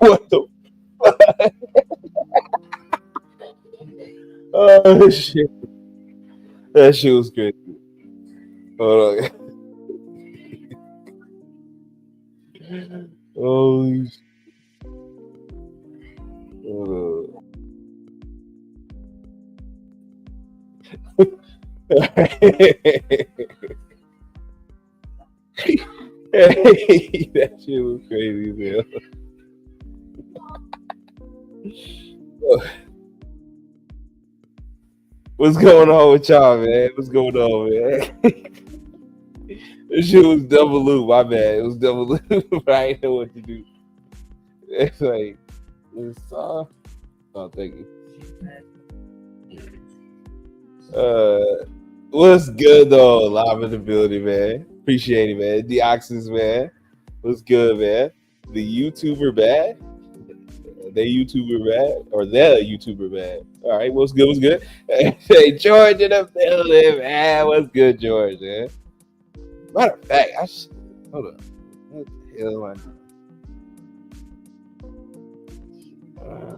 What the? Oh shit! That shit was crazy. Hold on. Oh, hold on. Hey, that shit was crazy, man. What's going on with y'all, man? What's going on, man? This shit was double loop. My bad. It was double loop. I didn't know what to do. It's like, oh, thank you. What's good though? Live in the building, man. Appreciate it, man. Deoxys, man. What's good, man? The YouTuber bad? The YouTuber bad? Or the YouTuber bad? All right, what's good? What's good? Hey, George in the building, man. What's good, George, man? Matter of fact, hold on. What the hell am I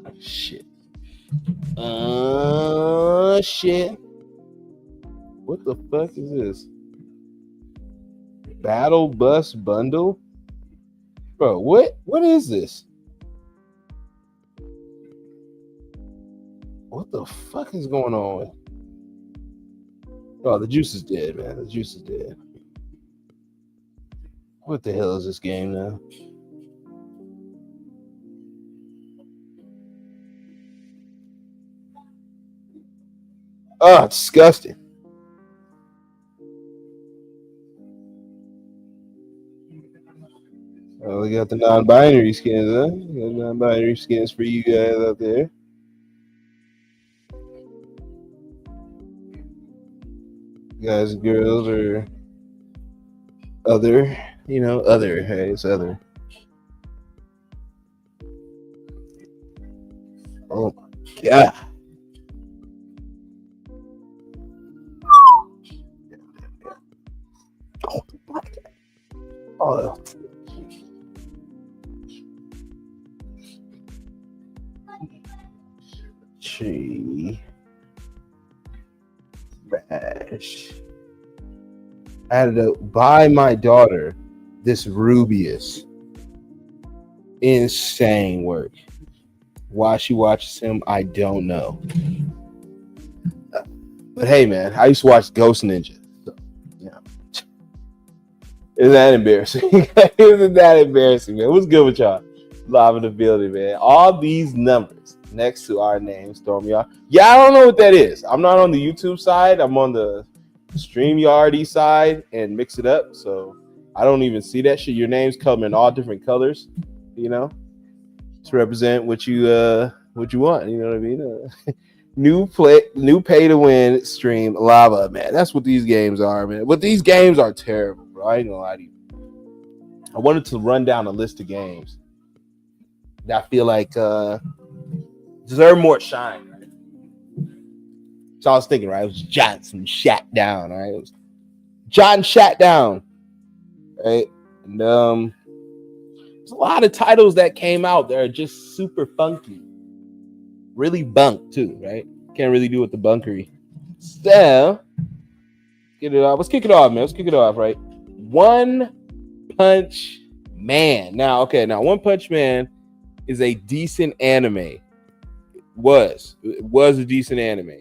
doing? Shit. Shit. What the fuck is this? Battle Bus Bundle? Bro, what is this? What the fuck is going on? Oh, the juice is dead, man. The juice is dead. What the hell is this game now? Oh, disgusting. Oh, we got the non-binary skins, huh? We got non-binary skins for you guys out there. Guys and girls or other, other. Hey, it's other. Oh my god. Oh. Tree. Rash. I had to buy my daughter this Rubius. Insane work. Why she watches him, I don't know. But hey, man, I used to watch Ghost Ninja. So, yeah. Isn't that embarrassing? Isn't that embarrassing, man? What's good with y'all? Live in the building, man. All these numbers next to our name, Stormyard. Yeah, I don't know what that is. I'm not on the YouTube side. I'm on the StreamYard side and Mix It Up. So I don't even see that shit. Your names come in all different colors, you know, to represent what you want. You know what I mean? New pay to win stream lava, man. That's what these games are, man. But these games are terrible, bro. I ain't gonna lie to you. I wanted to run down a list of games that I feel like deserve more shine. Right? So I was thinking, right? It was Johnson shot down, right? It was John shot down, right? And there's a lot of titles that came out that are just super funky, really bunk too, right? Can't really do with the bunkery. So get it off. Let's kick it off, man. Let's kick it off, right? One Punch Man. Now, One Punch Man is a decent anime. It was a decent anime.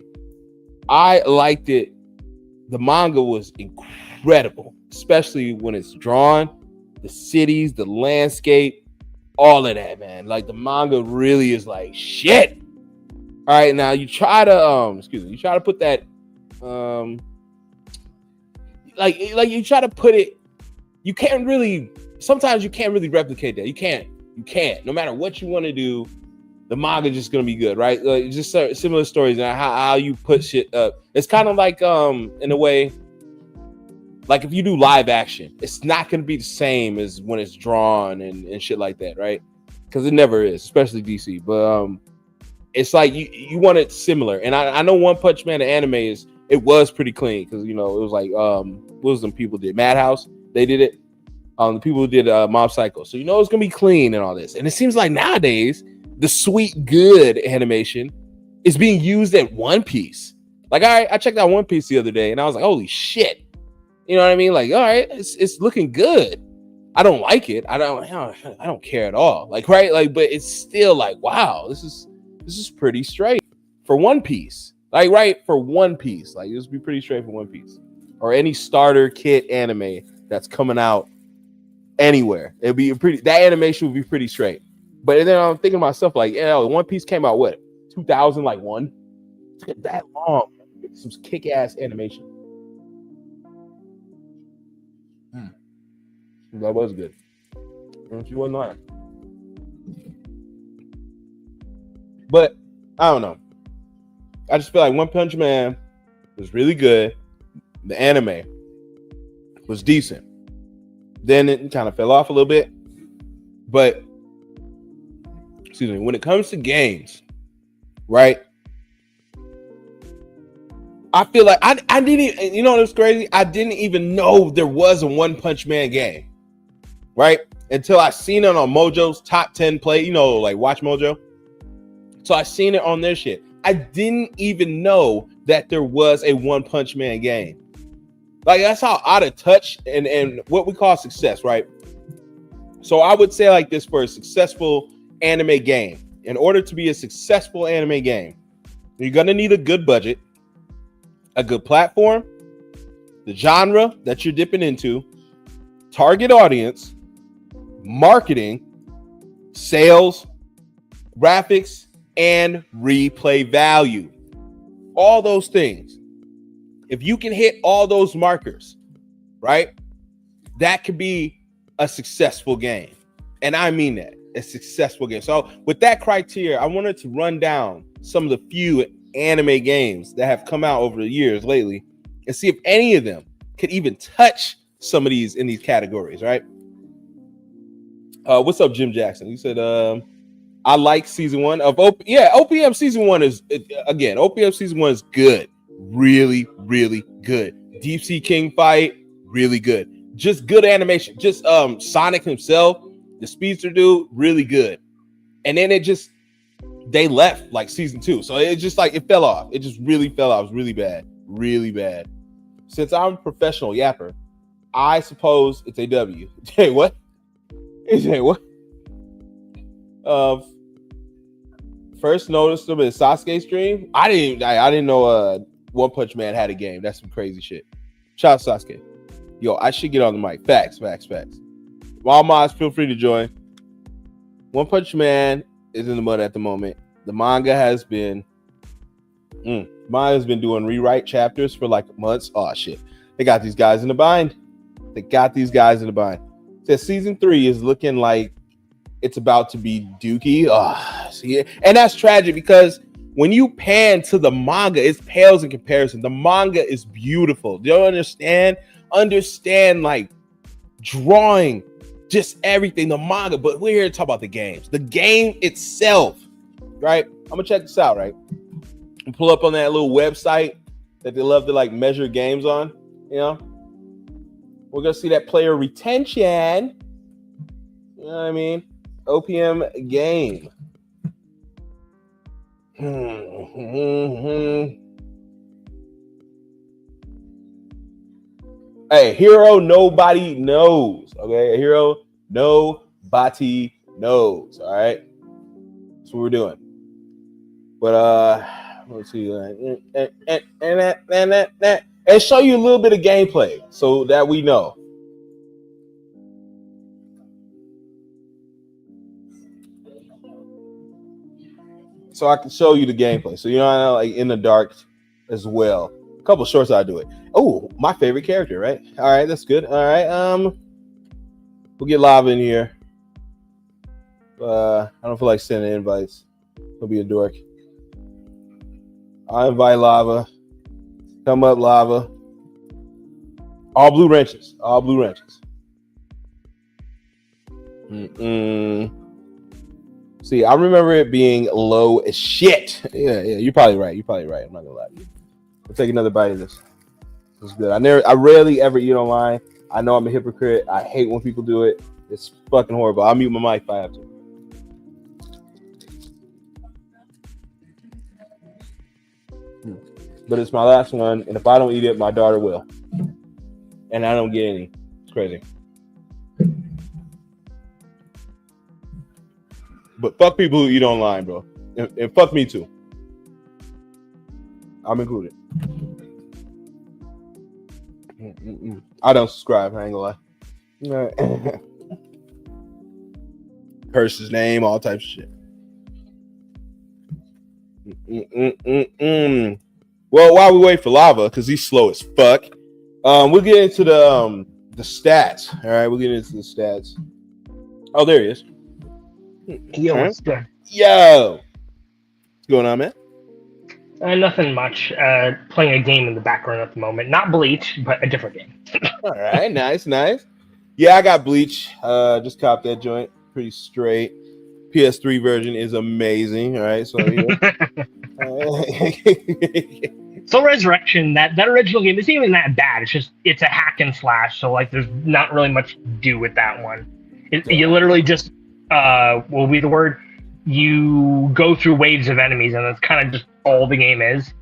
I liked it. The manga was incredible, especially when it's drawn, the cities, the landscape, all of that, man. Like the manga really is like shit. All right, now you try to put that like you try to put it, sometimes you can't really replicate that. You can't. No matter what you want to do, the manga is just gonna be good, right? Just similar stories and how you put shit up. It's kind of like in a way, like if you do live action, it's not gonna be the same as when it's drawn and shit like that, right? Because it never is, especially DC. But it's like you want it similar. And I know One Punch Man, the anime it was pretty clean because it was like what was them people did? Madhouse, they did it. The people who did Mob Psycho. So it's gonna be clean and all this. And it seems like nowadays the sweet good animation is being used at One Piece. Like I checked out One Piece the other day and I was like, holy shit. You know what I mean? Like, all right, it's looking good. I don't like it. I don't care at all. Like, right? Like, but it's still like, wow, this is pretty straight for One Piece. Like, right, for One Piece. Like, this would be pretty straight for One Piece. Or any starter kit anime that's coming out anywhere. It'd be that animation would be pretty straight. But then I'm thinking to myself, like, One Piece came out what? 2001? It's that long. Some kick-ass animation. That was good. She wasn't lying. But I don't know. I just feel like One Punch Man was really good. The anime was decent. Then it kind of fell off a little bit. But when it comes to games, right? I feel like I didn't, you know what's crazy? I didn't even know there was a One Punch Man game, right? Until I seen it on Mojo's top 10 play, like Watch Mojo. So I seen it on their shit. I didn't even know that there was a One Punch Man game. Like that's how out of touch and what we call success, right? So I would say like this for a successful anime game. In order to be a successful anime game, you're gonna need a good budget, a good platform, the genre that you're dipping into, target audience, marketing, sales, graphics, and replay value. All those things. If you can hit all those markers, right, that could be a successful game. And I mean that, a successful game. So with that criteria, I wanted to run down some of the few anime games that have come out over the years lately and see if any of them could even touch some of these in these categories, right? What's up, Jim Jackson? You said, I like season 1 of OPM season 1 is, again, OPM season 1 is good. Really, really good. Deep Sea King fight, really good. Just good animation. Just Sonic himself, the speedster dude, really good. And then they left like season 2. So it just like, it fell off. It just really fell off. It was really bad. Really bad. Since I'm a professional yapper, I suppose it's a W. Hey, what? Hey, what? First noticed them in Sasuke stream. I didn't know One Punch Man had a game. That's some crazy shit. Shout out Sasuke. Yo, I should get on the mic. Facts. All mods, feel free to join. One Punch Man is in the mud at the moment. The manga has been doing rewrite chapters for like months. Oh shit. They got these guys in the bind. that got these guys in the bind. Says season 3 is looking like it's about to be dookie. See, and that's tragic because when you pan to the manga, it pales in comparison. The manga is beautiful. Do you understand? Understand, like, drawing, just everything, the manga. But we're here to talk about the games. The game itself, right? I'm going to check this out, right? And pull up on that little website that they love to, like, measure games on, you know? We're going to see that player retention. You know what I mean? OPM game. Hey, hero nobody knows. Okay, a hero nobody knows. All right, that's what we're doing. But let's see, and show you a little bit of gameplay so that we know. So I can show you the gameplay. So you know, like in the dark as well. A couple shorts I do it. Oh, my favorite character, right? All right, that's good. All right, we'll get Lava in here. I don't feel like sending invites. He'll be a dork. I'll invite Lava. Come up, Lava. All blue wrenches. All blue wrenches. See, I remember it being low as shit. Yeah, you're probably right. I'm not gonna lie to you. We'll take another bite of this. It's good. I rarely ever eat online. I know I'm a hypocrite. I hate when people do it. It's fucking horrible. I'll mute my mic if I have to. But it's my last one, and if I don't eat it, my daughter will. And I don't get any. It's crazy. But fuck people who eat online, bro. And fuck me too. I'm included. I don't subscribe. I ain't gonna lie. Curse his name, all types of shit. Well, while we wait for Lava, because he's slow as fuck, we'll get into the stats. All right, we'll get into the stats. Oh, there he is. Yo, what's good? Yo, what's going on, man? Nothing much. Playing a game in the background at the moment. Not Bleach, but a different game. All right, nice. Yeah, I got Bleach. Just copped that joint. Pretty straight. PS3 version is amazing. All right, so yeah. Soul Resurrection, that original game isn't even that bad. It's a hack and slash, so like there's not really much to do with that one. You literally just will be the word. You go through waves of enemies, and that's kind of just all the game is.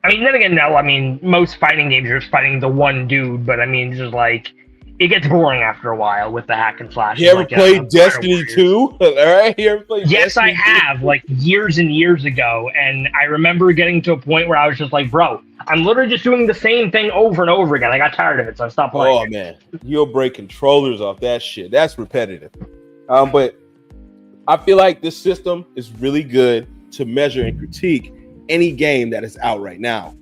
I mean, then again, no. I mean, most fighting games you're just fighting the one dude, but I mean, just like it gets boring after a while with the hack and slash. You ever played Destiny 2? All right, you ever played? Yes, Destiny I have, like years and years ago, and I remember getting to a point where I was just like, bro, I'm literally just doing the same thing over and over again. I got tired of it, so I stopped playing. Oh man, you'll break controllers off that shit. That's repetitive. But I feel like this system is really good to measure and critique any game that is out right now,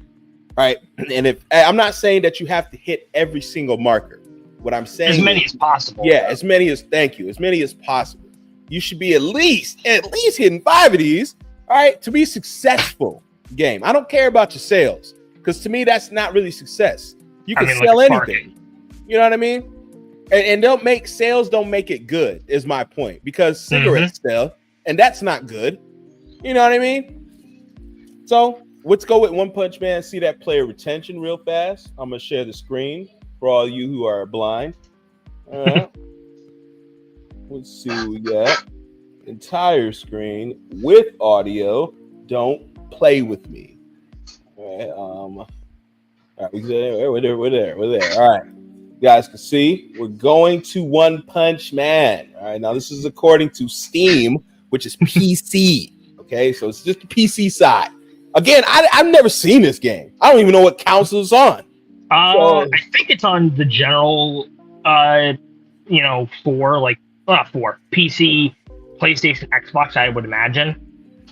right? And if I'm not saying that you have to hit every single marker, what I'm saying as many as possible. Yeah, as many as possible. You should be at least hitting 5 of these, all right, to be successful game. I don't care about your sales because to me that's not really success. You can sell anything. You know what I mean? And don't make it good is my point, because cigarettes sell and that's not good. You know what I mean? So let's go with One Punch Man. See that player retention real fast. I'm gonna share the screen for all you who are blind. All right. Let's see what we got. Entire screen with audio. Don't play with me. All right. All right. We're there. All right. You guys can see we're going to One Punch Man. All right. Now this is according to Steam, which is PC. Okay. So it's just the PC side. Again, I've never seen this game. I don't even know what console it's on. I think it's on the general, for PC, PlayStation, Xbox, I would imagine.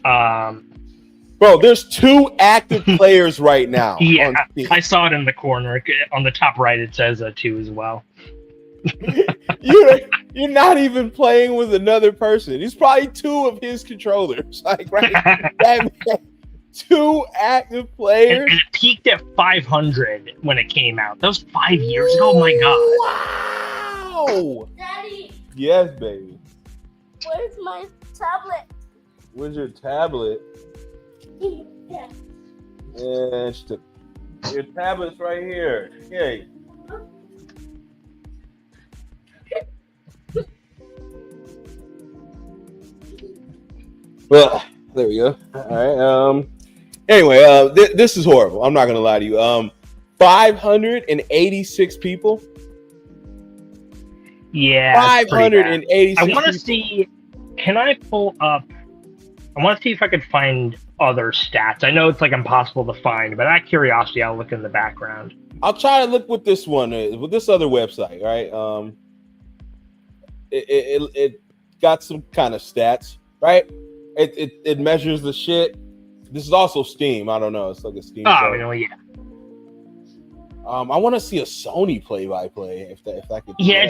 Bro, there's 2 active players right now. Yeah, I saw it in the corner. On the top right, it says 2 as well. You're not even playing with another person. It's probably two of his controllers. Like, right? That man, two active players. And it peaked at 500 when it came out. That was 5 years ago. Oh my god! Wow! Daddy, Yes, baby. where's my tablet? Where's your tablet? Yeah. And your tablet's right here. Okay. Well, there we go. All right. Anyway, this is horrible. I'm not gonna lie to you. 586 people. Yeah. 586. I want to people. see. Can I pull up? I want to see if I could find other stats. I know it's like impossible to find, but out of curiosity, I'll look in the background. I'll try to look with this one, with this other website, right? It got some kind of stats, right? It measures the shit. This is also Steam. I don't know. It's like a Steam. Oh, you know, yeah. I want to see a Sony play-by-play if that could. Yeah,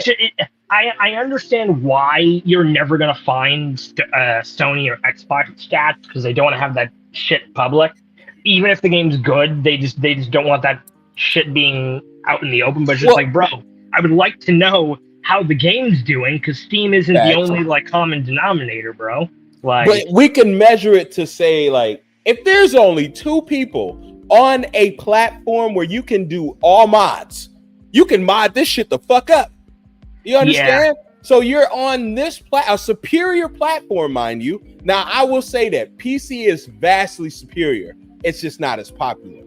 I understand why you're never gonna find Sony or Xbox stats because they don't want to have that shit public. Even if the game's good, they just don't want that shit being out in the open. But it's just like, bro, I would like to know how the game's doing because Steam isn't the only like common denominator, bro. Like, but we can measure it to say like if there's only two people on a platform where you can do all mods, you can mod this shit the fuck up. You understand? Yeah. So you're on this a superior platform, mind you. Now I will say that PC is vastly superior. It's just not as popular.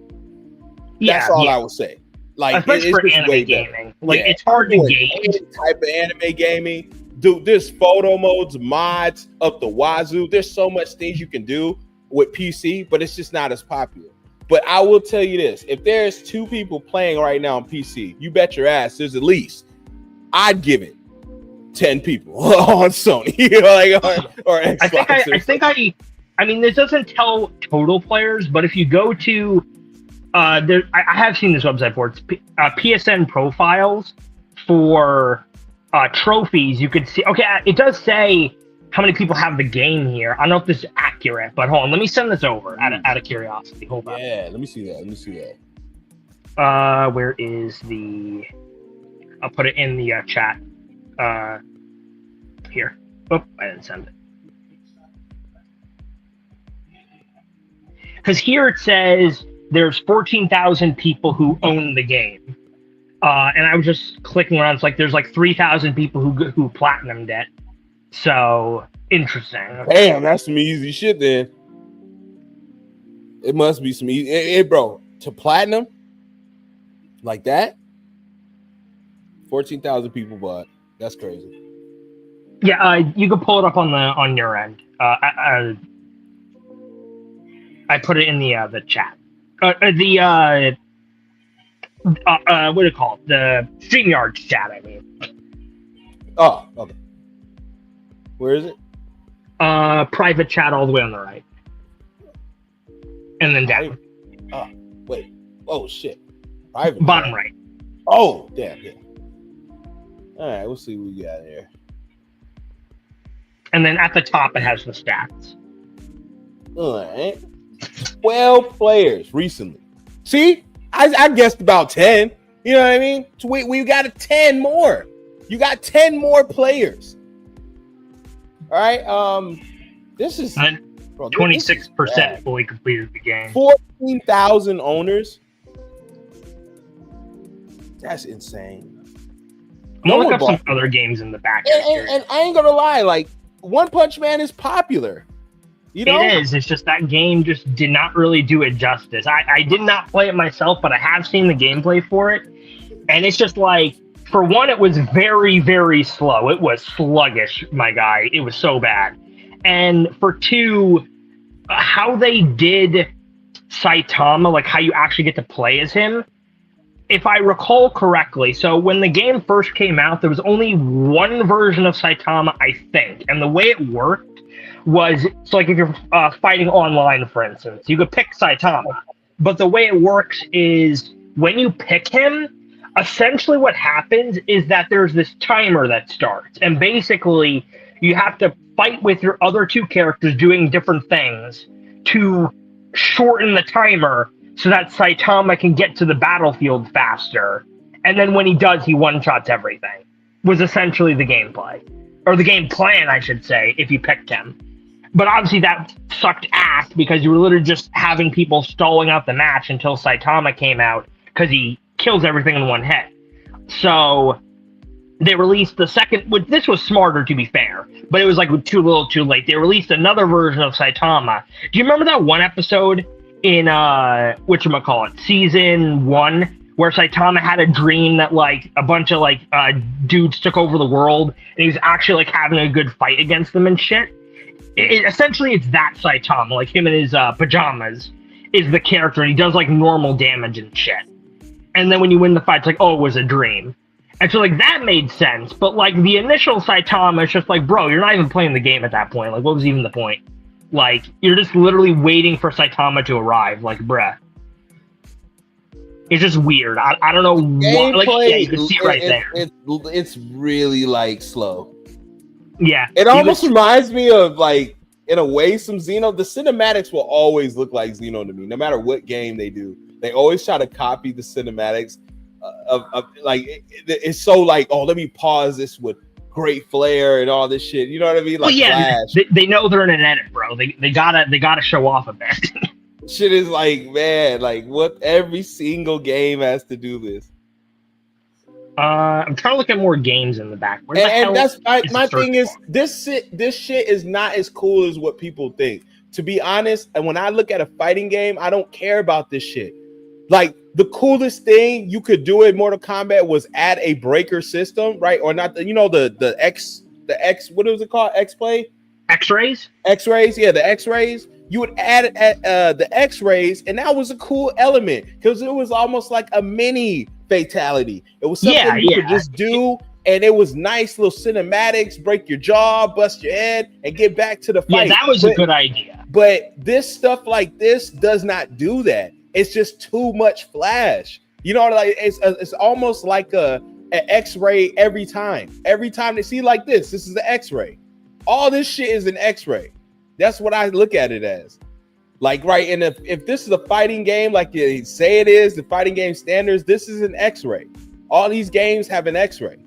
That's all I will say. Like, especially for anime gaming, like it's hard to gauge. Any type of anime gaming, dude. There's photo modes, mods up the wazoo. There's so much things you can do with PC, but it's just not as popular. But I will tell you this: if there's two people playing right now on PC, you bet your ass there's at least, I'd give it 10 people on Sony, or Xbox. I mean, this doesn't tell total players, but if you go to, I have seen this website for it's PSN profiles for trophies. You could see, okay, it does say how many people have the game here. I don't know if this is accurate, but hold on, let me send this over out of curiosity. Hold on. Yeah, let me see that. Where is the? I'll put it in the chat. Here. Oh, I didn't send it. Because here it says there's 14,000 people who own the game. And I was just clicking around. It's like there's like 3,000 people who platinumed it. So interesting. Damn, that's some easy shit then. It must be some easy. Bro, to platinum like that, 14,000 people bought. That's crazy. Yeah, you can pull it up on your end. I put it in the chat. What do you call it? The StreamYard chat, I mean. Oh, okay. Where is it? Private chat all the way on the right. And then down. Oh, wait. Oh, shit. Private bottom chat. Right. Oh, damn. Yeah. All right, we'll see what we got here. And then at the top, it has the stats. All right. 12 players recently. See? I guessed about 10. You know what I mean? So we got 10 more. You got 10 more players. All right. This is 26% fully completed the game. 14,000 owners. That's insane. I'm gonna look up some other games in the back. And I ain't gonna lie, like One Punch Man is popular. You know? It is. It's just that game just did not really do it justice. I did not play it myself, but I have seen the gameplay for it. And it's just like, for one, it was very, very slow. It was sluggish, my guy. It was so bad. And for two, how they did Saitama, like how you actually get to play as him, if I recall correctly, so when the game first came out, there was only one version of Saitama, I think. And the way it worked was, so like if you're fighting online, for instance, you could pick Saitama. But the way it works is when you pick him, essentially what happens is that there's this timer that starts, and basically you have to fight with your other two characters doing different things to shorten the timer so that Saitama can get to the battlefield faster. And then when he does, he one-shots everything. Was essentially the gameplay. Or the game plan, I should say, if you picked him. But obviously that sucked ass because you were literally just having people stalling out the match until Saitama came out because he kills everything in one hit. So they released the second, which this was smarter to be fair, but it was like too little too late. They released another version of Saitama. Do you remember that one episode in whatchamacallit, season 1, where Saitama had a dream that like a bunch of like dudes took over the world and he was actually like having a good fight against them and shit? Essentially it's that Saitama, like him in his pajamas is the character, and he does like normal damage and shit. And then when you win the fight, it's like, oh, it was a dream. And so, like, that made sense. But, like, the initial Saitama is just like, bro, you're not even playing the game at that point. Like, what was even the point? Like, you're just literally waiting for Saitama to arrive. Like, bruh. It's just weird. I don't know what. Like, yeah, you can see it right there. It's really, like, slow. Yeah. It almost reminds me of, like, in a way, some Xeno. The cinematics will always look like Xeno to me, no matter what game they do. They always try to copy the cinematics. It's so like, oh, let me pause this with great flair and all this shit. You know what I mean? Like, yeah, they know they're in an edit, bro. They gotta show off a bit. Shit is like, man, like what? Every single game has to do this. I'm trying to look at more games in the back. And that's my thing is this shit is not as cool as what people think. To be honest, and when I look at a fighting game, I don't care about this shit. Like, the coolest thing you could do in Mortal Kombat was add a breaker system, right? Or not, the X, what was it called? X-Play? X-Rays? X-Rays, yeah, the X-Rays. You would add the X-Rays, and that was a cool element because it was almost like a mini fatality. It was something you could just do, and it was nice little cinematics, break your jaw, bust your head, and get back to the fight. Yeah, that was a good idea. But this stuff like this does not do that. It's just too much flash. You know, like it's almost like an X-ray every time. Every time they see like this is an X-ray. All this shit is an X-ray. That's what I look at it as. Like, right, and if this is a fighting game, like you say it is, the fighting game standards, this is an X-ray. All these games have an X-ray,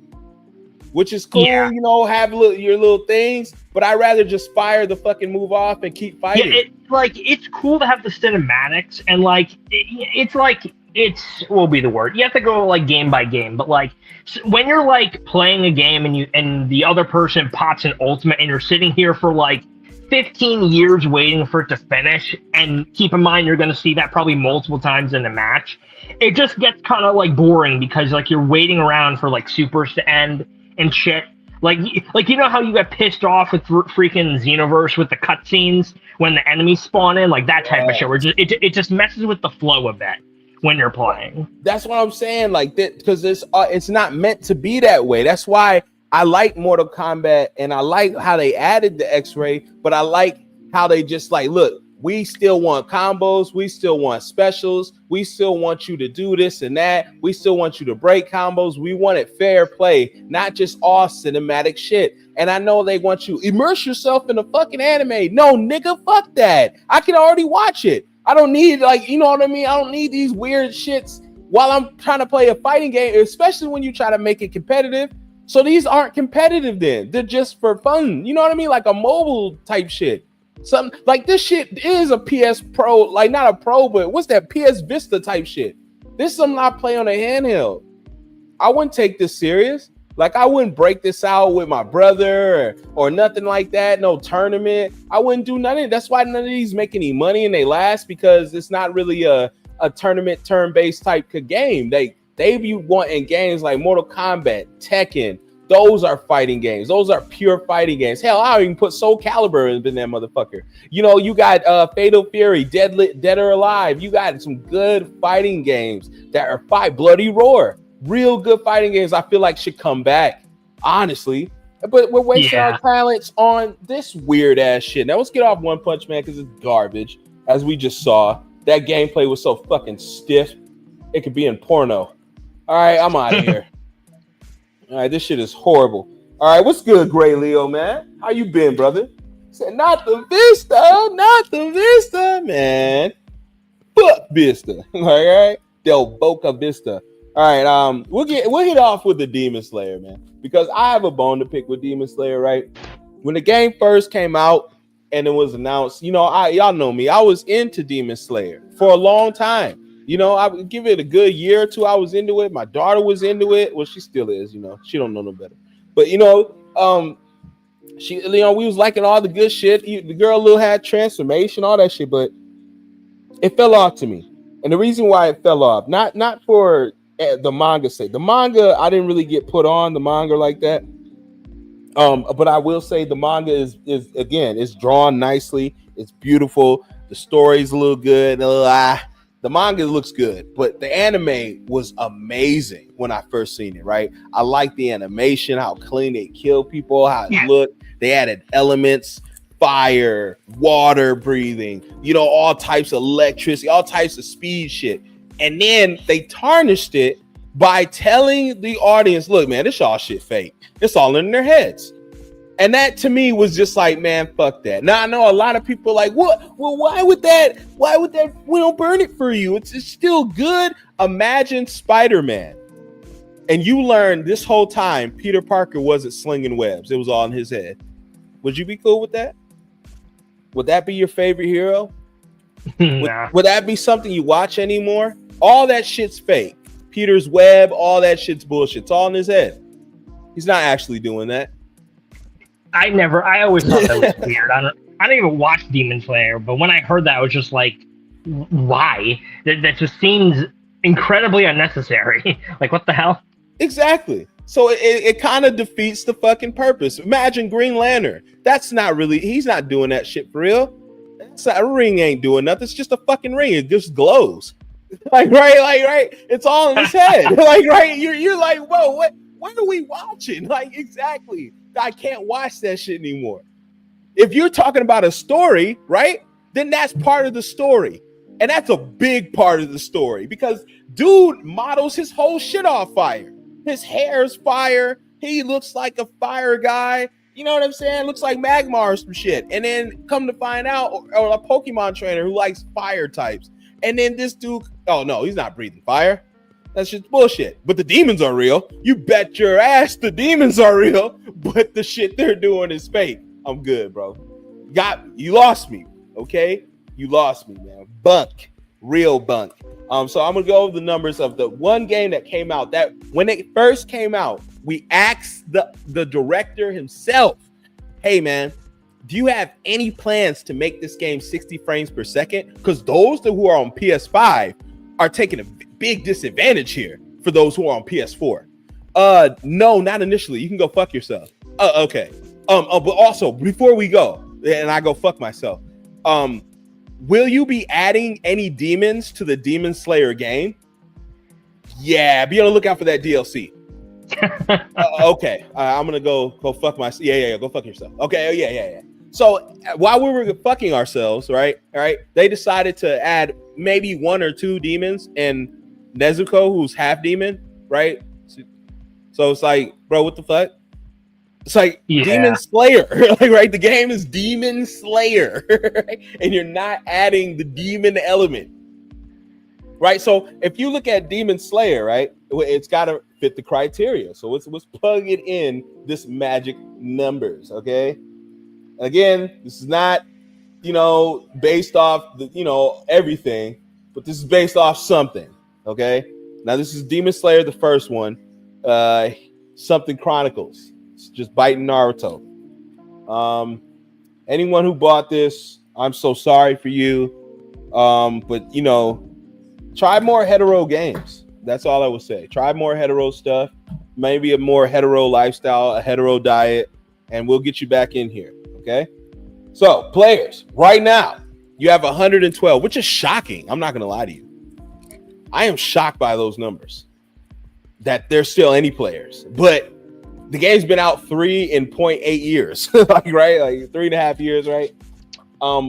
which is cool, you know, have your little things, but I'd rather just fire the fucking move off and keep fighting. Yeah, it's cool to have the cinematics, and like it's what will be the word? You have to go like game by game, but like when you're like playing a game and the other person pops an ultimate and you're sitting here for like 15 years waiting for it to finish, and keep in mind you're going to see that probably multiple times in the match, it just gets kind of like boring because like you're waiting around for like supers to end and shit. Like you know how you get pissed off with freaking Xenoverse with the cutscenes when the enemies spawn in, like that type of shit, where it just messes with the flow a bit when you're playing. That's what I'm saying, like that, because it's not meant to be that way. That's why I like Mortal Kombat, and I like how they added the X-Ray, but I like how they just like, look, we still want combos, we still want specials, we still want you to do this and that, we still want you to break combos, we want it fair play, not just all cinematic shit. And I know they want you immerse yourself in a fucking anime. No, nigga, fuck that. I can already watch it. I don't need, like, you know what I mean? I don't need these weird shits while I'm trying to play a fighting game, especially when you try to make it competitive. So these aren't competitive then. They're just for fun. You know what I mean? Like a mobile type shit. Something like this shit is a PS Pro, like not a Pro, but what's that, PS Vista type shit. This is something I play on a handheld. I wouldn't take this serious. Like, I wouldn't break this out with my brother or nothing like that. No tournament. I wouldn't do nothing. That's why none of these make any money and they last, because it's not really a tournament turn-based type of game. They be wanting games like Mortal Kombat, Tekken. Those are fighting games. Those are pure fighting games. Hell, I don't even put Soul Calibur in that motherfucker. You know, you got Fatal Fury, Dead or Alive. You got some good fighting games that are Bloody Roar. Real good fighting games I feel like should come back, honestly. But we're wasting our talents on this weird ass shit. Now let's get off One Punch Man because it's garbage. As we just saw, that gameplay was so fucking stiff. It could be in porno. All right, I'm out of here. All right, this shit is horrible. All right, what's good, Gray Leo, man? How you been, brother? Said, not the Vista, man. Fuck Vista. All right, Del Boca Vista. All right, we'll hit off with the Demon Slayer, man, because I have a bone to pick with Demon Slayer, right? When the game first came out and it was announced, y'all know me, I was into Demon Slayer for a long time. I would give it a good year or two. I was into it. My daughter was into it. Well, she still is. She don't know no better. But we was liking all the good shit. The girl little had transformation, all that shit, but it fell off to me. And the reason why it fell off, not for the manga sake. The manga, I didn't really get put on the manga like that. But I will say the manga is again, it's drawn nicely. It's beautiful. The story's a little good. The manga looks good, but the anime was amazing when I first seen it, right? I like the animation, how clean they kill people, how it looked. They added elements, fire, water breathing, all types of electricity, all types of speed shit. And then they tarnished it by telling the audience, look, man, this all shit fake. It's all in their heads. And that to me was just like, man, fuck that. Now I know a lot of people are like, what? Well, why would that? We don't burn it for you. It's still good. Imagine Spider-Man. And you learned this whole time Peter Parker wasn't slinging webs. It was all in his head. Would you be cool with that? Would that be your favorite hero? Nah. Would that be something you watch anymore? All that shit's fake. Peter's web, all that shit's bullshit. It's all in his head. He's not actually doing that. I always thought that was weird. I don't even watch Demon Slayer, but when I heard that, I was just like, why? That just seems incredibly unnecessary. Like, what the hell? Exactly. So it kind of defeats the fucking purpose. Imagine Green Lantern. He's not doing that shit for real. A ring ain't doing nothing. It's just a fucking ring. It just glows. Right. It's all in his head. Right. You're like, whoa, what are we watching? Exactly. I can't watch that shit anymore. If you're talking about a story, right, then that's part of the story. And that's a big part of the story because dude models his whole shit off fire. His hair's fire. He looks like a fire guy. You know what I'm saying? Looks like Magmar or some shit. And then come to find out, or a Pokemon trainer who likes fire types. And then this dude, oh no, he's not breathing fire. That's just bullshit. But the demons are real. You bet your ass the demons are real, but the shit they're doing is fake. I'm good, bro. You lost me, okay? You lost me, man. Bunk. Real bunk. So I'm gonna go over the numbers of the one game that came out. That when it first came out, we asked the director himself, hey man, do you have any plans to make this game 60 frames per second? Because those who are on PS5 are taking a big disadvantage here for those who are on PS4. No, not initially. You can go fuck yourself. Okay. But also before we go, and I go fuck myself. Will you be adding any demons to the Demon Slayer game? Yeah, be on the lookout for that DLC. Okay, I'm gonna go fuck myself. Yeah, go fuck yourself. Okay, yeah. So while we were fucking ourselves, right, they decided to add maybe one or two demons and Nezuko, who's half demon, right? So it's like, bro, what the fuck? It's like Demon Slayer, right? The game is Demon Slayer, right? And you're not adding the demon element, right? So if you look at Demon Slayer, right, it's got to fit the criteria. So let's plug it in this magic numbers, okay? Again, this is not, based off the, everything, but this is based off something, okay? Now this is Demon Slayer, the first one, something Chronicles. Just biting Naruto. Anyone who bought this, I'm so sorry for you. But try more hetero games. That's all I would say. Try more hetero stuff, maybe a more hetero lifestyle, a hetero diet, and we'll get you back in here. Okay. So players, right now, you have 112, which is shocking. I'm not gonna lie to you. I am shocked by those numbers. That there's still any players, but the game's been out 3.8 years, like 3.5 years, right?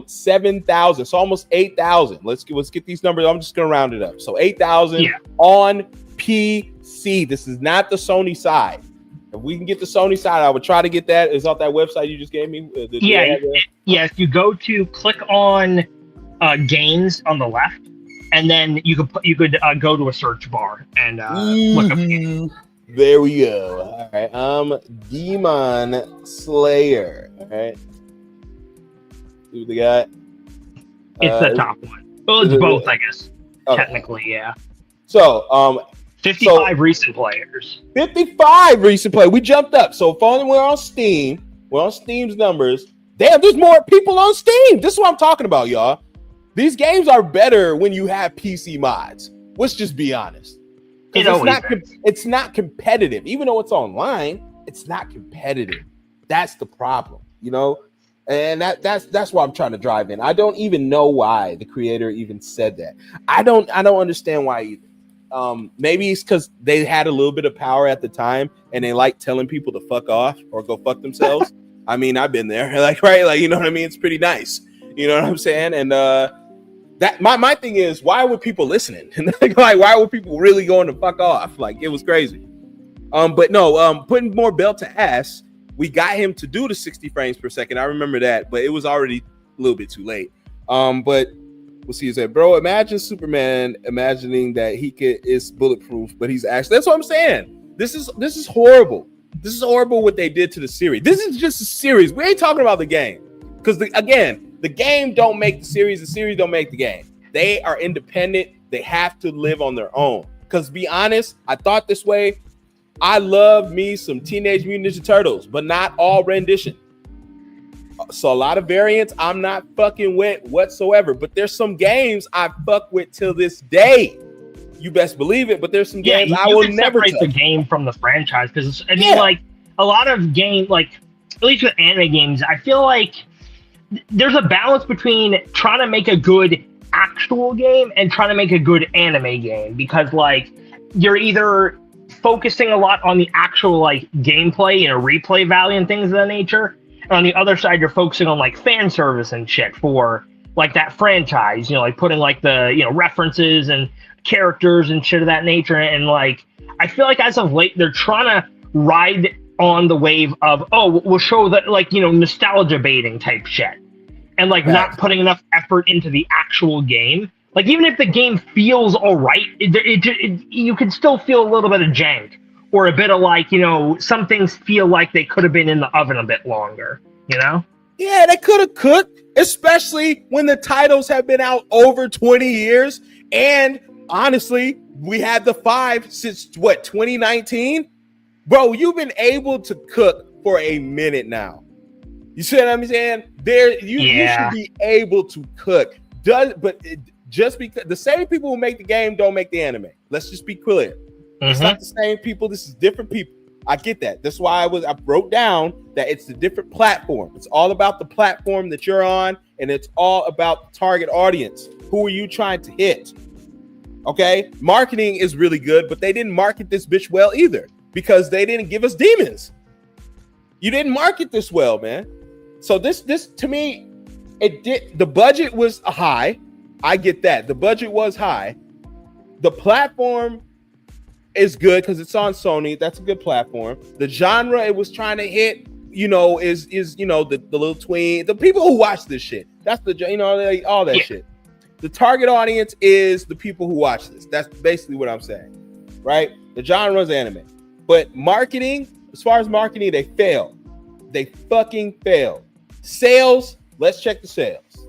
7,000, so almost 8,000. Let's get these numbers. I'm just gonna round it up. So 8,000 on PC. This is not the Sony side. If we can get the Sony side, I would try to get that. It's off that website you just gave me. If you go to click on games on the left, and then you could go to a search bar and look up games. There we go. All right. Demon Slayer. All right. See what they got? It's the top one. Well, it's both, I guess. Technically, yeah. So, 55 recent players. 55 recent play. We jumped up. So, if only we're on Steam, we're on Steam's numbers. Damn, there's more people on Steam. This is what I'm talking about, y'all. These games are better when you have PC mods. Let's just be honest. It's not competitive. Even though it's online, it's not competitive. That's the problem, you know? And that's what I'm trying to drive in. I don't even know why the creator even said that. I don't understand why either. Maybe it's because they had a little bit of power at the time and they like telling people to fuck off or go fuck themselves. I mean, I've been there, right? You know what I mean? It's pretty nice. You know what I'm saying? And that my thing is, why were people listening? Why were people really going to fuck off? It was crazy. But no, putting more belt to ass. We got him to do the 60 frames per second. I remember that, but it was already a little bit too late. But we'll see. He said, bro, imagine Superman imagining that is bulletproof, but he's actually, that's what I'm saying. This is horrible. This is horrible what they did to the series. This is just a series. We ain't talking about the game. Because the game don't make the series don't make the game. They are independent. They have to live on their own. Because be honest, I thought this way. I love me some Teenage Mutant Ninja Turtles, but not all rendition. So a lot of variants I'm not fucking with whatsoever. But there's some games I fuck with till this day. You best believe it. But there's some games I will never separate the game from the franchise, because I mean, a lot of games, at least with anime games, I feel like there's a balance between trying to make a good actual game and trying to make a good anime game, because you're either focusing a lot on the actual gameplay and replay value and things of that nature, and on the other side you're focusing on fan service and shit for that franchise, putting the references and characters and shit of that nature. And I feel like as of late they're trying to ride on the wave of, we'll show that nostalgia baiting type shit, and not putting enough effort into the actual game. Even if the game feels all right, you can still feel a little bit of jank, or a bit of some things feel like they could have been in the oven a bit longer, Yeah, they could have cooked, especially when the titles have been out over 20 years. And honestly, we had the 5 since 2019? Bro, you've been able to cook for a minute now. You see what I'm saying? You should be able to cook. Just because the same people who make the game don't make the anime. Let's just be clear. Mm-hmm. It's not the same people. This is different people. I get that. That's why I wrote down that it's a different platform. It's all about the platform that you're on, and it's all about the target audience. Who are you trying to hit? Okay? Marketing is really good, but they didn't market this bitch well either, because they didn't give us demons. You didn't market this well, man. So this to me, the budget was high. I get that. The budget was high. The platform is good because it's on Sony. That's a good platform. The genre it was trying to hit, is the little tween, the people who watch this shit. That's all that shit. The target audience is the people who watch this. That's basically what I'm saying, right? The genre is anime, but marketing, as far as marketing, they failed. They fucking failed. Sales. Let's check the sales.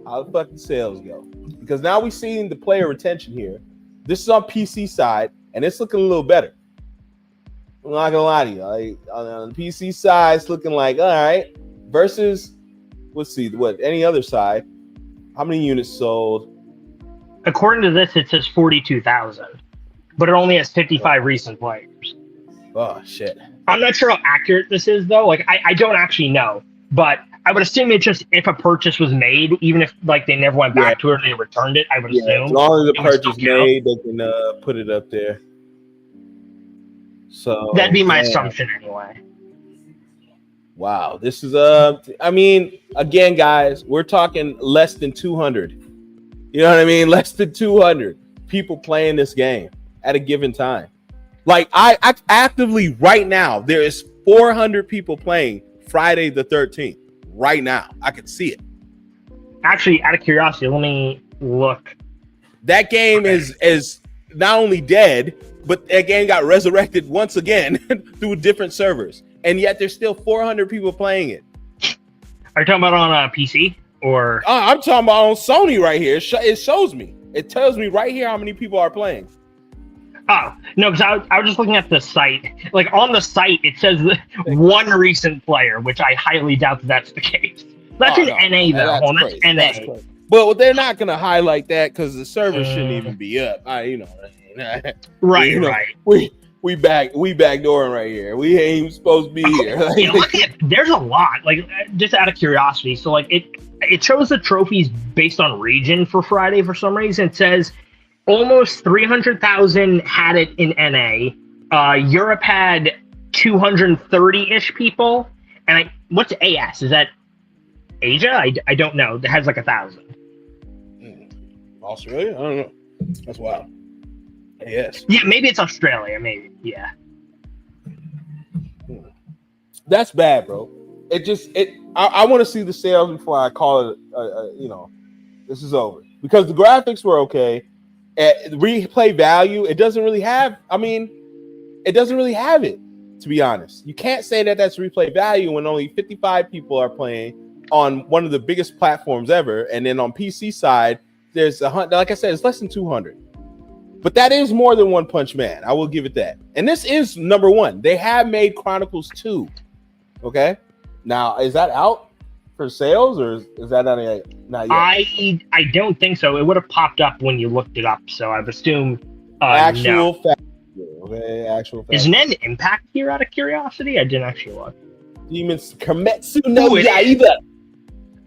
How the fucking sales go? Because now we're seeing the player retention here. This is on PC side, and it's looking a little better. I'm not gonna lie to you. On the PC side, it's looking all right. Versus, let's see, any other side? How many units sold? According to this, it says 42,000, but it only has 55 recent players. Oh shit! I'm not sure how accurate this is though. I don't actually know, but I would assume it's just if a purchase was made, even if they never went back to it and they returned it, I would assume. As long as the purchase made, they can put it up there. So that'd be my assumption anyway. Wow, this is again, guys, we're talking less than 200. You know what I mean? Less than 200 people playing this game. at a given time. Like I actively right now, there is 400 people playing Friday the 13th. Right now, I can see it. Actually, out of curiosity, let me look. That game is not only dead, but that game got resurrected once again through different servers, and yet there's still 400 people playing it. Are you talking about on a PC or? I'm talking about on Sony right here. It shows me. It tells me right here how many people are playing. Oh, no, because I was just looking at the site. Like, on the site, it says one recent player, which I highly doubt that's the case. That's NA, though. That's NA. That's crazy. But they're not going to highlight that because the server shouldn't even be up. Right. We backdooring right here. We ain't even supposed to be here. There's a lot. Like, just out of curiosity. So, like, it shows the trophies based on region for Friday for some reason. It says almost 300,000 had it in NA. Europe had 230-ish people. And what's AS? Is that Asia? I don't know. It has like 1,000. Australia? I don't know. That's wild. Yes. Yeah, maybe it's Australia. Maybe. Yeah. That's bad, bro. I want to see the sales before I call it. This is over because the graphics were okay. Replay value, it doesn't really have. It doesn't really have it. To be honest, you can't say that that's replay value when only 55 people are playing on one of the biggest platforms ever, and then on PC side, there's like I said, it's less than 200. But that is more than One Punch Man. I will give it that. And this is number one. They have made Chronicles 2. Okay. Now, is that out for sales or is that not yet? I don't think so. It would have popped up when you looked it up. So I've assumed actual no. fact. Okay, actual fact. Is Nen Impact here out of curiosity? I didn't actually look. Demons Kimetsu no Yaiba.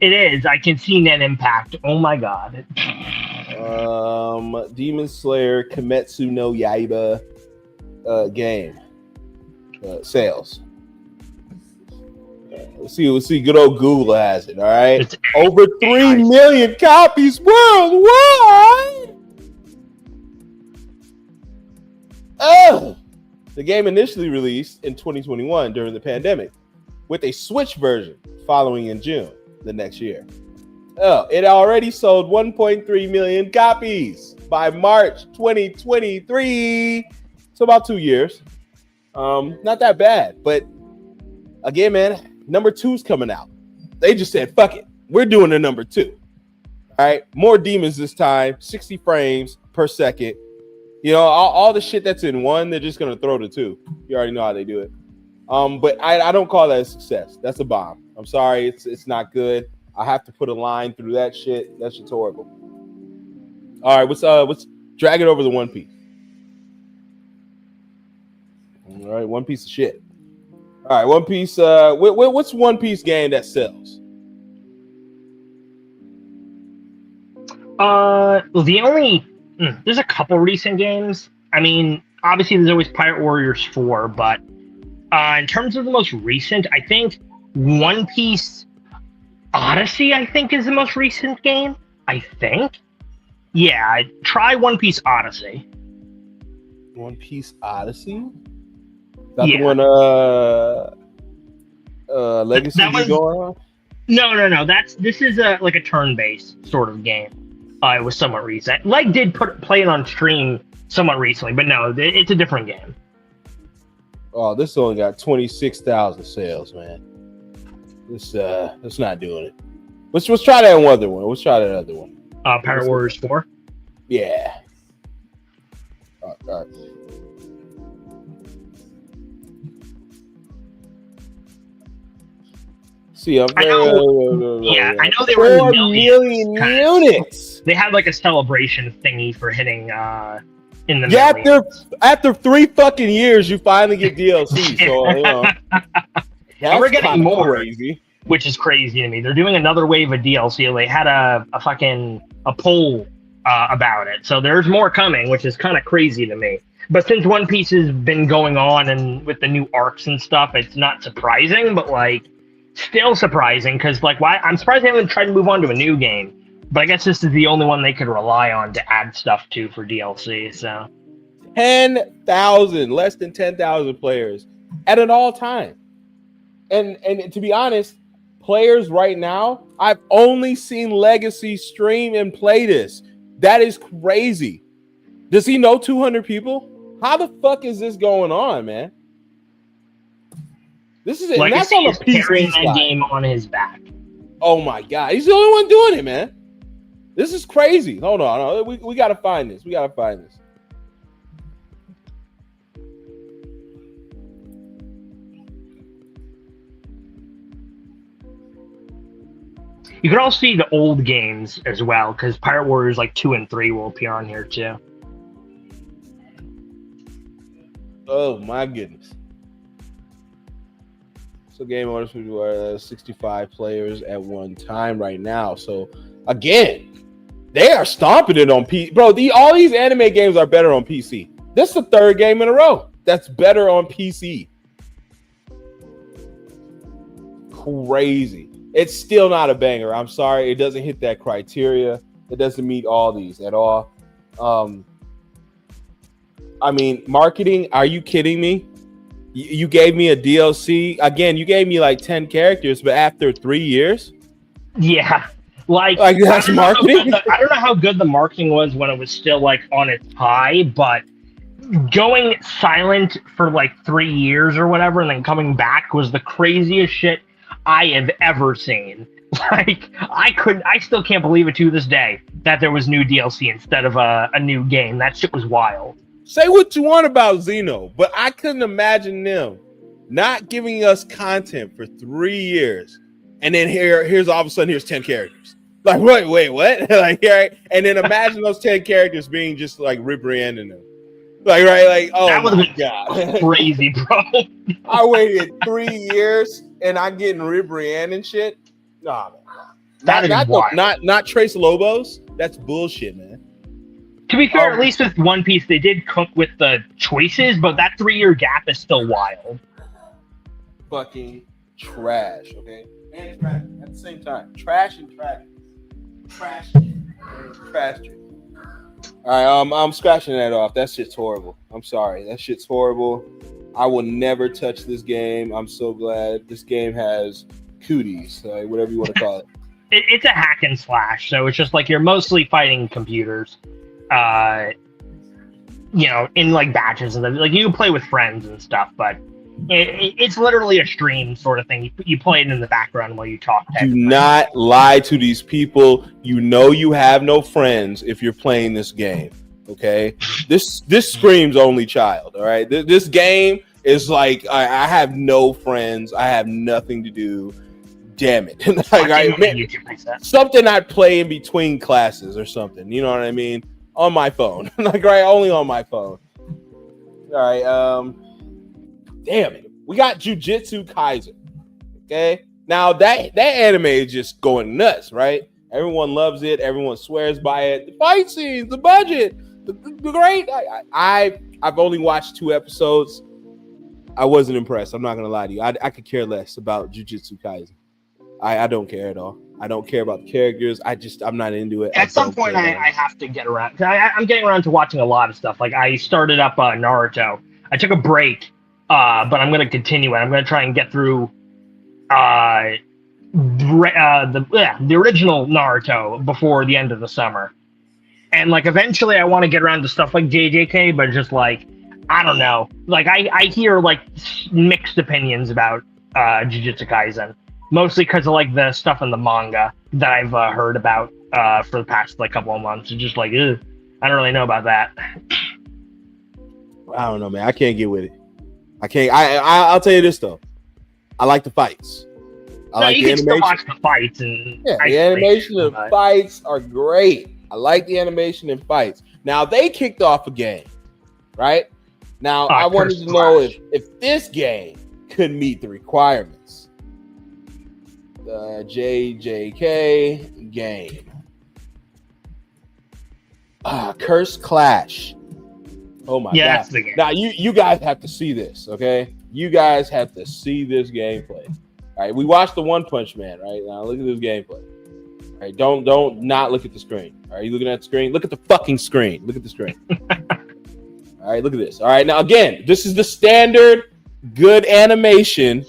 It is. I can see Nen Impact. Oh my god. Demon Slayer Kimetsu no Yaiba game sales. Let's see. Good old Google has it. All right, it's over 3 million copies worldwide. Oh, the game initially released in 2021 during the pandemic, with a Switch version following in June the next year. Oh, it already sold 1.3 million copies by March 2023. So about 2 years. Not that bad, but again, man, number 2's coming out. They just said, fuck it. We're doing a number 2. All right. More demons this time, 60 frames per second. You know, all the shit that's in 1, they're just going to throw to 2. You already know how they do it. But I don't call that a success. That's a bomb. I'm sorry. It's not good. I have to put a line through that shit. That shit's horrible. All right. Let's drag it over to One Piece. All right. One Piece of shit. All right. One Piece. What's One Piece game that sells? Well, there's a couple recent games. I mean, obviously there's always Pirate Warriors 4, but in terms of the most recent, I think One Piece Odyssey, I think, is the most recent game. I think. Yeah, try One Piece Odyssey. One Piece Odyssey? That the one Legacy going on? No. This is like a turn-based sort of game. It was somewhat recent. Leg did play it on stream somewhat recently, but no, it's a different game. Oh, this only got 26,000 sales, man. This not doing it. Let's try that other one. Let's try that other one. Pirate Warriors 4. Yeah. All right. See, I know they were 4 million units. They had like a celebration thingy for hitting in the after 3 fucking years, you finally get DLC. So you know, and we're getting more, crazy. Which is crazy to me. They're doing another wave of DLC. They had a poll about it, so there's more coming, which is kind of crazy to me. But since One Piece has been going on and with the new arcs and stuff, it's not surprising, but like still surprising because like I'm surprised they haven't tried to move on to a new game. But I guess this is the only one they could rely on to add stuff to for DLC. So 10,000, less than 10,000 players at an all time. And to be honest, players right now, I've only seen Legacy stream and play this. That is crazy. Does he know 200 people? How the fuck is this going on, man? This is it. And that's on the PC that game on his back. Oh my god, he's the only one doing it, man. This is crazy. Hold on, we gotta find this. We gotta find this. You can also see the old games as well, because Pirate Warriors like 2 and 3 will appear on here too. Oh my goodness. So game orders were 65 players at one time right now. So again, they are stomping it on PC. Bro, all these anime games are better on PC. This is the third game in a row that's better on PC. Crazy. It's still not a banger. I'm sorry. It doesn't hit that criteria. It doesn't meet all these at all. I mean, marketing, are you kidding me? You gave me a DLC. Again, you gave me like 10 characters, but after 3 years? Yeah. Like that's marketing? I don't know how good the marketing was when it was still like on its high, but going silent for like 3 years or whatever and then coming back was the craziest shit I have ever seen. Like, I still can't believe it to this day that there was new DLC instead of a new game. That shit was wild. Say what you want about Xeno, but I couldn't imagine them not giving us content for 3 years. And then here's all of a sudden, here's 10 characters. Like, wait, what? Like, right? And then imagine those 10 characters being just like Rip Rand in them. Like, right? Like, oh that my God. Crazy, bro. I waited 3 years and I'm getting Rip Rand and shit. Nah, man. Not Trace Lobos. That's bullshit, man. To be fair, at least with One Piece, they did cook with the choices, but that 3 year gap is still wild. Fucking trash, okay? And trash at the same time. Trash and trash. Trash. Trash. All right, I'm scratching that off. That shit's horrible. I'm sorry. That shit's horrible. I will never touch this game. I'm so glad this game has cooties, whatever you want to call it. It's a hack and slash, so it's just like you're mostly fighting computers. In like batches and like you can play with friends and stuff, but it's literally a stream sort of thing. You play it in the background while you talk. Do not lie to these people. You know you have no friends if you're playing this game. Okay, this screams only child. All right, this game is like I have no friends. I have nothing to do. Damn it! Something I'd play in between classes or something. You know what I mean? On my phone, like right, only on my phone. All right, damn it, we got Jujutsu Kaisen. Okay, now that anime is just going nuts, right? Everyone loves it. Everyone swears by it. The fight scenes, the budget, the great. I've only watched 2 episodes. I wasn't impressed. I'm not gonna lie to you. I could care less about Jujutsu Kaisen. I don't care at all. I don't care about the characters. I'm not into it. At some point, I have to get around. I'm getting around to watching a lot of stuff. Like I started up Naruto. I took a break, but I'm going to continue it. I'm going to try and get through the original Naruto before the end of the summer. And like eventually, I want to get around to stuff like JJK, but just like I don't know. Like I hear like mixed opinions about Jujutsu Kaisen. Mostly because of like the stuff in the manga that I've heard about for the past like couple of months. It's just like, I don't really know about that. I don't know, man. I can't get with it. I can't. I'll tell you this though. I like the fights. I like the animation. Still watch the fights and the animation and fights are great. I like the animation and fights. Now they kicked off a game, right? Now I wanted to know if this game could meet the requirements. The JJK game. Cursed Clash. Oh my god. That's the game. Now you guys have to see this, okay? You guys have to see this gameplay. All right, we watched the One Punch Man, right? Now look at this gameplay. All right, don't not look at the screen. All right, you looking at the screen? Look at the fucking screen. Look at the screen. All All right, look at this. All right, now again, this is the standard good animation.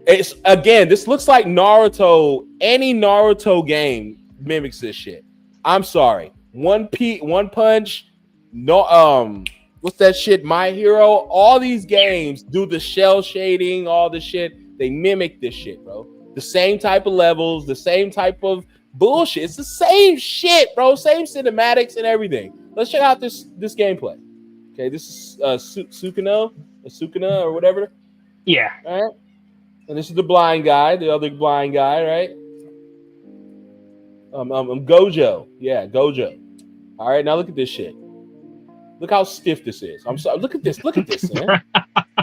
It's again, this looks like Naruto. Any Naruto game mimics this shit. I'm sorry. One Punch, no, what's that shit? My Hero. All these games do the shell shading, all the shit. They mimic this shit, bro. The same type of levels, the same type of bullshit. It's the same shit, bro. Same cinematics and everything. Let's check out this gameplay. Okay, this is Sukuna or whatever. Yeah. All right. And this is the blind guy, the other blind guy, right? Gojo. Yeah, Gojo. All right, now look at this shit. Look how stiff this is. I'm sorry. Look at this. Look at this, man.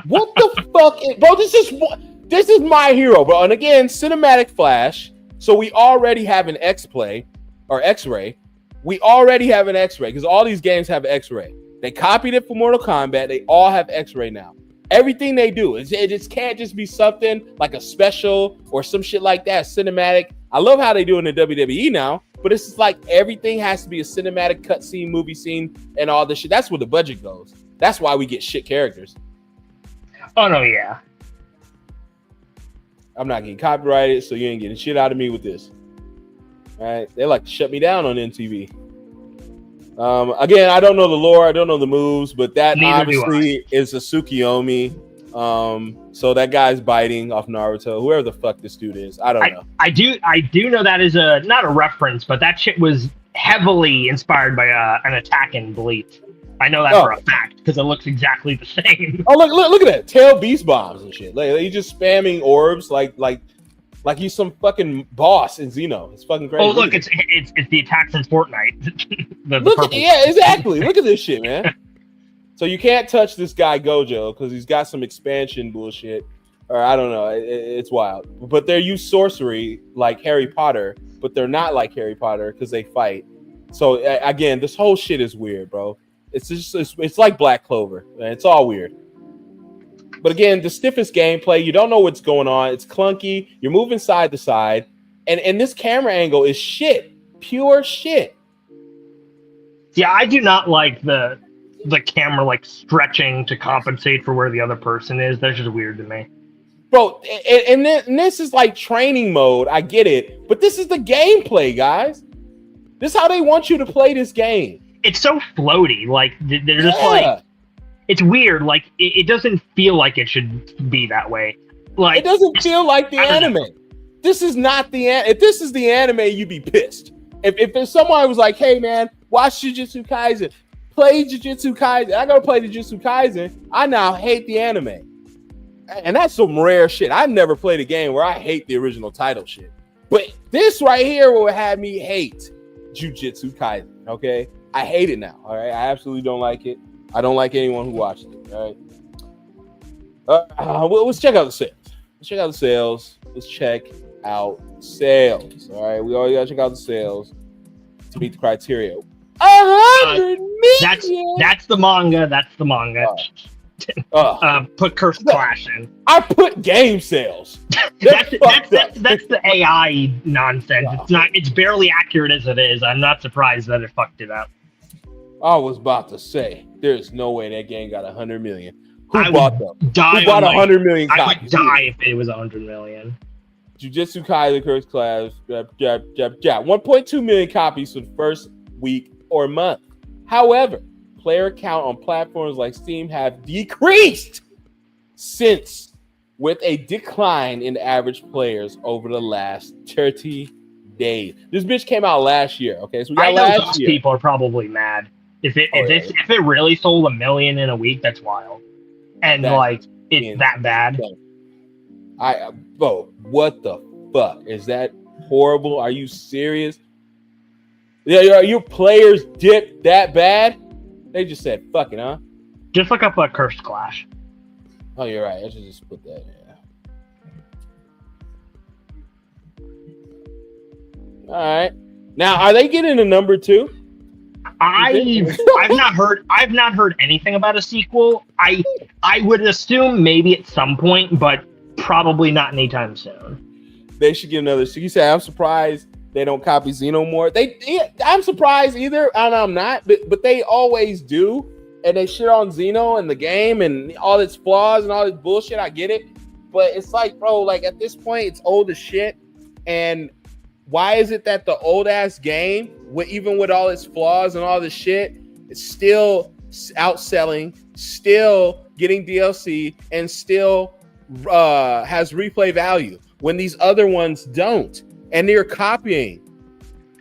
What the fuck, bro? This is My Hero, bro. And again, cinematic flash. So we already have an X-Play or X-Ray. We already have an X-Ray because all these games have X-Ray. They copied it for Mortal Kombat. They all have X-Ray now. Everything they do, it just can't just be something like a special or some shit like that, cinematic. I love how they do it in the WWE now, but it's just like everything has to be a cinematic cutscene, movie scene, and all this shit. That's where the budget goes. That's why we get shit characters. Oh, no, yeah. I'm not getting copyrighted, so you ain't getting shit out of me with this. All right? They like to shut me down on MTV. Again, I don't know the lore, I don't know the moves, but that Neither obviously is a Tsukiyomi. So that guy's biting off Naruto. Whoever the fuck this dude is, I don't know. I do know that is not a reference, but that shit was heavily inspired by an Attack and Bleach. I know that for a fact because it looks exactly the same. Oh, look at that! Tail beast bombs and shit. Like he's just spamming orbs like he's some fucking boss in Xeno. It's fucking crazy. Oh, look, it's the attacks in Fortnite. Yeah, exactly. Look at this shit, man. So you can't touch this guy Gojo because he's got some expansion bullshit, or I don't know. It's wild. But they use sorcery like Harry Potter, but they're not like Harry Potter because they fight. So again, this whole shit is weird, bro. It's like Black Clover. Man. It's all weird. But again, the stiffest gameplay. You don't know what's going on. It's clunky. You're moving side to side, and this camera angle is shit, pure shit. Yeah, I do not like the camera like stretching to compensate for where the other person is. That's just weird to me, bro. And this is like training mode. I get it, but this is the gameplay, guys. This is how they want you to play this game. It's so floaty. Like they're just like. It's weird. Like it doesn't feel like it should be that way. Like it doesn't feel like the anime. This is not the if this is the anime, you'd be pissed. If someone was like, "Hey man, watch Jujutsu Kaisen, play Jujutsu Kaisen," I gotta play Jujutsu Kaisen. I now hate the anime, and that's some rare shit. I've never played a game where I hate the original title shit, but this right here will have me hate Jujutsu Kaisen. Okay, I hate it now. All right, I absolutely don't like it. I don't like anyone who watched it. All right. Well, let's check out the sales. Let's check out sales. All right. We always gotta check out the sales to meet the criteria. 100 million. That's the manga. That's the manga. Put Cursed Clash in. I put game sales. That's the AI nonsense. It's barely accurate as it is. I'm not surprised that it fucked it up. I was about to say, there's no way that game got 100 million. Who bought them? Who bought 100 million copies? I would die if it was 100 million. Jujutsu Kaisen Cursed Clash, 1.2 million copies for the first week or month. However, player count on platforms like Steam have decreased since, with a decline in average players over the last 30 days. This bitch came out last year. Okay, so we got I know last those year. people are probably mad. If it really sold 1 million in a week, that's wild. And it's that bad. Bro, what the fuck? Is that horrible? Are you serious? Yeah, are your players dipped that bad? They just said, fuck it, huh? Just look up a Cursed Clash. Oh, you're right. I should just put that in. All right. Now, are they getting a number 2? I've not heard anything about a sequel. I would assume maybe at some point, but probably not anytime soon. They should get another. So you say I'm surprised they don't copy Xeno more. I'm surprised either, and I'm not. But they always do. and they shit on Xeno and the game and all its flaws and all its bullshit. I get it, but it's like, bro, like at this point, it's old as shit. And why is it that the old ass game, even with all its flaws and all this shit, it's still outselling, still getting DLC, and still has replay value when these other ones don't? And they're copying.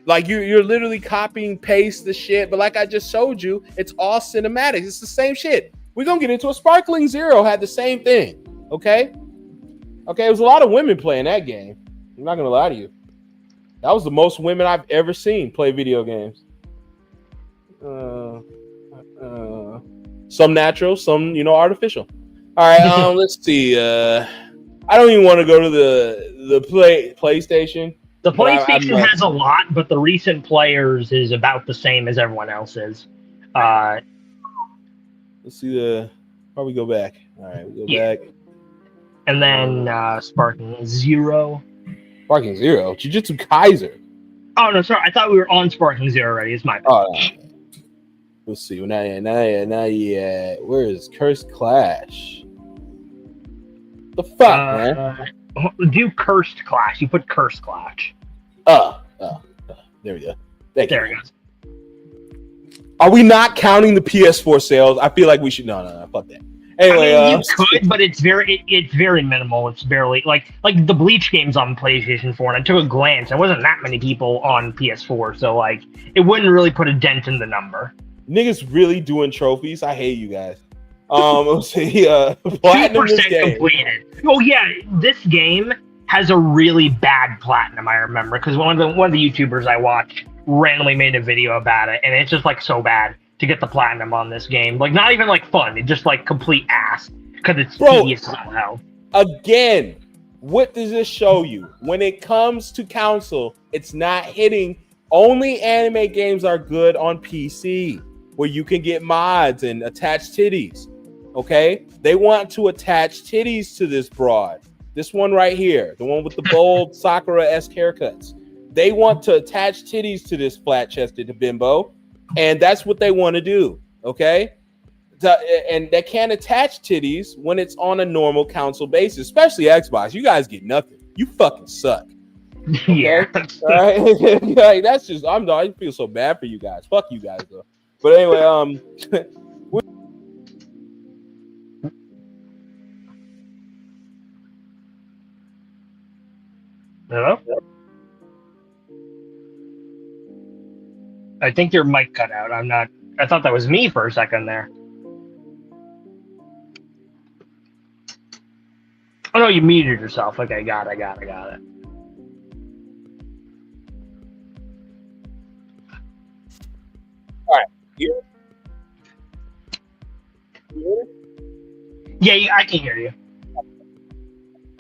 Like you're literally copying, paste the shit. But like I just showed you, it's all cinematics. It's the same shit. We're gonna get into a Sparkling Zero had the same thing. Okay. It was a lot of women playing that game. I'm not gonna lie to you. That was the most women I've ever seen play video games. Some natural, some artificial. All right, let's see. I don't even want to go to the PlayStation. The PlayStation has a lot, but the recent players is about the same as everyone else's. Let's see how we go back. All right, we go back. And then Sparking Zero. Sparking Zero? Jujutsu Kaiser. Oh, no, sorry. I thought we were on Sparking Zero already. It's my bad. Oh, no. Let's see. Not yet. Where is Cursed Clash? The fuck, man? Do Cursed Clash. You put Cursed Clash. There we go. There it goes. Are we not counting the PS4 sales? I feel like we should. No, fuck that. Anyway, I mean, you could, but it's very minimal. It's barely like the Bleach games on PlayStation 4, and I took a glance. There wasn't that many people on PS4, so like it wouldn't really put a dent in the number. Niggas really doing trophies. I hate you guys. Let's see. Platinum 2% completed. Oh yeah, this game has a really bad platinum. I remember because one of the YouTubers I watch randomly made a video about it, and it's just like so bad to get the platinum on this game. Like not even like fun. It's just like complete ass because it's tedious as hell. Again, what does this show you? When it comes to console, it's not hitting. Only anime games are good on PC, where you can get mods and attach titties. Okay, they want to attach titties to this broad. This one right here, the one with the bold Sakura-esque haircuts. They want to attach titties to this flat-chested bimbo, and that's what they want to do. Okay, and they can't attach titties when it's on a normal console basis, especially Xbox. You guys get nothing. You fucking suck. Okay? Yeah. Right? That's just I feel so bad for you guys. Fuck you guys though. But anyway, Hello? I think your mic cut out. I thought that was me for a second there. Oh no, you muted yourself. Okay, got it. all right. You hear me? Yeah, I can hear you.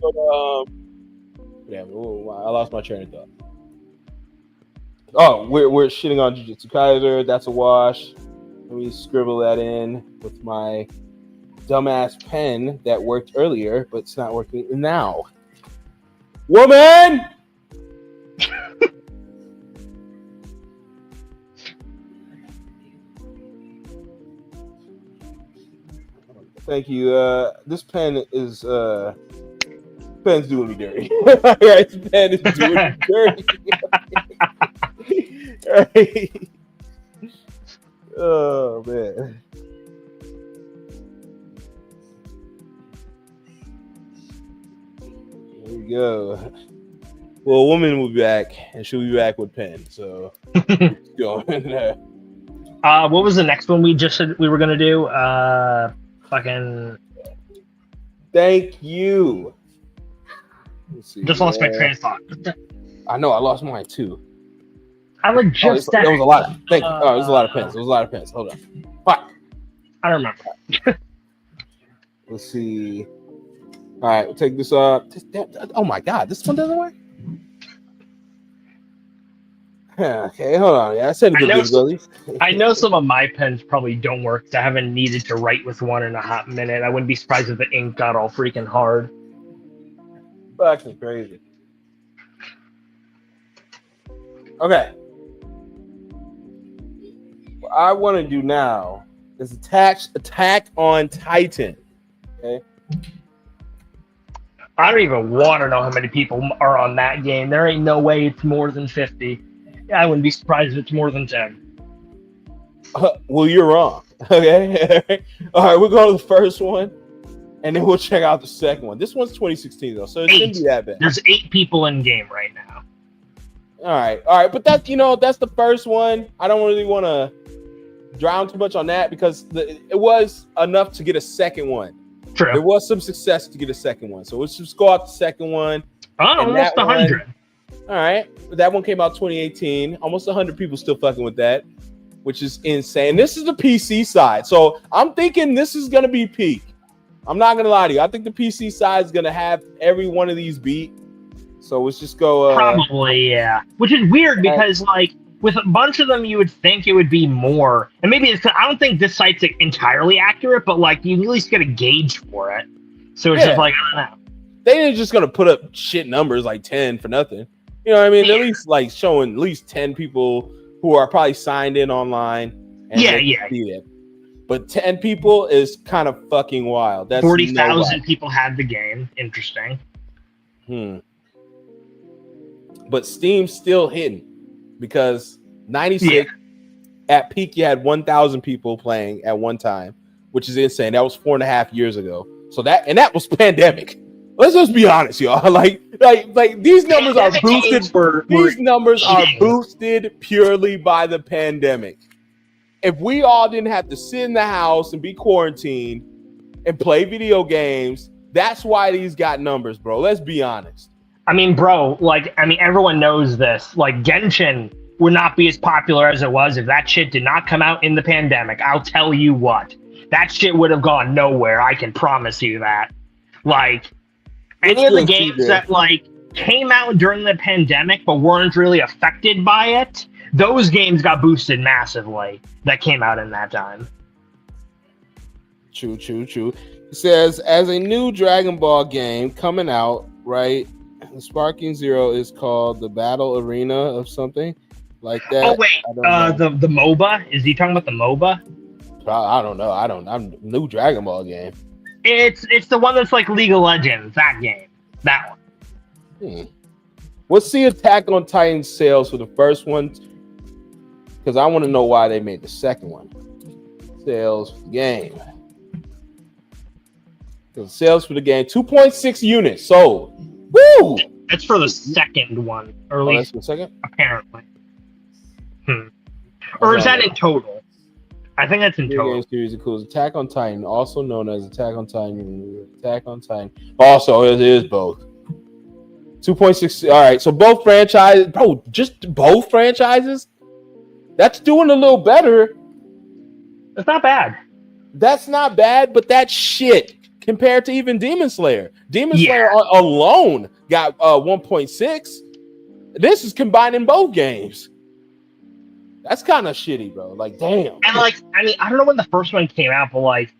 So, I lost my train of thought. Oh, we're shitting on Jujutsu Kaiser. That's a wash. Let me scribble that in with my dumbass pen that worked earlier, but it's not working now. Woman! Thank you. This pen is pen's doing me dirty. This pen is doing me dirty. Right. Oh man. There we go. Well, a woman will be back, and she'll be back with pen. So, going. What was the next one we just said we were gonna do? Fucking. Thank you. Let's see. Just lost my train of thought. I know I lost mine too. I would just. There was a lot. Thank you. Oh, there's a lot of pens. There was a lot of pens. Hold on. Fuck. I don't remember. Let's see. All right, we'll take this up. Oh my god, this one doesn't work. Okay, hold on. Yeah, I said a good bit. I know some of my pens probably don't work. I haven't needed to write with one in a hot minute. I wouldn't be surprised if the ink got all freaking hard. Fucking crazy. Okay. What I want to do now It's Attack on Titan. Okay. I don't even want to know how many people are on that game. There ain't no way it's more than 50. I wouldn't be surprised if it's more than 10. Well, you're wrong. Okay. All right, we'll go to the first one, and then we'll check out the second one. This one's 2016 though, so it shouldn't be that bad. There's 8 people in game right now. All right, but that's the first one. I don't really want to drown too much on that because it was enough to get a second one. True. There was some success to get a second one, so let's just go out the second one. Oh, almost 100. All right, that one came out 2018. Almost 100 people still fucking with that, which is insane. This is the PC side, so I'm thinking this is gonna be peak. I'm not gonna lie to you. I think the PC side is gonna have every one of these beat. So let's just go. Probably, yeah. Which is weird because, like, with a bunch of them, you would think it would be more. And maybe I don't think this site's entirely accurate, but, like, you at least get a gauge for it. So it's just like, I don't know. They ain't just gonna put up shit numbers like 10 for nothing. You know what I mean? At least like showing at least 10 people who are probably signed in online. And see it. But 10 people is kind of fucking wild. That's 40,000 people had the game. Interesting. But Steam's still hitting because 96 at peak, you had 1,000 people playing at one time, which is insane. That was 4.5 years ago. So that was pandemic. Let's just be honest, y'all. Like these numbers are boosted. These numbers are boosted purely by the pandemic. If we all didn't have to sit in the house and be quarantined and play video games, that's why these got numbers, bro. Let's be honest. I mean, bro, everyone knows this. Like, Genshin would not be as popular as it was if that shit did not come out in the pandemic. I'll tell you what. That shit would have gone nowhere. I can promise you that. Like, any of the games that, like, came out during the pandemic but weren't really affected by it, those games got boosted massively that came out in that time. True. It says, as a new Dragon Ball game coming out, right? Sparking Zero is called the Battle Arena of something like that. Oh wait, the MOBA? Is he talking about the MOBA? I don't know. I'm new Dragon Ball game. It's the one that's like League of Legends. That game, that one. Let's see Attack on Titan sales for the first one, because I want to know why they made the second one. Sales for the game. The sales for the game, 2.6 units sold. Woo! That's for the second one, or at least that's the second? Apparently. Or is that in total? I think that's in total. Game series includes Attack on Titan, also known as Attack on Titan. Also, it is both. 2.6. All right, so both franchises, bro. Just both franchises. That's doing a little better. That's not bad. That's not bad, but that's shit compared to even Demon Slayer. Demon Slayer alone got 1.6. This is combining both games. That's kind of shitty, bro. Like, damn. And like, I mean, I don't know when the first one came out, but like,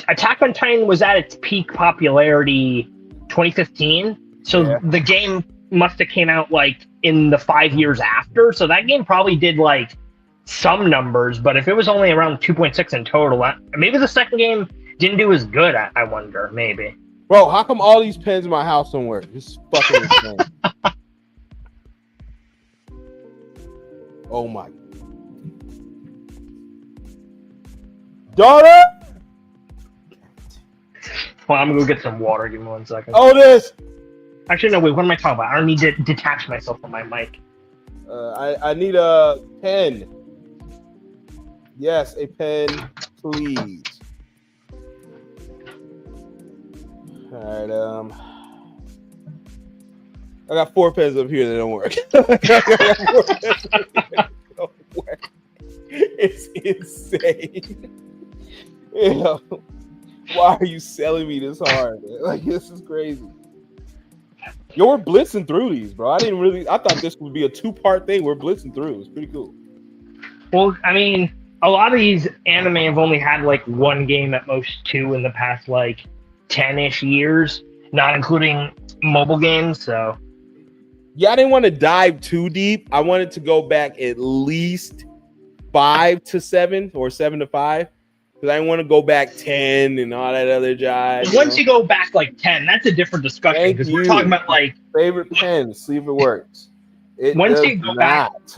Attack on Titan was at its peak popularity 2015. So the game must have came out like in the 5 years after. So that game probably did like some numbers, but if it was only around 2.6 in total, maybe the second game didn't do as good. I wonder, maybe. Bro, how come all these pens in my house don't work? This is fucking insane. Oh my. Daughter! Well, I'm gonna go get some water. Give me 1 second. Oh, this! Actually, no, wait, what am I talking about? I don't need to detach myself from my mic. I need a pen. Yes, a pen, please. All right, I got 4 pens up here that don't work. It's insane. Yeah. Why are you selling me this hard? Like, this is crazy. Yo, we're blitzing through these, bro. I thought this would be a 2-part thing. We're blitzing through. It's pretty cool. Well, I mean, a lot of these anime have only had like 1 game, at most 2 in the past like 10-ish years, not including mobile games. So yeah, I didn't want to dive too deep. I wanted to go back at least 5 to 7 or 7 to 5. because I want to go back 10 and all that other jive. Once you go back like 10, that's a different discussion Thank because we're you. talking about like favorite pen, see if it works. It Once does you go not.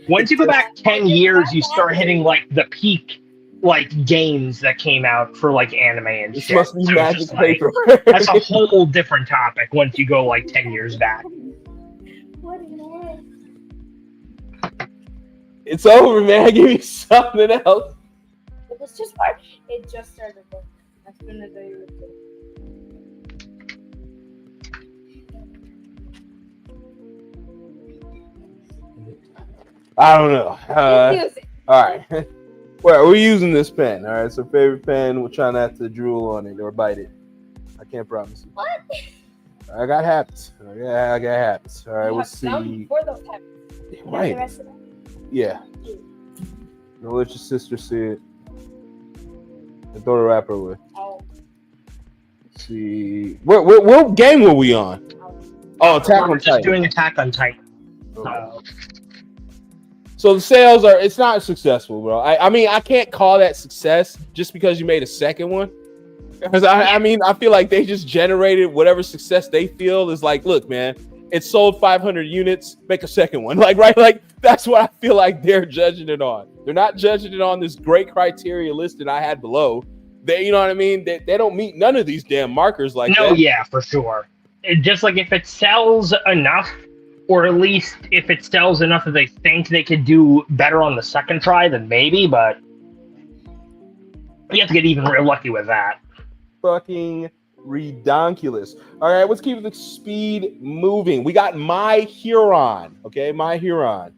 once you go back 10 years, you start hitting like the peak like games that came out for like anime and This shit. must be So it's magic just, like, paper. that's a whole different topic once you go like 10 years back. What in the world? It's over, man. Give me something else. It was just hard. It just started working. As soon as I recorded. I don't know. Confusing. All right. Well, we're using this pen. All right. It's our favorite pen. We'll try not to drool on it or bite it. I can't promise you. What? I got habits. I got habits. All right. You We'll have some see. before those happen. The Right. rest of them. Yeah. Don't let your sister see it. And throw the wrapper away. Oh. Let's see. What game were we on? Oh, Attack We're on just Titan. doing Attack on Titan. So the sales are, it's not successful, bro. I mean, I can't call that success just because you made a second one. Because I mean, I feel like they just generated whatever success they feel is like, look, man, it sold 500 units, make a second one. Like, right? Like, that's what I feel like they're judging it on. They're not judging it on this great criteria list that I had below. They, you know what I mean? They don't meet none of these damn markers like No, that. yeah, for sure. Just like if it sells enough, or at least if it sells enough that they think they could do better on the second try, then maybe, but you have to get even real lucky with that. Fucking redonkulous. All right, let's keep the speed moving. We got My Huron. Okay, My Huron.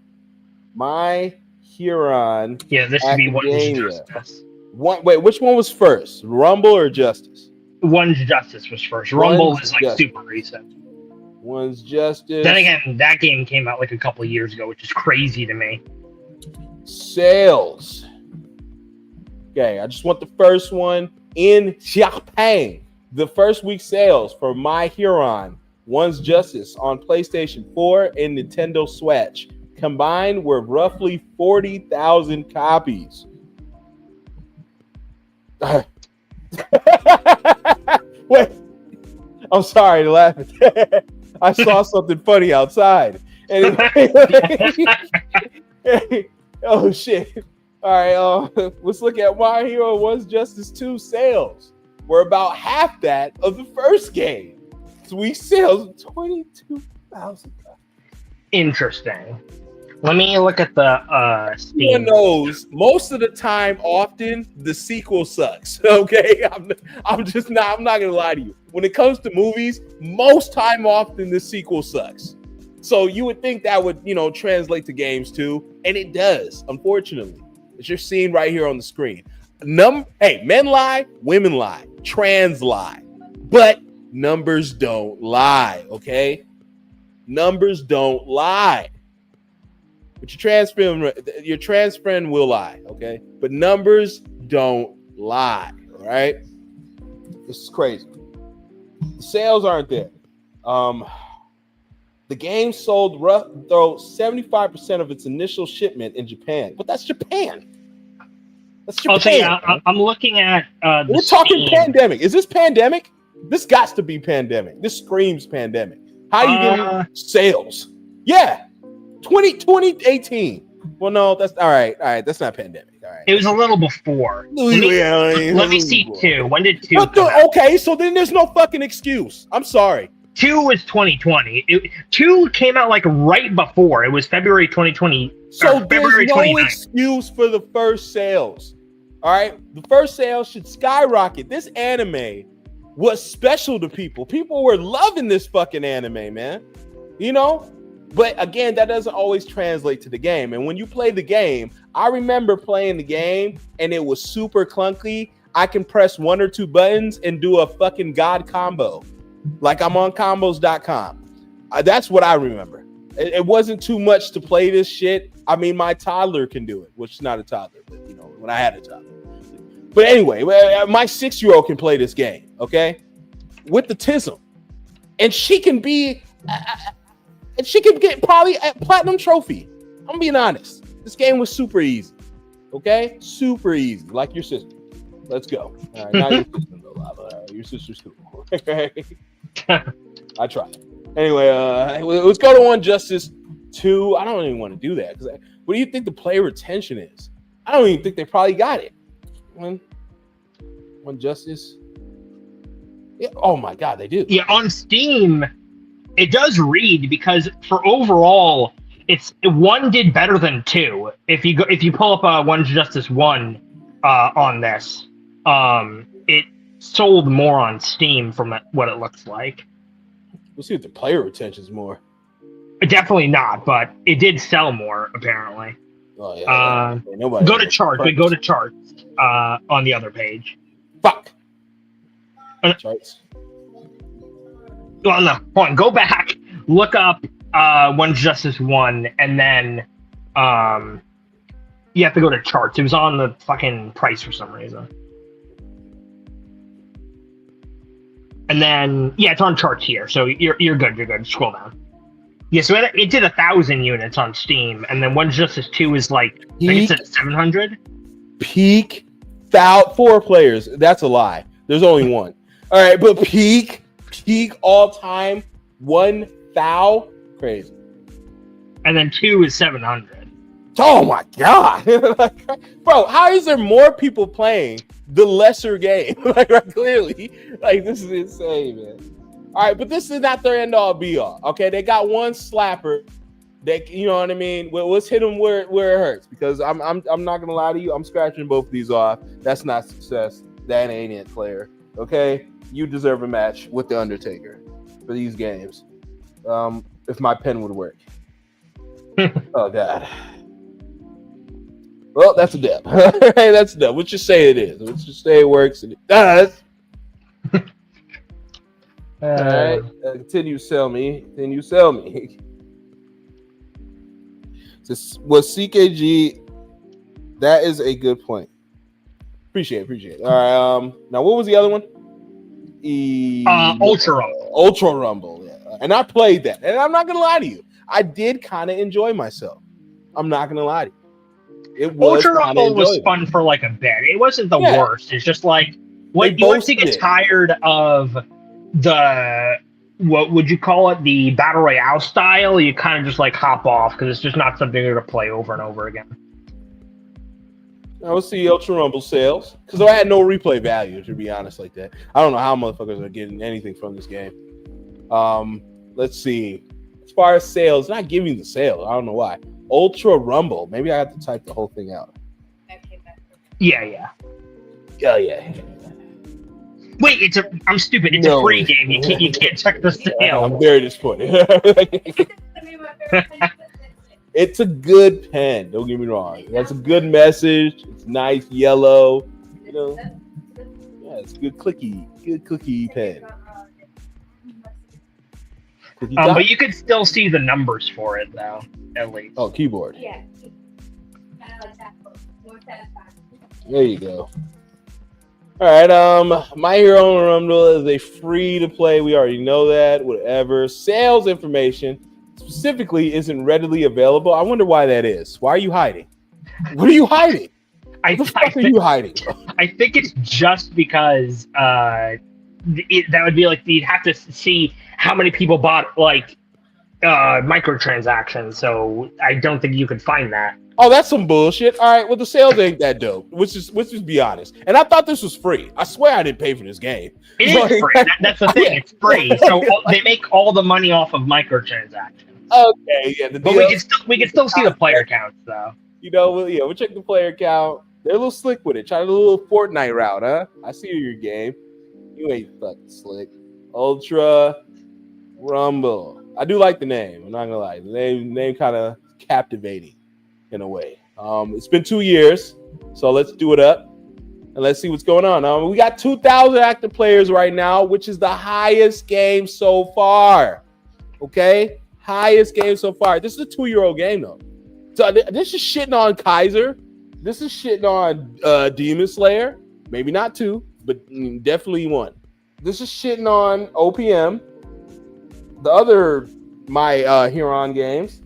My Huron. Yeah, this should be One's Academia. Justice. Wait, which one was first? Rumble or Justice? One's Justice was first. Rumble One's is like Justice. super recent. One's Justice. Then again, that game came out like a couple of years ago, which is crazy to me. Sales. Okay, I just want the first one in Japan. The first week sales for My Huron, One's Justice on PlayStation 4 and Nintendo Switch combined were roughly 40,000 copies. Wait, I'm sorry to laugh. I saw something funny outside. Anyway, oh shit. All right, let's look at My Hero One's Justice 2 sales. We're about half that of the first game. Week sales of 22,000. Interesting. Let me look at the Steam. Everyone knows most of the time, often the sequel sucks. Okay, I'm just not. I'm not gonna lie to you. When it comes to movies, most time, often the sequel sucks. So you would think that would, translate to games too, and it does. Unfortunately, as you're seeing right here on the screen. Hey, men lie, women lie, trans lie, but numbers don't lie. Okay, numbers don't lie. But your trans friend will lie, okay? But numbers don't lie, all right? This is crazy. The sales aren't there. The game sold though 75% of its initial shipment in Japan, but that's Japan. That's Japan. Okay, I'm looking at. We're talking pandemic. Is this pandemic? This got to be pandemic. This screams pandemic. How you getting sales? Yeah. 2018. Well, no, that's all right. All right, that's not pandemic. All right. It was a little before. Let me see 2. When did 2 come out? Okay, so then there's no fucking excuse. I'm sorry. 2 was 2020. 2 came out like right before. It was February 2020. So February there's no 29th. excuse for the first sales. All right, the first sales should skyrocket. This anime was special to people. People were loving this fucking anime, man. But again, that doesn't always translate to the game. And when you play the game, I remember playing the game and it was super clunky. I can press 1 or 2 buttons and do a fucking god combo. Like I'm on combos.com. That's what I remember. It wasn't too much to play this shit. I mean, my toddler can do it, which is not a toddler, but when I had a toddler. But anyway, my 6-year-old can play this game, okay? With the tism. And she can be... and she could get probably a platinum trophy. I'm being honest. This game was super easy. Okay, super easy, like your sister. Let's go. All right, not your sister, though, Lava. All right, your sister's cool. I tried. Anyway, let's go to One Justice 2. I don't even want to do that because what do you think the player retention is? I don't even think they probably got it. One Justice. Yeah, oh my God, they do. Yeah, on Steam, it does read because for overall, it's 1 did better than 2. If you pull up One Justice 1 on this, it sold more on Steam from what it looks like. We'll see if the player retention is more. Definitely not, but it did sell more apparently. Oh yeah. Nobody go to charts. We go to charts on the other page. Fuck. Charts. Well, no. Hold on. Go back. Look up One Justice 1, and then you have to go to charts. It was on the fucking price for some reason. And then it's on charts here. So you're good. You're good. Scroll down. Yeah, so it did 1,000 units on Steam, and then One Justice 2 is like I think it's at 700. Peak 4 players. That's a lie. There's only one. All right, but peak all time 1,000 crazy. And then 2 is 700. Oh my God, bro! How is there more people playing the lesser game? Clearly, this is insane, man. All right, but this is not their end all be all. Okay, they got one slapper. That you know what I mean. Let's hit them where it hurts because I'm not gonna lie to you. I'm scratching both of these off. That's not success. That ain't it, player. Okay, you deserve a match with the Undertaker for these games. If my pen would work. Oh God. Well, that's a dub. Hey, that's a dub. Let's just say it is. Let's just say it works and it does. All right. Continue sell me. Was CKG? That is a good point. Appreciate it. All right. Now, what was the other one? Ultra Rumble. Ultra Rumble. Yeah. And I played that. And I'm not gonna lie to you. I did kind of enjoy myself. I'm not gonna lie to you. It was Ultra Rumble was fun for like a bit. It wasn't the worst. It's just like once you get tired of the what would you call it, the battle royale style, you kind of just like hop off because it's just not something you're gonna play over and over again. I will see Ultra Rumble sales because I had no replay value, to be honest, like that. I don't know how motherfuckers are getting anything from this game. Let's see. As far as sales, not giving the sales. I don't know why. Ultra Rumble. Maybe I have to type the whole thing out. Yeah. Oh yeah. Wait, I'm stupid. It's a free game. You can't check the sale. I'm very disappointed. It's a good pen. Don't get me wrong. That's a good message. It's nice yellow. You know. Yeah, it's good clicky pen. But you could still see the numbers for it though, at least. Oh, keyboard. Yeah. Kind of like that. More satisfying. There you go. All right. My Hero Rumble is a free to play. We already know that. Whatever. Sales information specifically isn't readily available. I wonder why that is. Why are you hiding? What are you hiding? What the fuck are you hiding? I think it's just because that would be like you'd have to see how many people bought like microtransactions. So I don't think you could find that. Oh, that's some bullshit. All right, well, the sales ain't that dope. Let's just be honest. And I thought this was free. I swear I didn't pay for this game. It is free. That's the thing. It's free. So they make all the money off of microtransactions. Okay, yeah. But we can still see the player counts, though. You know, we'll check the player count. They're a little slick with it. Try a little Fortnite route, huh? I see your game. You ain't fucking slick. Ultra Rumble. I do like the name. I'm not gonna lie. The name kind of captivating. In a way. It's been 2 years, so let's do it up and let's see what's going on. We got 2,000 active players right now, which is the highest game so far. Okay, highest game so far. This is a 2-year-old game though, so this is shitting on Kaiser. This is shitting on Demon Slayer. Maybe not 2, but definitely 1. This is shitting on OPM. The other my Huron games.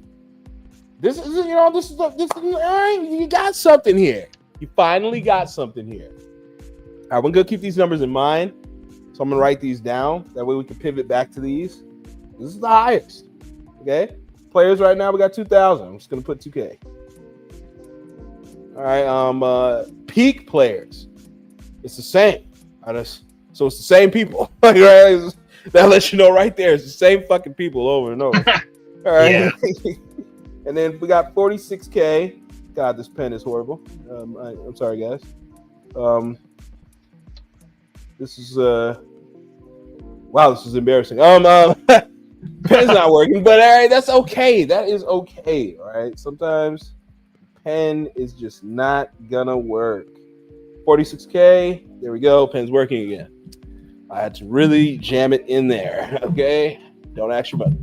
This is all right. You got something here. You finally got something here. All right, we're gonna keep these numbers in mind. So I'm gonna write these down. That way we can pivot back to these. This is the highest. Okay. Players right now, we got 2,000. I'm just gonna put 2K. All right. Peak players. It's the same. So it's the same people. Right? That lets you know right there. It's the same fucking people over and over. All right. Yeah. And then we got 46K. God, this pen is horrible. I'm sorry, guys. This is wow, this is embarrassing. Pen's not working, but all right, that's okay. That is okay. All right. Sometimes pen is just not gonna work. 46K. There we go. Pen's working again. I had to really jam it in there. Okay. Don't ask your mother.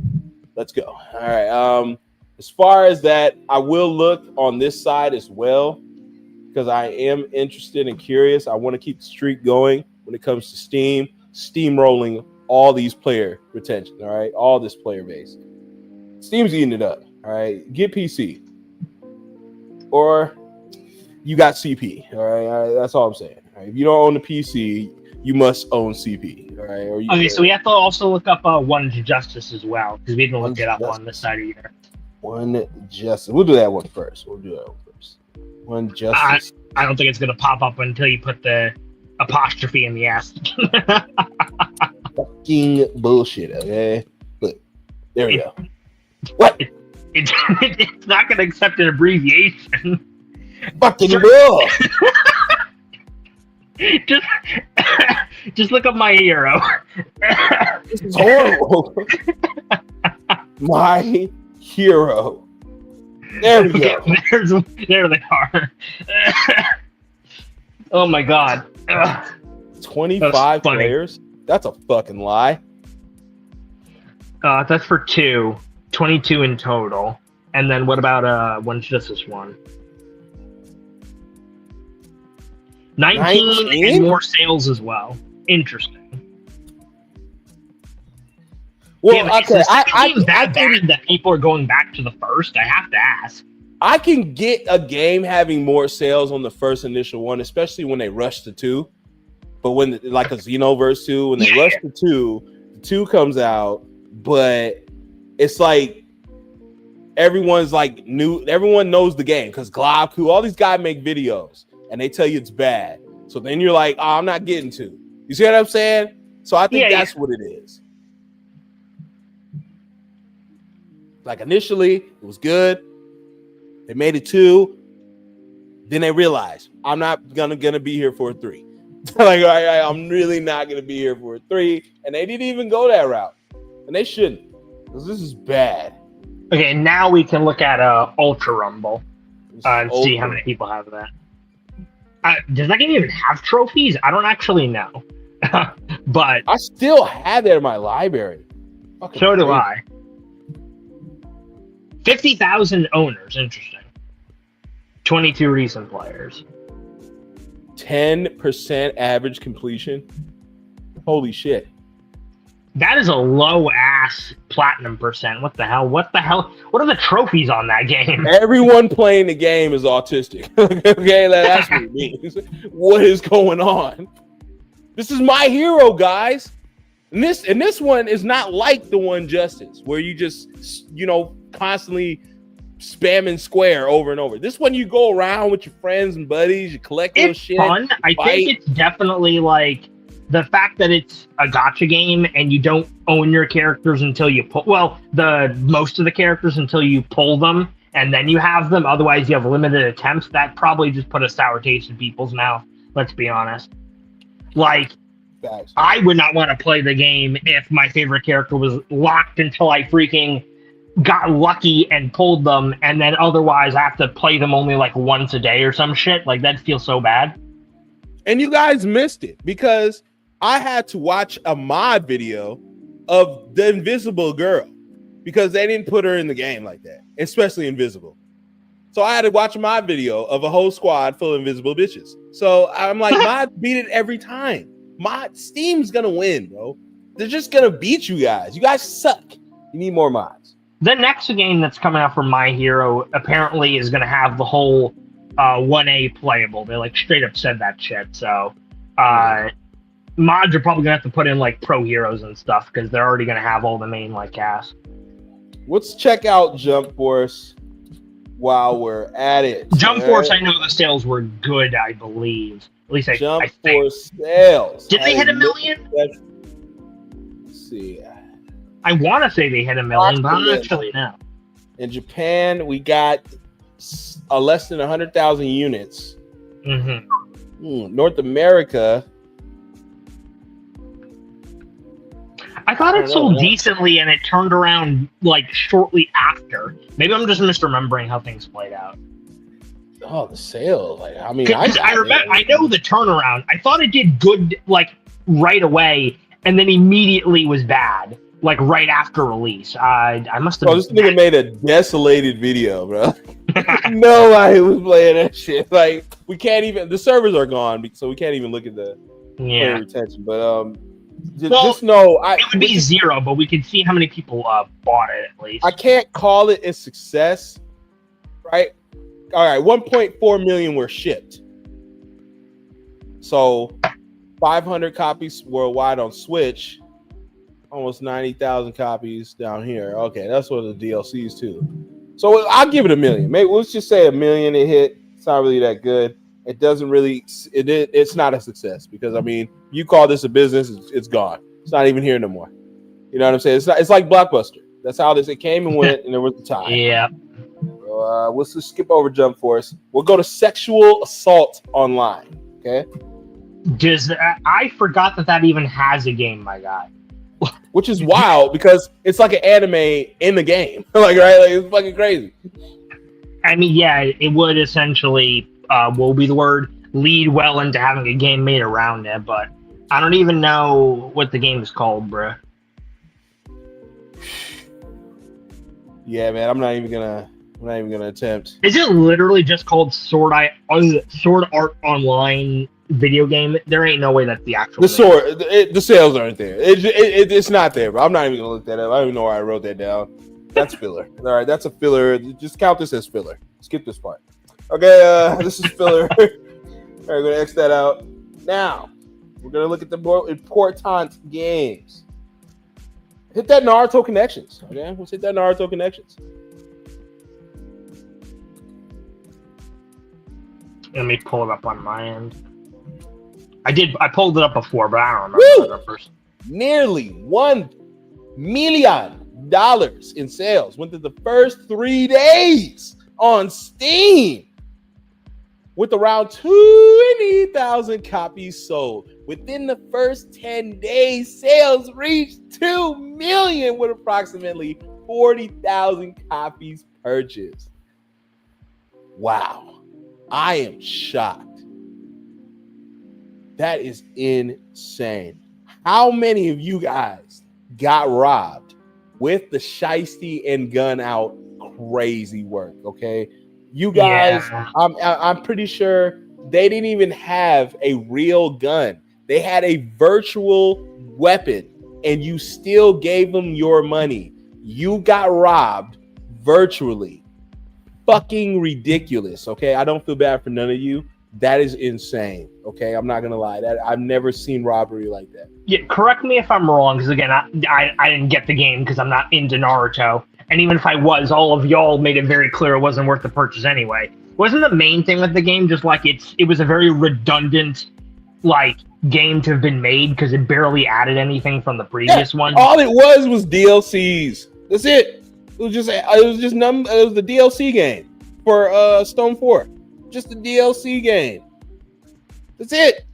Let's go. All right. As far as that, I will look on this side as well because I am interested and curious. I want to keep the streak going when it comes to Steam, steamrolling all these player retention. All right. All this player base. Steam's eating it up. All right. Get PC. Or you got CP. All right. That's all I'm saying. All right? If you don't own the PC, you must own CP. All right. Okay, so we have to also look up One Justice as well because we didn't look it up on this side either. One Justice. We'll do that one first. One Justice. I don't think it's going to pop up until you put the apostrophe in the S. Fucking bullshit. Okay. Look. There we go. What? It's not going to accept an abbreviation. Fucking bull. Just look up My Hero. This is horrible. My Hero. There we go. There they are. Oh my god. 25 players? That's a fucking lie. That's for 2. 22 in total. And then what about One Justice 1? 19 and more sales as well. Interesting. Well, Damn, okay, that bad that people are going back to the first. I have to ask. I can get a game having more sales on the first initial one, especially when they rush to 2. But when, like a Xenoverse 2, when they rush to 2, the 2 comes out, but it's like everyone's like new. Everyone knows the game because Globku, all these guys make videos and they tell you it's bad. So then you're like, oh, I'm not getting 2. You see what I'm saying? So I think that's what it is. Like initially, it was good. They made it 2. Then they realized I'm not gonna be here for a 3. Like I'm really not gonna be here for a 3, and they didn't even go that route, and they shouldn't, because this is bad. Okay, now we can look at Ultra Rumble and see how many people have that. Does that game even have trophies? I don't actually know, but I still have that in my library. Fucking so do crazy. I. 50,000 owners. Interesting. 22 recent players. 10% average completion. Holy shit. That is a low ass platinum percent. What the hell? What are the trophies on that game? Everyone playing the game is autistic. Okay, that's what it means. What is going on? This is My Hero, guys. And this one is not like the One Justice, where you just, constantly spamming square over and over. This one, you go around with your friends and buddies, you collect little shit. It's fun. I think it's definitely like the fact that it's a gacha game and you don't own your characters until you most of the characters until you pull them and then you have them. Otherwise, you have limited attempts. That probably just put a sour taste in people's mouth. Let's be honest. Like, I would not want to play the game if my favorite character was locked until I freaking got lucky and pulled them, and then otherwise I have to play them only like once a day or some shit. Like, that feels so bad. And you guys missed it because I had to watch a mod video of the Invisible Girl because they didn't put her in the game like that, especially Invisible. So I had to watch a mod video of a whole squad full of invisible bitches. So I'm like, mod beat it every time. Steam's gonna win, bro. They're just gonna beat you guys. You guys suck. You need more mods. The next game that's coming out for My Hero apparently is going to have the whole 1A playable. They like straight up said that shit. So mods are probably gonna have to put in like pro heroes and stuff because they're already gonna have all the main like cast. Let's check out Jump Force while we're at it. Jump Force, I know the sales were good, I believe. At least I Jump think. Force sales. Did they hit 1 million? Let's see. I want to say they hit 1 million, but I'm not actually know. In Japan, we got less than 100,000 units. North America. I thought it sold decently, and it turned around like shortly after. Maybe I'm just misremembering how things played out. Oh, the sale! Like, I mean, I remember. I know the turnaround. I thought it did good, like right away, and then immediately was bad, like right after release. I must have. Oh, this nigga made a desolated video, bro. Nobody was playing that shit. Like, we can't even. The servers are gone, so we can't even look at the player retention. But just know, it would be 0, but we could see how many people bought it at least. I can't call it a success, right? All right, 1.4 million were shipped. So 500 copies worldwide on Switch, almost 90,000 copies down here. Okay, that's what the DLCs too. So I'll give it 1 million. Maybe let's just say 1 million it hit. It's not really that good. It doesn't really. It's not a success because I mean, you call this a business, it's gone. It's not even here no more. You know what I'm saying? It's not. It's like Blockbuster. That's how this. It came and went, and there was a time. Yeah. So, we'll just skip over Jump Force. We'll go to Sexual Assault Online. Okay. I forgot that even has a game, my guy. Which is wild because it's like an anime in the game. Like, right? Like, it's fucking crazy. I mean, yeah, it would essentially, what will be the word, lead well into having a game made around it, but I don't even know what the game is called, bruh. Yeah, man, I'm not even gonna attempt. Is it literally just called Sword Art Online video game? There ain't no way that's the actual the sales aren't there. It's not there, bro. I'm not even gonna look that up. I don't even know why I wrote that down. That's filler. All right, that's a filler. Just count this as filler. Skip this part. Okay, this is filler. All right, we're gonna X that out. Now, we're gonna look at the more important games. Hit that Naruto Connections. Okay, let's hit that Naruto Connections. Let me pull it up on my end. I pulled it up before, but I don't remember the numbers. Nearly $1 million in sales within the first 3 days on Steam, with around 20,000 copies sold. Within the first 10 days, sales reached 2 million with approximately 40,000 copies purchased. Wow. I am shocked. That is insane. How many of you guys got robbed with the shiesty and gun out crazy work? Okay, you guys, yeah. I'm pretty sure they didn't even have a real gun. They had a virtual weapon, and you still gave them your money. You got robbed virtually. Fucking ridiculous. Okay, I don't feel bad for none of you. That is insane. Okay, I'm not gonna lie. That I've never seen robbery like that. Yeah, correct me if I'm wrong, because again, I didn't get the game because I'm not into Naruto. And even if I was, all of y'all made it very clear it wasn't worth the purchase anyway. Wasn't the main thing with the game just like it was a very redundant like game to have been made because it barely added anything from the previous one? All it was DLCs. That's it. It was the DLC game for Stone 4. Just the DLC game. That's it.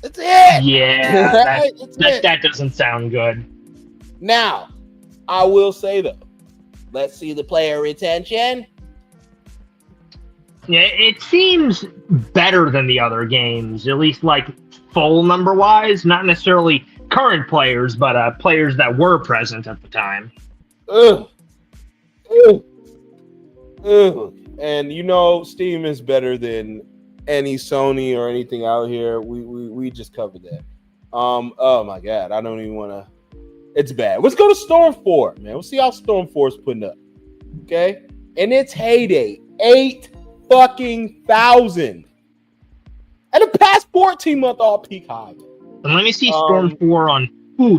That's it. Yeah, that doesn't sound good. Now, I will say though, let's see the player retention. Yeah, it seems better than the other games, at least like full number wise. Not necessarily current players, but players that were present at the time. Ugh. And you know, Steam is better than any Sony or anything out here. We just covered that. Oh my god, I don't even want to. It's bad. Let's go to Storm 4, man. We'll see how Storm 4 is putting up. Okay, and its heyday, $8 fucking thousand. And the past 14-month all peak high. And let me see Storm 4 on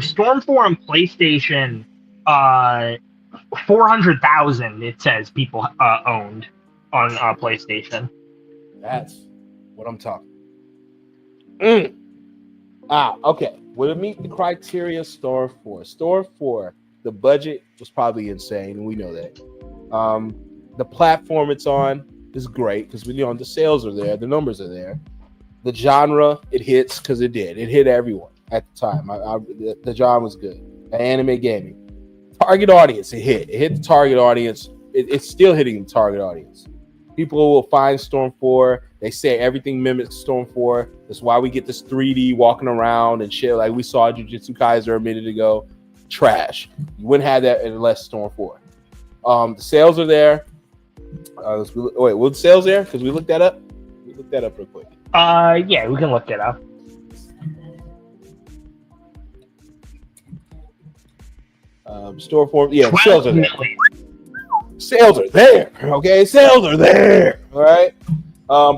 Storm 4 on PlayStation. 400,000 it says people owned on PlayStation. That's what I'm talking. Okay. Would it meet the criteria? Storm 4. Storm 4. The budget was probably insane, and we know that. The platform it's on is great because we know the sales are there, the numbers are there. The genre it hits because it did. It hit everyone at the time. The genre was good. Anime gaming. Target audience, it hit. It hit the target audience. It's still hitting the target audience. People will find Storm 4. They say everything mimics Storm 4. That's why we get this 3D walking around and shit like we saw Jujutsu Kaisen a minute ago. Trash. You wouldn't have that unless Storm 4. The sales are there. Wait, were the sales there? Because we looked that up. We looked that up real quick. Yeah, we can look it up. Store form, yeah, sales are there. Million. Sales are there. Okay, sales are there. All right.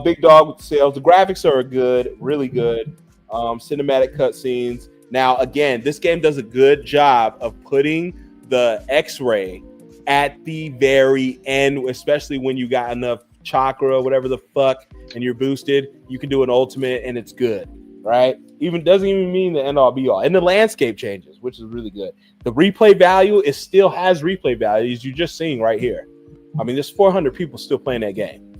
Big dog with the sales. The graphics are good, really good. Cinematic cutscenes. Now, again, this game does a good job of putting the X-ray at the very end, especially when you got enough chakra, whatever the fuck, and you're boosted. You can do an ultimate, and it's good, right? Doesn't even mean the end all be all. And the landscape changes, which is really good. The replay value still has replay values. You're just seeing right here. I mean, there's 400 people still playing that game,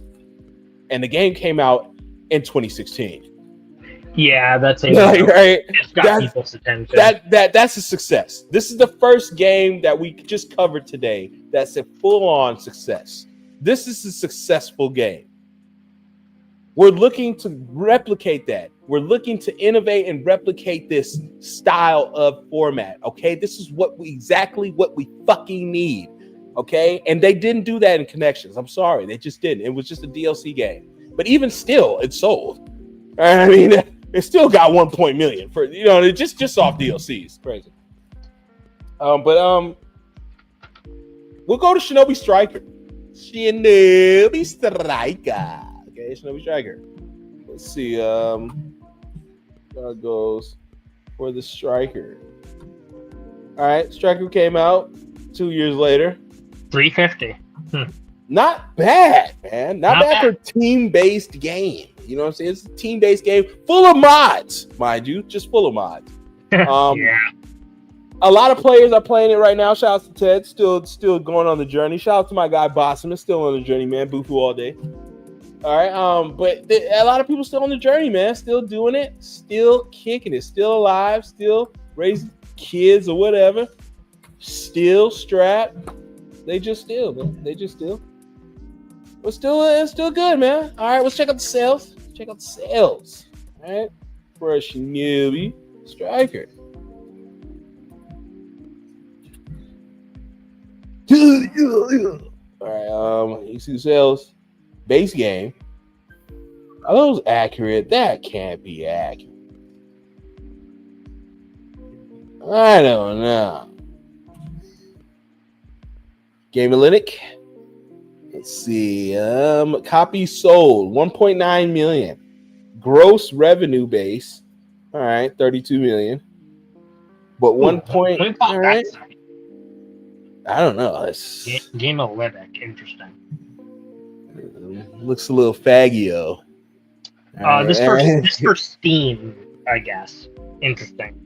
and the game came out in 2016. Yeah, that's it. Right? It's got people's attention. That's a success. This is the first game that we just covered today that's a full-on success. This is a successful game. We're looking to replicate that. We're looking to innovate and replicate this style of format. Okay, this is exactly what we fucking need. Okay, and they didn't do that in Connections. I'm sorry, they just didn't. It was just a DLC game. But even still, it sold. I mean, it still got 1 million for just off DLCs. Crazy. We'll go to Shinobi Striker. Shinobi Striker. Okay, Shinobi Striker. Let's see. How it goes for the Striker. All right, Striker came out 2 years later. 350. Not bad, man. Not bad for a team-based game. You know what I'm saying? It's a team-based game full of mods, mind you, just full of mods. Yeah. A lot of players are playing it right now. Shout out to Ted, still going on the journey. Shout out to my guy Bossman, still on the journey, man. Bufu all day. All right, but a lot of people still on the journey, man. Still doing it, still kicking it, still alive, still raising kids or whatever. Still strapped. They just still, man. They just still. But it's still good, man. All right, let's check out the sales. Check out the sales. All right, for a Shinobi Striker. All right, you see the sales. Base game. Are those accurate? That can't be accurate. I don't know. Gamerlytic. Let's see. Copies sold 1.9 million. Gross revenue base. All right, 32 million. But 1 point. All right. I don't know. It's Gamerlytic. Interesting. Looks a little faggio. This for Steam, I guess. Interesting.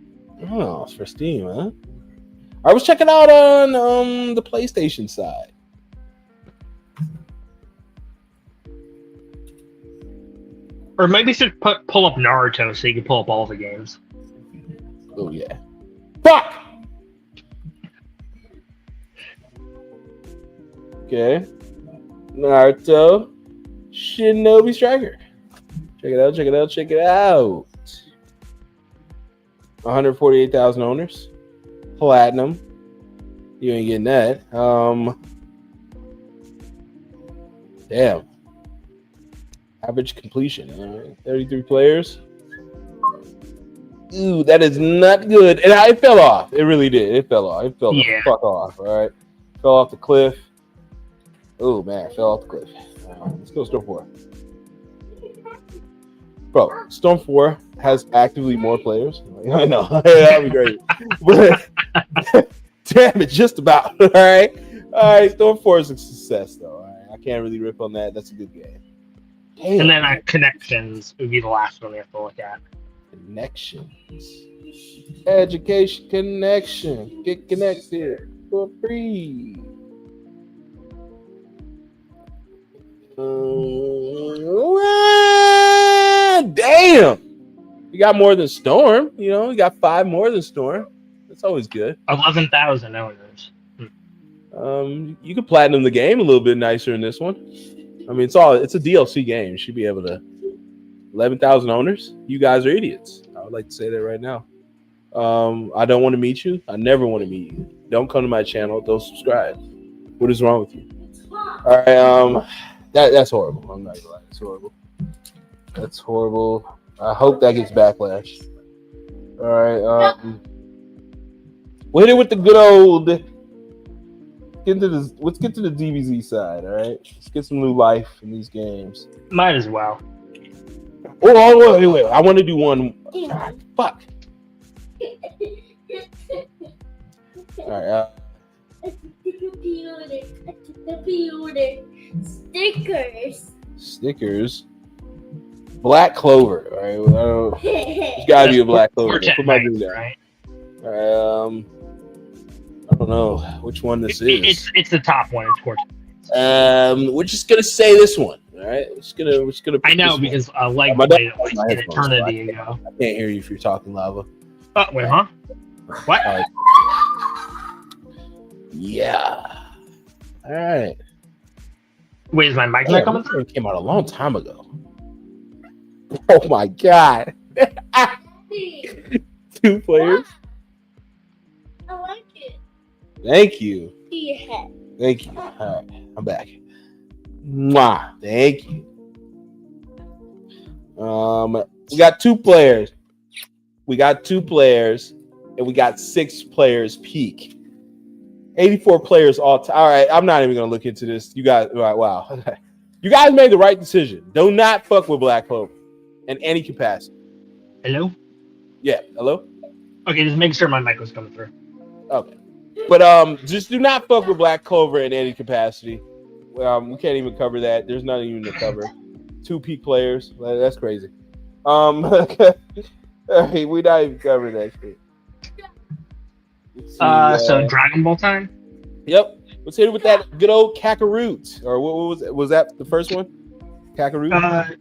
Oh, it's for Steam, huh? I was checking out on the PlayStation side. Or maybe you should pull up Naruto so you can pull up all the games. Oh yeah. Fuck. Okay. Naruto. Shinobi Striker. Check it out, check it out, check it out. 148,000 owners. Platinum. You ain't getting that. Damn. Average completion. 33 players. Ooh, that is not good. And it fell off. It really did. It fell off. It fell the fuck off. All right. Fell off the cliff. Oh man, fell off the cliff. Let's go Storm 4. Bro, Storm 4 has actively more players. I know. That'd be great. But damn it, just about. All right. Storm 4 is a success, though. All right. I can't really rip on that. That's a good game. Damn. And then Connections would be the last one we have to look at. Connections. Education connection. Get connected for free. Damn. You got more than Storm. You know, you got 5 more than Storm. That's always good. 11,000 owners. You can platinum the game a little bit nicer in this one. I mean, it's a DLC game. You should be able to. 11,000 owners. You guys are idiots. I would like to say that right now. I don't want to meet you. I never want to meet you. Don't come to my channel. Don't subscribe. What is wrong with you? All right. That's horrible. I'm not gonna lie. It's horrible. That's horrible. I hope that gets backlash. All right. We'll hit it with the good old. Let's get to the DBZ side. All right. Let's get some new life in these games. Might as well. Oh, wait. I want to do one. God, fuck. All right. Stickers. Black Clover. All right. There's gotta be a Black Clover. Put my name down. Right? I don't know which one this is. It's the top one. It's Quartet. We're just gonna say this one. All right. We're just gonna. I know because like an eternity ago. I can't hear you if you're talking, Lava. Oh wait, huh? What? Yeah. All right. Wait, is my mic not coming through? It came out a long time ago. Oh my god. 2 players. I like it. Thank you. Yeah. Thank you. All right, I'm back. Mwah. Thank you. We got 2 players. And we got 6 players peak. 84 players all time. All right, I'm not even gonna look into this. You guys, all right, wow. You guys made the right decision. Do not fuck with Black Clover in any capacity. Hello? Yeah, hello? Okay, just make sure my mic was coming through. Okay. But just do not fuck with Black Clover in any capacity. We can't even cover that. There's nothing even to cover. 2 peak players. That's crazy. All right, we not even covering that shit. So Dragon Ball time? Yep. Let's hit it with that good old Kakarot. Or what was it? Was that the first one? Kakarot?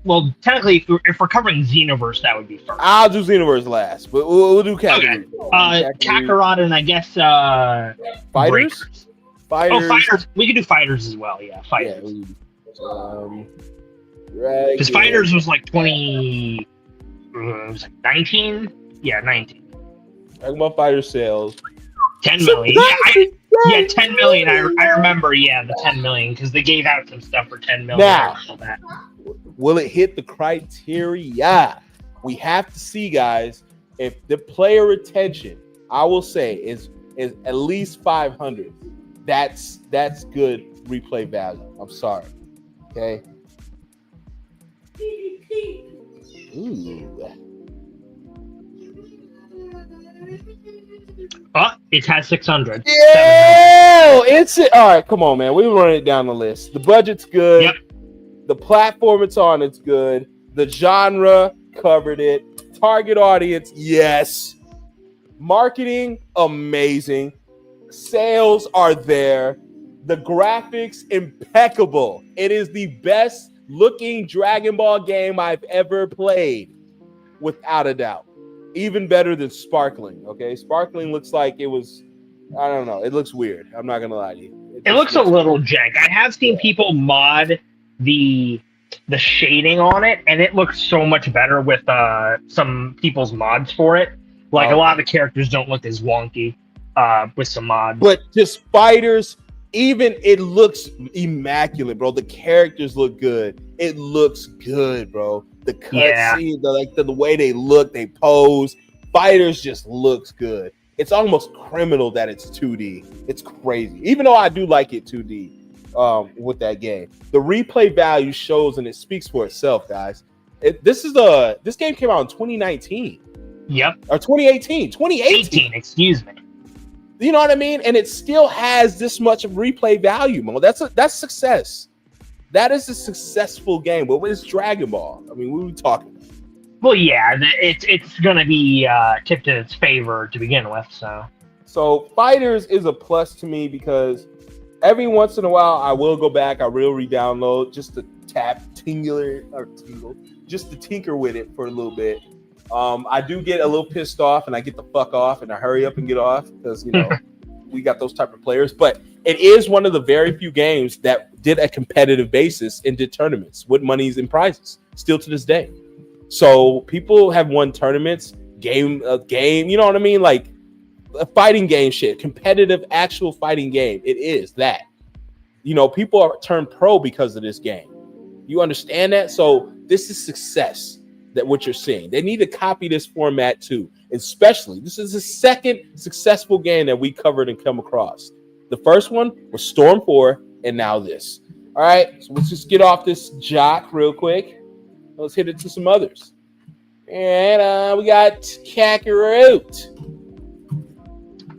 Well, technically, if we're covering Xenoverse, that would be first. I'll do Xenoverse last, but we'll do Kakarot. Okay. Kakarot and I guess Fighters? Breakers. Fighters. Oh, Fighters. We could do Fighters as well. Yeah, Fighters. Because Fighters was like 20. It was like 19. Yeah, 19. Talking about Fighter sales. 10 million. Yeah, 10 million. I remember. Yeah, the 10 million because they gave out some stuff for 10 million. Now, will it hit the criteria? We have to see, guys. If the player retention, I will say, is at least 500. That's good replay value. I'm sorry. Okay. Ooh. Oh, it has 600. Yeah, it's it. All right, come on, man. We run it down the list. The budget's good. Yep. The platform it's on, it's good. The genre covered it. Target audience, yes. Marketing, amazing. Sales are there. The graphics, impeccable. It is the best looking Dragon Ball game I've ever played, without a doubt. Even better than Sparkling, okay? Sparkling looks like it was, I don't know. It looks weird. I'm not going to lie to you. It looks a little jank. I have seen people mod the shading on it, and it looks so much better with some people's mods for it. Like, a lot of the characters don't look as wonky with some mods. But just fighters, even it looks immaculate, bro. The characters look good. It looks good, bro. The cutscene, the way they look, they pose. Fighters just looks good. It's almost criminal that it's 2D. It's crazy. Even though I do like it 2D. with that game. The replay value shows and it speaks for itself, guys. This game came out in 2019. Yep. Or 2018. 18, excuse me. You know what I mean? And it still has this much of replay value, Mo. That's success. That is a successful game. But what is Dragon Ball? I mean, what are we talking about? Well, yeah, it's going to be tipped in its favor to begin with, so. So Fighters is a plus to me because every once in a while I will go back, I will re-download just to just to tinker with it for a little bit. I do get a little pissed off and I get the fuck off and I hurry up and get off because, you know, we got those type of players. But it is one of the very few games that did a competitive basis and did tournaments with monies and prizes still to this day. So people have won tournaments, game, you know what I mean? Like a fighting game shit, competitive, actual fighting game. It is that. You know, people are turned pro because of this game. You understand that? So this is success that what you're seeing. They need to copy this format too. Especially, this is the second successful game that we covered and come across. The first one was Storm 4 and now this. All right, so let's just get off this jock real quick. Let's hit it to some others. And we got Kakarot.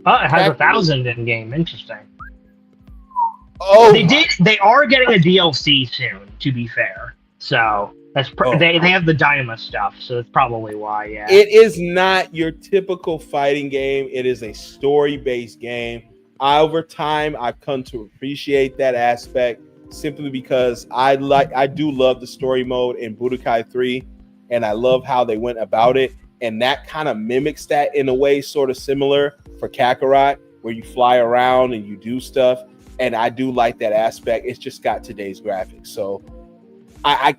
Oh, it has 1,000 in game. Interesting. Oh, they are getting a DLC soon, to be fair. So that's they have the Dyma stuff, so that's probably why. Yeah, it is not your typical fighting game. It is a story-based game. Over time, I've come to appreciate that aspect simply because I do love the story mode in Budokai 3, and I love how they went about it. And that kind of mimics that in a way, sort of similar for Kakarot, where you fly around and you do stuff. And I do like that aspect. It's just got today's graphics. So I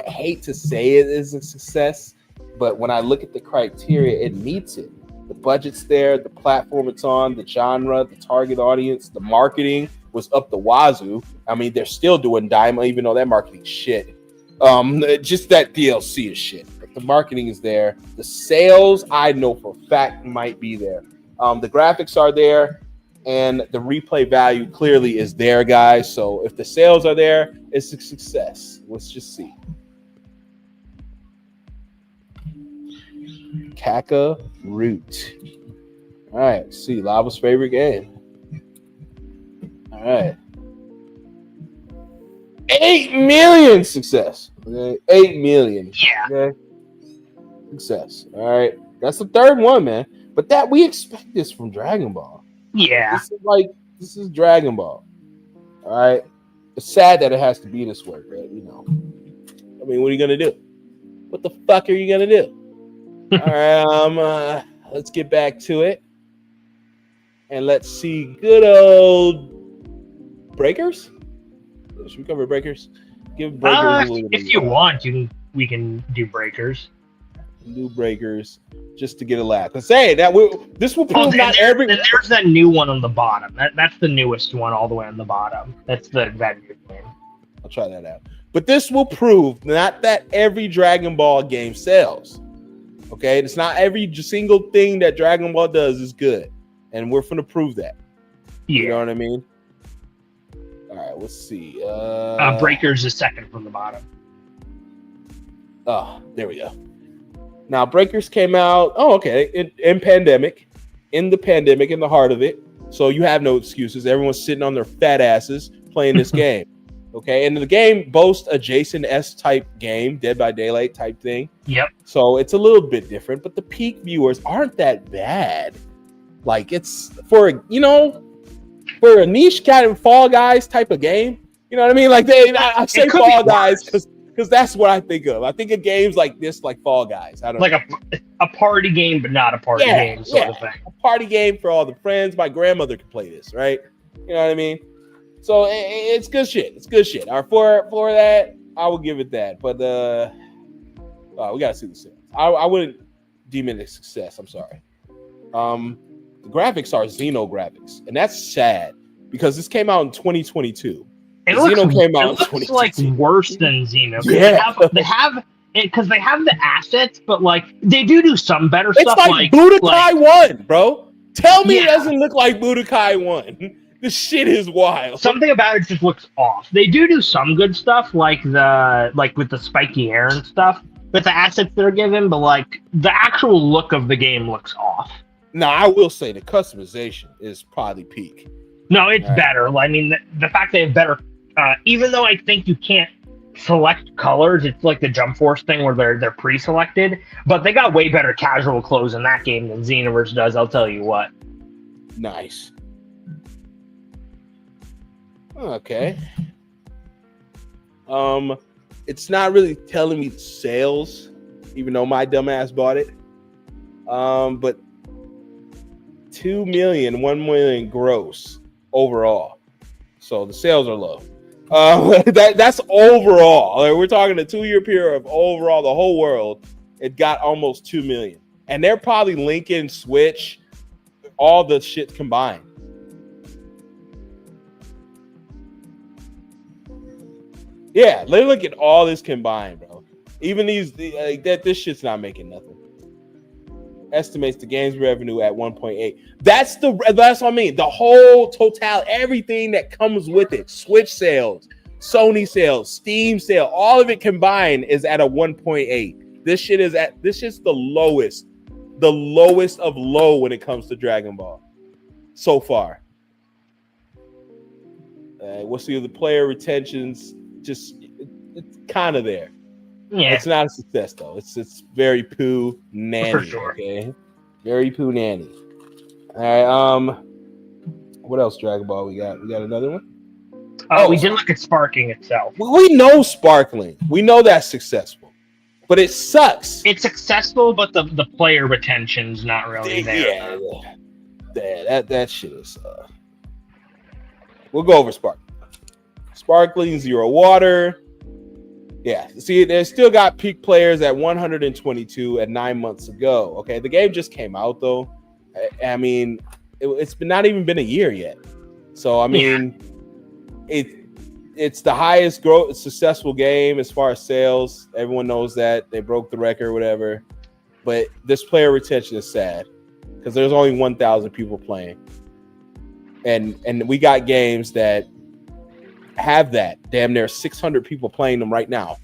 hate to say it is a success, but when I look at the criteria, it meets it. The budget's there, the platform it's on, the genre, the target audience, the marketing was up the wazoo. I mean, they're still doing Dyma, even though that marketing's shit. Just that DLC is shit. But the marketing is there. The sales, I know for a fact, might be there. The graphics are there, and the replay value clearly is there, guys. So if the sales are there, it's a success. Let's just see. Kakarot. All right, see, Lava's favorite game. All right. 8 million success. Okay, 8 million. Yeah. Okay. Success. All right. That's the third one, man. But that we expect this from Dragon Ball. Yeah. This is Dragon Ball. All right. It's sad that it has to be this way, but you know. I mean, what are you gonna do? What the fuck are you gonna do? All right, let's get back to it. And let's see good old Breakers. Should we cover Breakers? Give Breakers a little bit. If you want, we can do Breakers. Do Breakers just to get a laugh. Let's say that this will prove not every. Then there's that new one on the bottom. That's the newest one, all the way on the bottom. That's that new game. I'll try that out. But this will prove not that every Dragon Ball game sells. Okay, it's not every single thing that Dragon Ball does is good, and we're gonna prove that. Yeah. You know what I mean? All right, let's see. Breakers is second from the bottom. Oh, there we go. Now, Breakers came out. Oh, okay. In the pandemic, in the heart of it. So you have no excuses. Everyone's sitting on their fat asses playing this game. Okay, and the game boasts a Jason-esque type game, Dead by Daylight type thing. Yep. So it's a little bit different, but the peak viewers aren't that bad. Like it's for a niche kind of Fall Guys type of game. You know what I mean? Like I say Fall Guys because that's what I think of. I think of games like this, like Fall Guys. I don't like know. a party game, but not a party game sort of thing. A party game for all the friends. My grandmother could play this, right? You know what I mean? So it's good shit. It's good shit. All right, for that, I will give it that. But we gotta see the sales. I wouldn't deem it a success. I'm sorry. The graphics are Xeno graphics, and that's sad because this came out in 2022. It looks like worse than Xeno. Yeah. They have because they have the assets, but like they do some better it's stuff. Like Budokai 1, bro. Tell me it doesn't look like Budokai 1. This shit is wild. Something about it just looks off. They do some good stuff, like with the spiky hair and stuff, with the assets they're given, but like the actual look of the game looks off. Now, I will say the customization is probably peak. No, it's Right. better. I mean, the fact they have better, even though I think you can't select colors, it's like the Jump Force thing where they're pre-selected, but they got way better casual clothes in that game than Xenoverse does. I'll tell you what. Nice. Okay. It's not really telling me sales, even though my dumbass bought it. But 2 million, 1 million gross overall. So the sales are low. That's overall. Like, we're talking a 2-year period of overall the whole world. It got almost 2 million, and they're probably linking Switch, all the shit combined. Yeah, look at all this combined, bro. Even this shit's not making nothing. Estimates the game's revenue at 1.8. That's what I mean. The whole total, everything that comes with it, Switch sales, Sony sales, Steam sale, all of it combined is at a 1.8. This shit's the lowest of low when it comes to Dragon Ball so far. We'll see the player retentions. Just it's kind of there. Yeah, It's not a success though. It's very poo nanny. For sure. Okay, very poo nanny. All right. What else? Dragon Ball. We got another one. we did look at Sparking itself. We know Sparkling. We know that's successful, but it sucks. It's successful, but the player retention's not really there. Yeah. That shit is. We'll go over Sparkling. Sparkling Zero Water. Yeah, see, they still got peak players at 122 at 9 months ago. Okay, the game just came out though. I mean, it's not even been a year yet. So I mean, it's the highest growth successful game as far as sales. Everyone knows that they broke the record, or whatever. But this player retention is sad because there's only 1,000 people playing, and we got games that have that damn near 600 people playing them right now.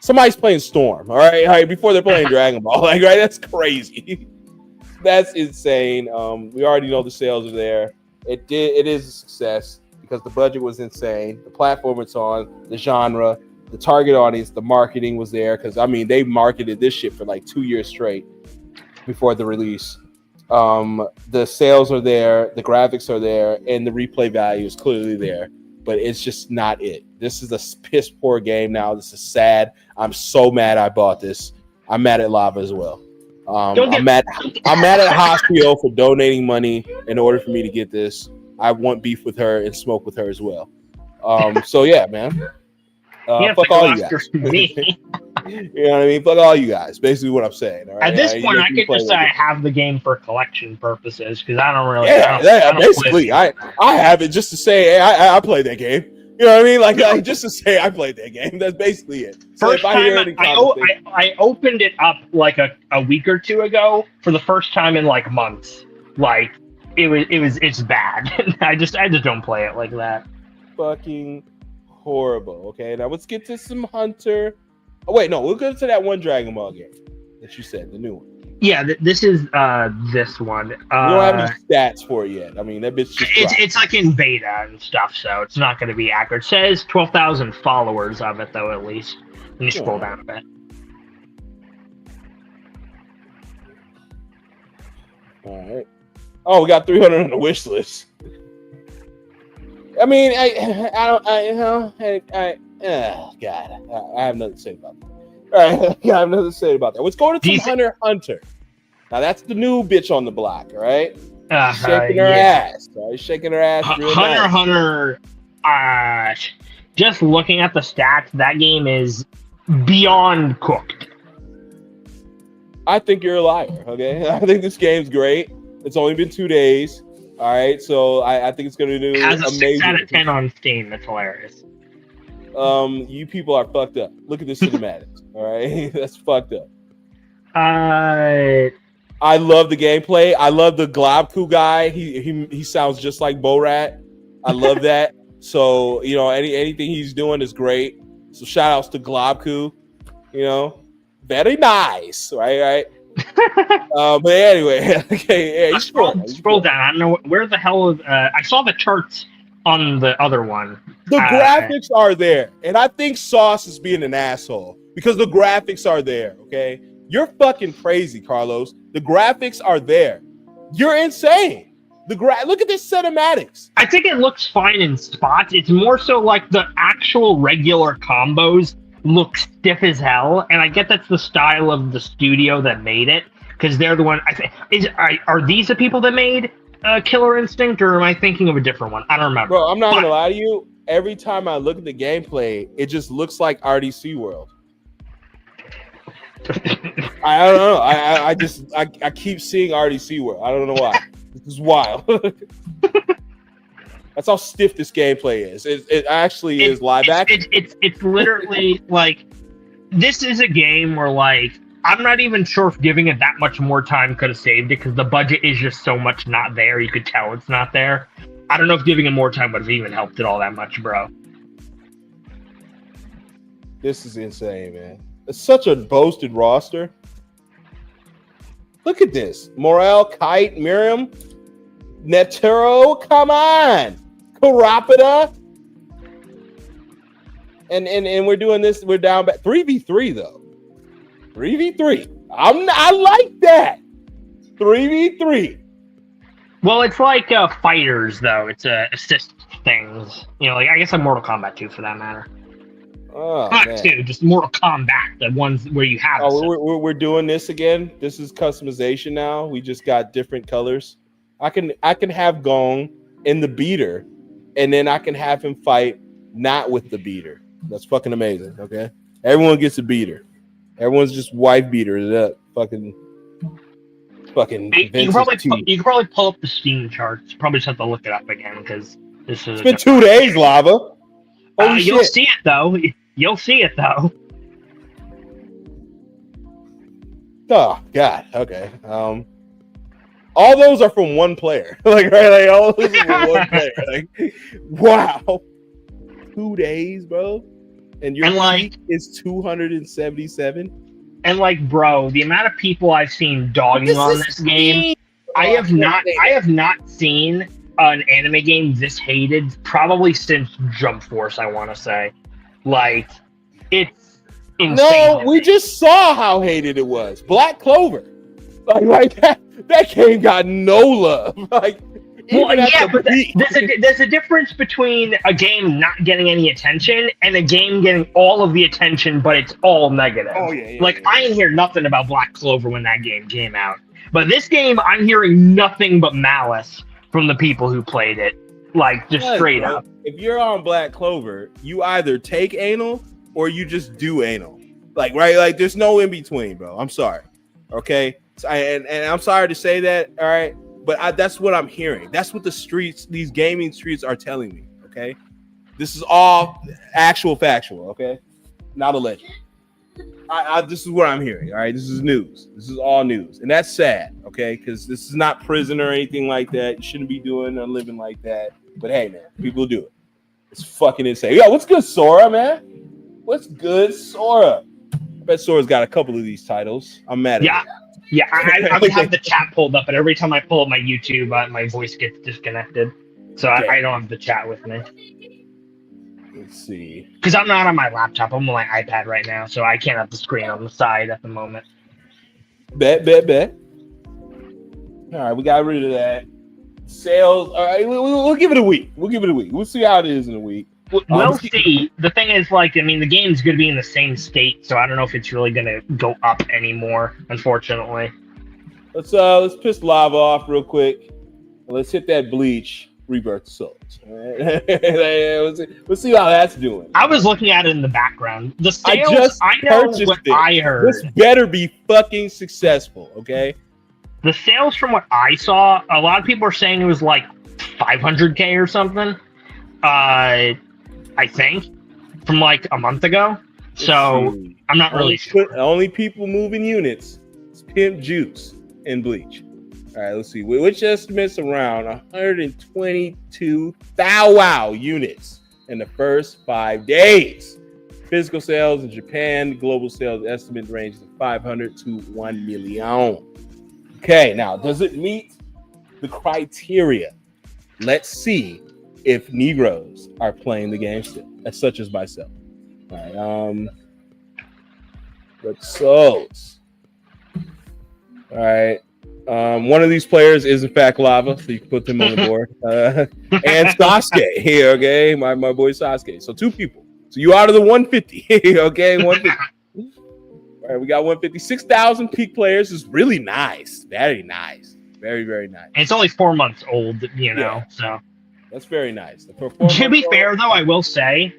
Somebody's playing Storm, all right, before they're playing Dragon Ball, like, right? That's crazy. That's insane. We already know the sales are there. It is a success because the budget was insane, the platform it's on, the genre, the target audience, the marketing was there, because I mean they marketed this shit for like 2 years straight before the release. The sales are there, the graphics are there, and the replay value is clearly there. But it's just not it. This is a piss poor game now. This is sad. I'm so mad I bought this. I'm mad at Lava as well. I'm mad at Hospio for donating money in order for me to get this. I want beef with her and smoke with her as well. So yeah, man. Fuck all you guys. You know what I mean? Fuck all you guys. Basically what I'm saying. All right? At this point, I could just say I have the game for collection purposes because I don't really. Basically, I have it just to say hey, I played that game. You know what I mean? Like just to say I played that game. That's basically it. So first time I opened it up like a week or two ago for the first time in like months. Like it's bad. I just don't play it like that. Fucking horrible. Okay, now let's get to some Hunter. Oh wait, no, we'll go to that one Dragon Ball game that you said, the new one. Yeah, this is this one. We don't have any stats for it yet. I mean, that bitch just it's like in beta and stuff, so it's not going to be accurate. It says 12,000 followers of it, though, at least. Let me scroll down a bit. All right. Oh, we got 300 on the wish list. I mean, God, I have nothing to say about that. All right, I have nothing to say about that. Let's go to some Hunter. Now that's the new bitch on the block, all right? Shaking her ass. Right? Shaking her ass. Hunter. Just looking at the stats, that game is beyond cooked. I think you're a liar. Okay, I think this game's great. It's only been 2 days. All right, so I think it's going to do amazing. It has a amazing. 6 out of 10 on Steam. That's hilarious. You people are fucked up. Look at the cinematics. All right, that's fucked up. I love the gameplay. I love the Globku guy. He sounds just like Borat. I love that. So, you know, anything he's doing is great. So shout outs to Globku, you know, very nice, right? But anyway, okay, yeah, scroll down. I don't know where the hell. I saw the charts on the other one. The graphics are there, and I think Sauce is being an asshole because the graphics are there. Okay, you're fucking crazy, Carlos. The graphics are there. You're insane. Look at this cinematics. I think it looks fine in spots. It's more so like the actual regular combos look stiff as hell, and I get that's the style of the studio that made it because they're the one. I think are these the people that made Killer Instinct, or am I thinking of a different one? I don't remember. Bro, I'm not gonna lie to you. Every time I look at the gameplay, it just looks like RDC World. I don't know. I keep seeing RDC World. I don't know why. This is wild. That's how stiff this gameplay is. It actually is live action. It's literally like this is a game where like I'm not even sure if giving it that much more time could have saved it because the budget is just so much not there. You could tell it's not there. I don't know if giving it more time would have even helped it all that much, bro. This is insane, man. It's such a boasted roster. Look at this. Morel, Kite, Miriam, Netero, come on. Karapita. And we're doing this. We're down back 3v3 though. 3v3. I like that. 3v3. Well, it's like fighters though. It's assist things. You know, like I guess I'm Mortal Kombat 2 for that matter. Oh, not 2, just Mortal Kombat, the ones where you have. Oh, we're doing this again. This is customization now. We just got different colors. I can have Gong in the beater, and then I can have him fight not with the beater. That's fucking amazing. Okay, everyone gets a beater. Everyone's just wife beater it up. Fucking. You can probably pull up the Steam charts. Probably just have to look it up again because this is. It's been 2 days, Lava. Holy you'll shit. see it though. You'll see it though. Oh God. Okay. All those are from one player. Like right, like all those are from one player. Like, wow. 2 days, bro. And your peak is 277. And like, bro, the amount of people I've seen dogging on this game, I have not seen an anime game this hated probably since Jump Force. I want to say, like, it's insane. No, we just saw how hated it was. Black Clover, like that game got no love. Like, well, yeah, but there's a difference between a game not getting any attention and a game getting all of the attention, but it's all negative. Oh yeah. Like I didn't hear nothing about Black Clover when that game came out, but this game I'm hearing nothing but malice from the people who played it. Like just straight up. If you're on Black Clover, you either take anal or you just do anal. Like right, like there's no in between, bro. I'm sorry. Okay, and I'm sorry to say that. All right. But that's what I'm hearing. That's what the streets, these gaming streets are telling me, okay? This is all actual factual, okay? Not a legend. This is what I'm hearing, all right? This is news. This is all news. And that's sad, okay? Because this is not prison or anything like that. You shouldn't be doing or living like that. But hey, man, people do it. It's fucking insane. Yo, what's good, Sora, man? What's good, Sora? I bet Sora's got a couple of these titles. I'm mad at him. Yeah, I would have the chat pulled up, but every time I pull up my YouTube, my voice gets disconnected. So okay. I don't have the chat with me. Let's see. Because I'm not on my laptop. I'm on my iPad right now, so I can't have the screen on the side at the moment. Bet. All right, we got rid of that. Sales. All right, we'll give it a week. We'll see how it is in a week. We'll see. The thing is, like, I mean, the game's going to be in the same state, so I don't know if it's really going to go up anymore, unfortunately. Let's piss Lava off real quick. Let's hit that Bleach Rebirth Souls. Right? Let's see how that's doing. I was looking at it in the background. The sales, I know what I heard. This better be fucking successful, okay? The sales, from what I saw, a lot of people are saying it was like 500K or something. I think from like a month ago. So I'm not really sure. Only people moving units is Pimp Juice in Bleach. All right, let's see. Which estimates around 122,000 units in the first 5 days. Physical sales in Japan, global sales estimate ranges of 500 to 1 million. Okay, now does it meet the criteria? Let's see if Negroes are playing the game still, as such as myself. All right, let's so. All right. One of these players is in fact Lava, so you can put them on the board. And Sasuke here, okay? My boy Sasuke. So 2 people. So you out of the 150, okay? 150. All right, we got 156,000 peak players. Is really nice. Very nice. Very, very nice. And it's only 4 months old, so. That's very nice. To be fair, though, I will say,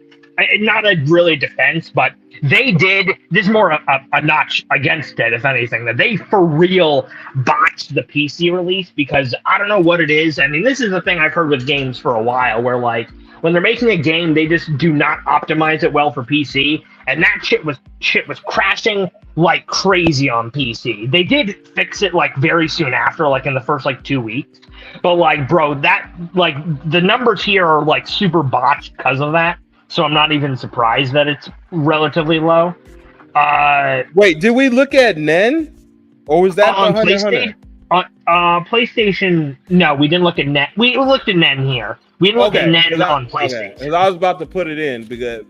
not a really defense, but they did, this is more a notch against it, if anything, that they for real botched the PC release because I don't know what it is. I mean, this is the thing I've heard with games for a while where, like, when they're making a game, they just do not optimize it well for PC, and that shit was crashing like crazy on PC. They did fix it like very soon after, like in the first like 2 weeks. But like, bro, that like the numbers here are like super botched because of that. So I'm not even surprised that it's relatively low. Wait, did we look at NEN? Or was that on PlayStation? PlayStation? No, we didn't look at NEN. We looked at NEN here. We didn't look at NEN on PlayStation. Okay. I was about to put it in because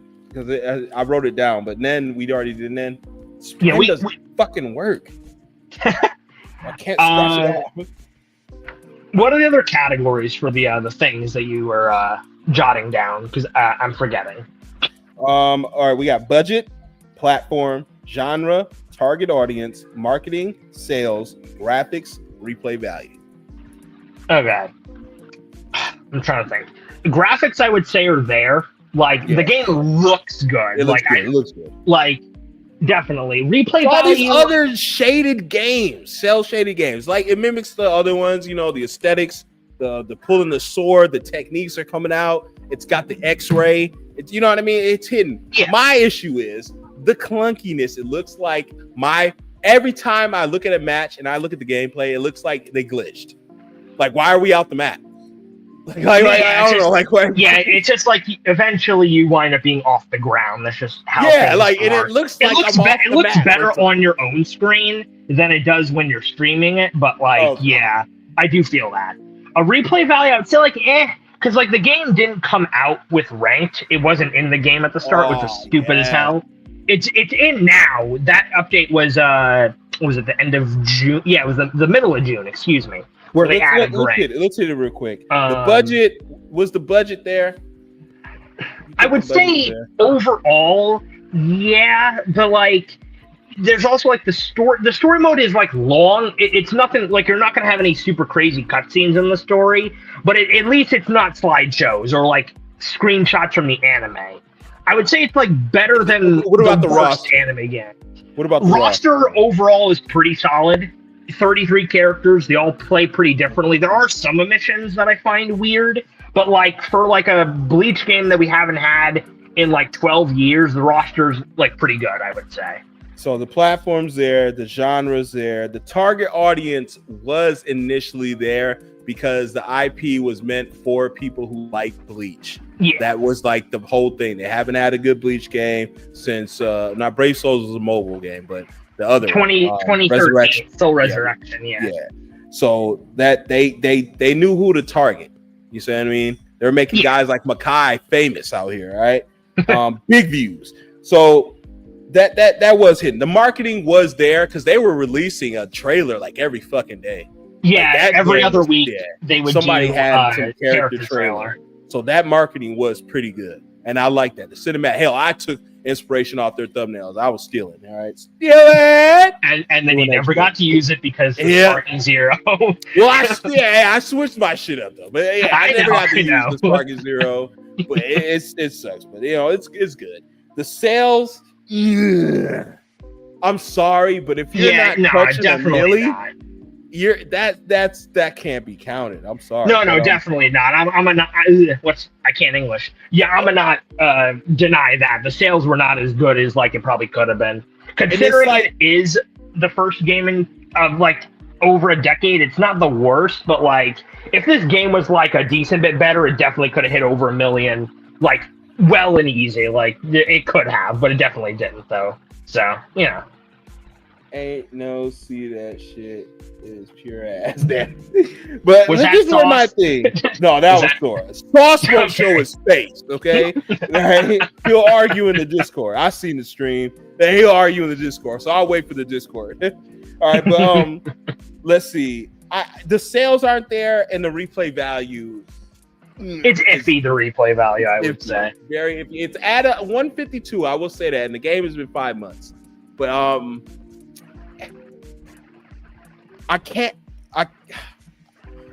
I wrote it down, but NEN, we already did NEN. Yeah, we fucking work. I can't scratch it off. What are the other categories for the things that you were jotting down? Because I'm forgetting. All right, we got budget, platform, genre, target audience, marketing, sales, graphics, replay value. Okay. I'm trying to think. Graphics, I would say, are there. Like, the game looks good. It looks good. It looks good. Like, definitely. Replay all value. These other shaded games, cell shaded games. Like, it mimics the other ones, you know, the aesthetics, the pulling the sword, the techniques are coming out. It's got the X-ray. It's, you know what I mean? It's hidden. Yeah. My issue is the clunkiness. It looks like every time I look at a match and I look at the gameplay, it looks like they glitched. Like, why are we out the map? I don't know. Like, what? Yeah, it's just like eventually you wind up being off the ground. That's just how. Yeah, like it looks better on your own screen than it does when you're streaming it. But like, yeah, I do feel that. A replay value, I would say like, because like the game didn't come out with ranked. It wasn't in the game at the start, which was stupid as hell. It's in now. That update was at the end of June. Yeah, it was the middle of June. Excuse me. Where they added ranked. Let's hit it real quick. The budget was the budget there. I would say overall, yeah, but like there's also like the story mode is like long. It's nothing like you're not gonna have any super crazy cutscenes in the story, but at least it's not slideshows or like screenshots from the anime. I would say it's like better than what about the worst anime game. What about the roster overall is pretty solid. 33 characters, they all play pretty differently. There are some omissions that I find weird, but like for like a Bleach game that we haven't had in like 12 years, the roster's like pretty good, I would say. So the platform's there, the genre's there, the target audience was initially there because the IP was meant for people who like Bleach. Yeah. That was like the whole thing. They haven't had a good Bleach game since not Brave Souls was a mobile game, but the other 2013 Resurrection. Soul Resurrection, yeah. So that they knew who to target. You see what I mean? They're making guys like Makai famous out here, right? Big views. So that was hidden. The marketing was there because they were releasing a trailer like every fucking day. Yeah, like every other week they would had some character trailer. So that marketing was pretty good. And I like that. The cinematic, hell, I took inspiration off their thumbnails. I was stealing, all right? Stealing! And then you never got to use it because of Sparking Zero. Well, I switched my shit up, though. But yeah, I never got to use the Sparking Zero. But it sucks. But, you know, it's good. The sales, I'm sorry, but if you're not touching a milli, that can't be counted. I'm sorry. No, definitely not. I can't English. Yeah, I'm gonna not deny that the sales were not as good as like it probably could have been. Considering it is the first game of like over a decade, it's not the worst, but like if this game was like a decent bit better, it definitely could have hit over 1 million, like well and easy. Like it could have, but it definitely didn't though. So yeah. Ain't no see that shit is pure ass. But Was that this is my Sauce? thing. No, that was Sauce. Sauce won't show his face, okay? Right? He'll argue in the Discord. I seen the stream. Then he'll argue in the Discord. So I'll wait for the Discord. All right, but let's see. The sales aren't there, and the replay value. It's iffy, the replay value, I would say. Very iffy. It's at a 152. I will say that, and the game has been 5 months. But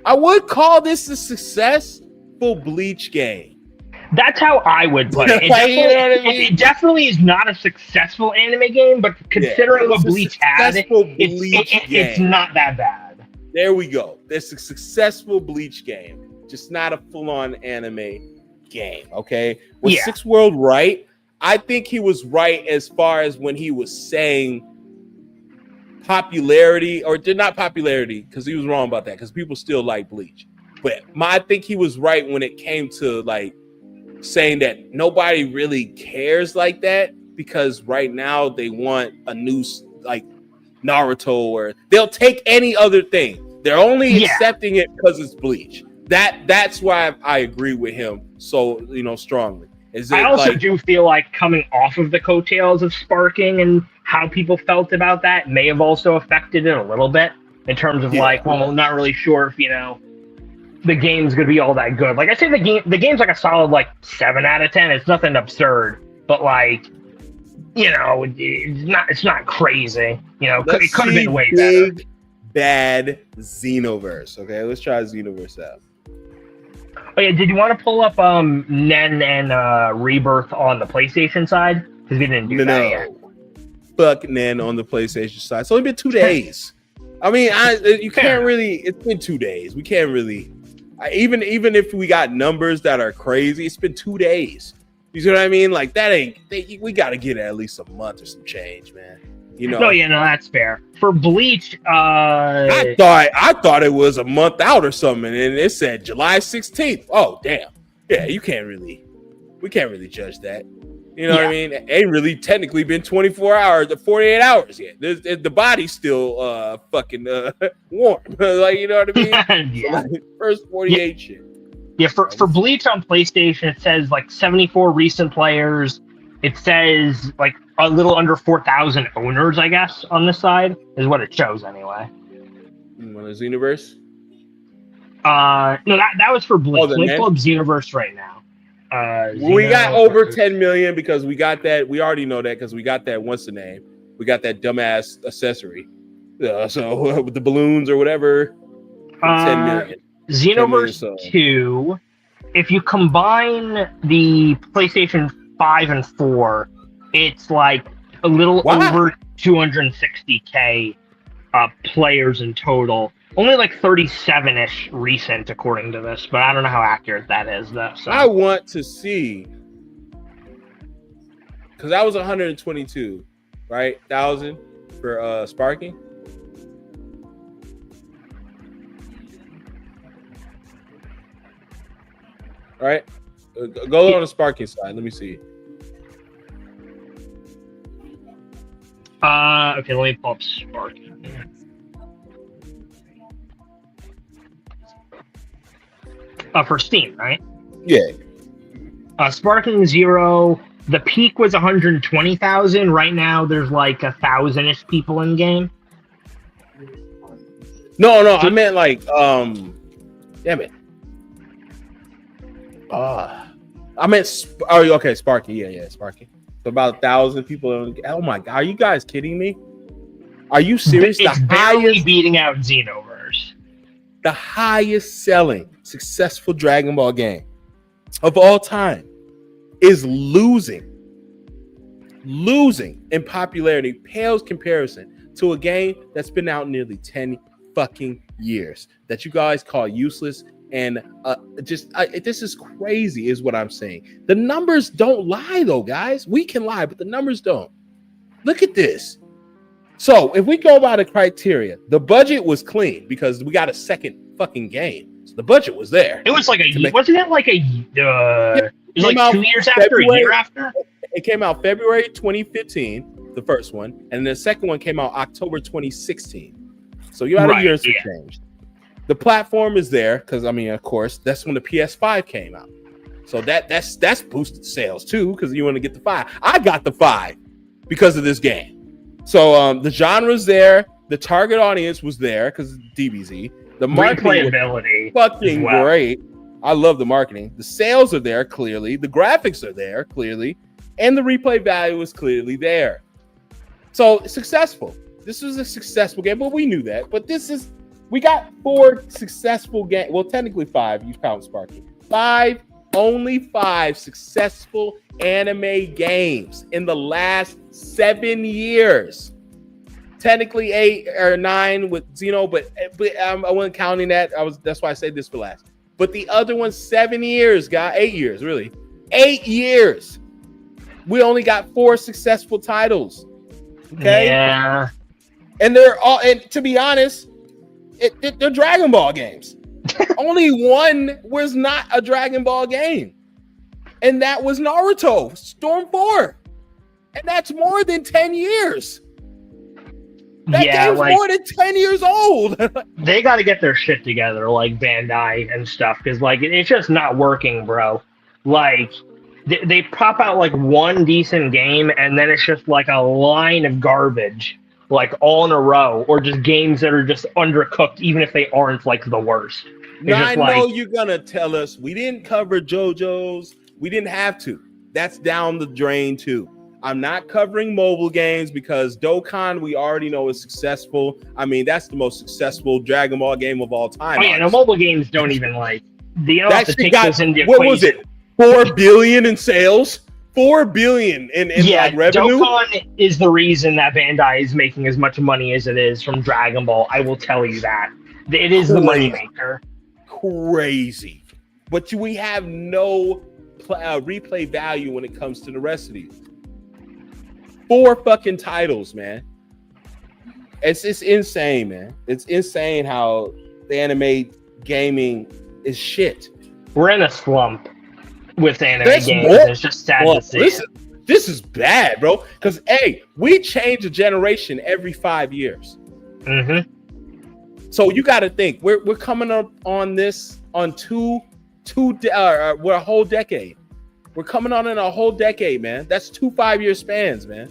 I would call this a successful Bleach game. That's how I would put it. It definitely is not a successful anime game, but considering what Bleach had, it's not that bad. There we go. It's a successful Bleach game, just not a full-on anime game. Okay, was Six World right? I think he was right as far as when he was saying popularity, or did not popularity, because he was wrong about that, because people still like Bleach. But I think he was right when it came to like saying that nobody really cares like that, because right now they want a new like Naruto, or they'll take any other thing. They're only accepting it because it's Bleach. That's why I agree with him so strongly. I also do feel like coming off of the coattails of Sparking and how people felt about that may have also affected it a little bit in terms of like, well, not really sure if the game's gonna be all that good. Like I say, the game's like a solid like 7 out of 10. It's nothing absurd, but like it's not crazy. It could have been way better. Big bad Xenoverse. Okay, let's try Xenoverse out. Oh yeah, did you want to pull up Nen and Rebirth on the PlayStation side? Because we didn't do that yet. Fuck Nen on the PlayStation side. It's only been 2 days. I mean, you can't really. It's been 2 days. We can't really. Even if we got numbers that are crazy, it's been 2 days. You see what I mean? Like that ain't. We got to get at least a month or some change, man. No, that's fair. For Bleach, I thought it was a month out or something, and it said July 16th. Oh, damn. Yeah, we can't really judge that. You know what I mean? It ain't really technically been 24 hours or 48 hours yet. The body's still fucking warm. Like, you know what I mean? Yeah. So, like, first 48 shit. Yeah, for Bleach on PlayStation, it says like 74 recent players. It says like a little under 4,000 owners, I guess, on this side is what it shows anyway. On the Xenoverse? No, that was for Bleach. Oh, Let's pull up Xenoverse right now. We got over 10 million because we got that. We already know that because we got that. What's the name? We got that dumbass accessory. So with the balloons or whatever. 10 million. Xenoverse 2. If you combine the PlayStation 5 and 4, it's like a little over 260K players in total. Only like 37-ish recent, according to this, but I don't know how accurate that is, though. So. I want to see, because that was 122, right? 1,000 for Sparking. All right, go on the Sparking side. Let me see. Okay, let me pull up Sparking. For Steam, right? Yeah. Sparking 0. The peak was 120,000. Right now, there's like 1,000-ish people in game. No, I meant like damn it. I meant Sparky. Yeah, Sparky. So about 1,000 people. Oh my god, are you guys kidding me? Are you serious? It's barely beating out Xenoverse. The highest selling successful Dragon Ball game of all time is losing in popularity, pales comparison to a game that's been out nearly 10 fucking years that you guys call useless. And this is crazy is what I'm saying. The numbers don't lie though, guys. We can lie, but the numbers don't. Look at this. So if we go by the criteria, the budget was clean because we got a second fucking game. So the budget was there. It was like wasn't it like a it was like out 2 years after, February. a year after? It came out February 2015, the first one, and the second one came out October 2016. So you had a year to change. The platform is there because, I mean, of course, that's when the PS5 came out. So that's boosted sales too because you want to get the 5. I got the 5 because of this game. So the genre's there, the target audience was there because DBZ. The marketing replayability was fucking great. I love the marketing. The sales are there clearly. The graphics are there clearly, and the replay value is clearly there. So successful. This was a successful game, but we knew that. But we got 4 successful games. Well, technically 5. You count Sparky. Only 5 successful anime games in the last 7 years. Technically 8 or 9 with Xeno, but I wasn't counting that. That's why I said this for last. But the other one's 7 years, 8 years, really. 8 years. We only got 4 successful titles. Okay. Yeah. And they're all, and to be honest, they're Dragon Ball games. Only one was not a Dragon Ball game. And that was Naruto Storm 4. And that's more than 10 years. That game's more than 10 years old. They got to get their shit together, like Bandai and stuff, because like it's just not working, bro. Like they pop out like one decent game, and then it's just like a line of garbage, like all in a row, or just games that are just undercooked, even if they aren't like the worst. Now I know you're gonna tell us we didn't cover JoJo's. We didn't have to. That's down the drain too. I'm not covering mobile games because Dokkan we already know is successful. I mean, that's the most successful Dragon Ball game of all time. Oh yeah, no, mobile games don't even like. They don't have to take those into what equation. Was it? 4 billion in sales? 4 billion in like revenue? Dokkan is the reason that Bandai is making as much money as it is from Dragon Ball. I will tell you that. It is the moneymaker. Crazy. But we have no replay value when it comes to the rest of these. 4 fucking titles, man. It's insane, man. It's insane how the anime gaming is shit. We're in a slump with anime games. It's just sad to see. This is bad, bro. Because we change a generation every 5 years. Mm-hmm. So you got to think we're coming up on this on we're a whole decade. We're coming on in a whole decade, man. That's 2 5-year spans, man.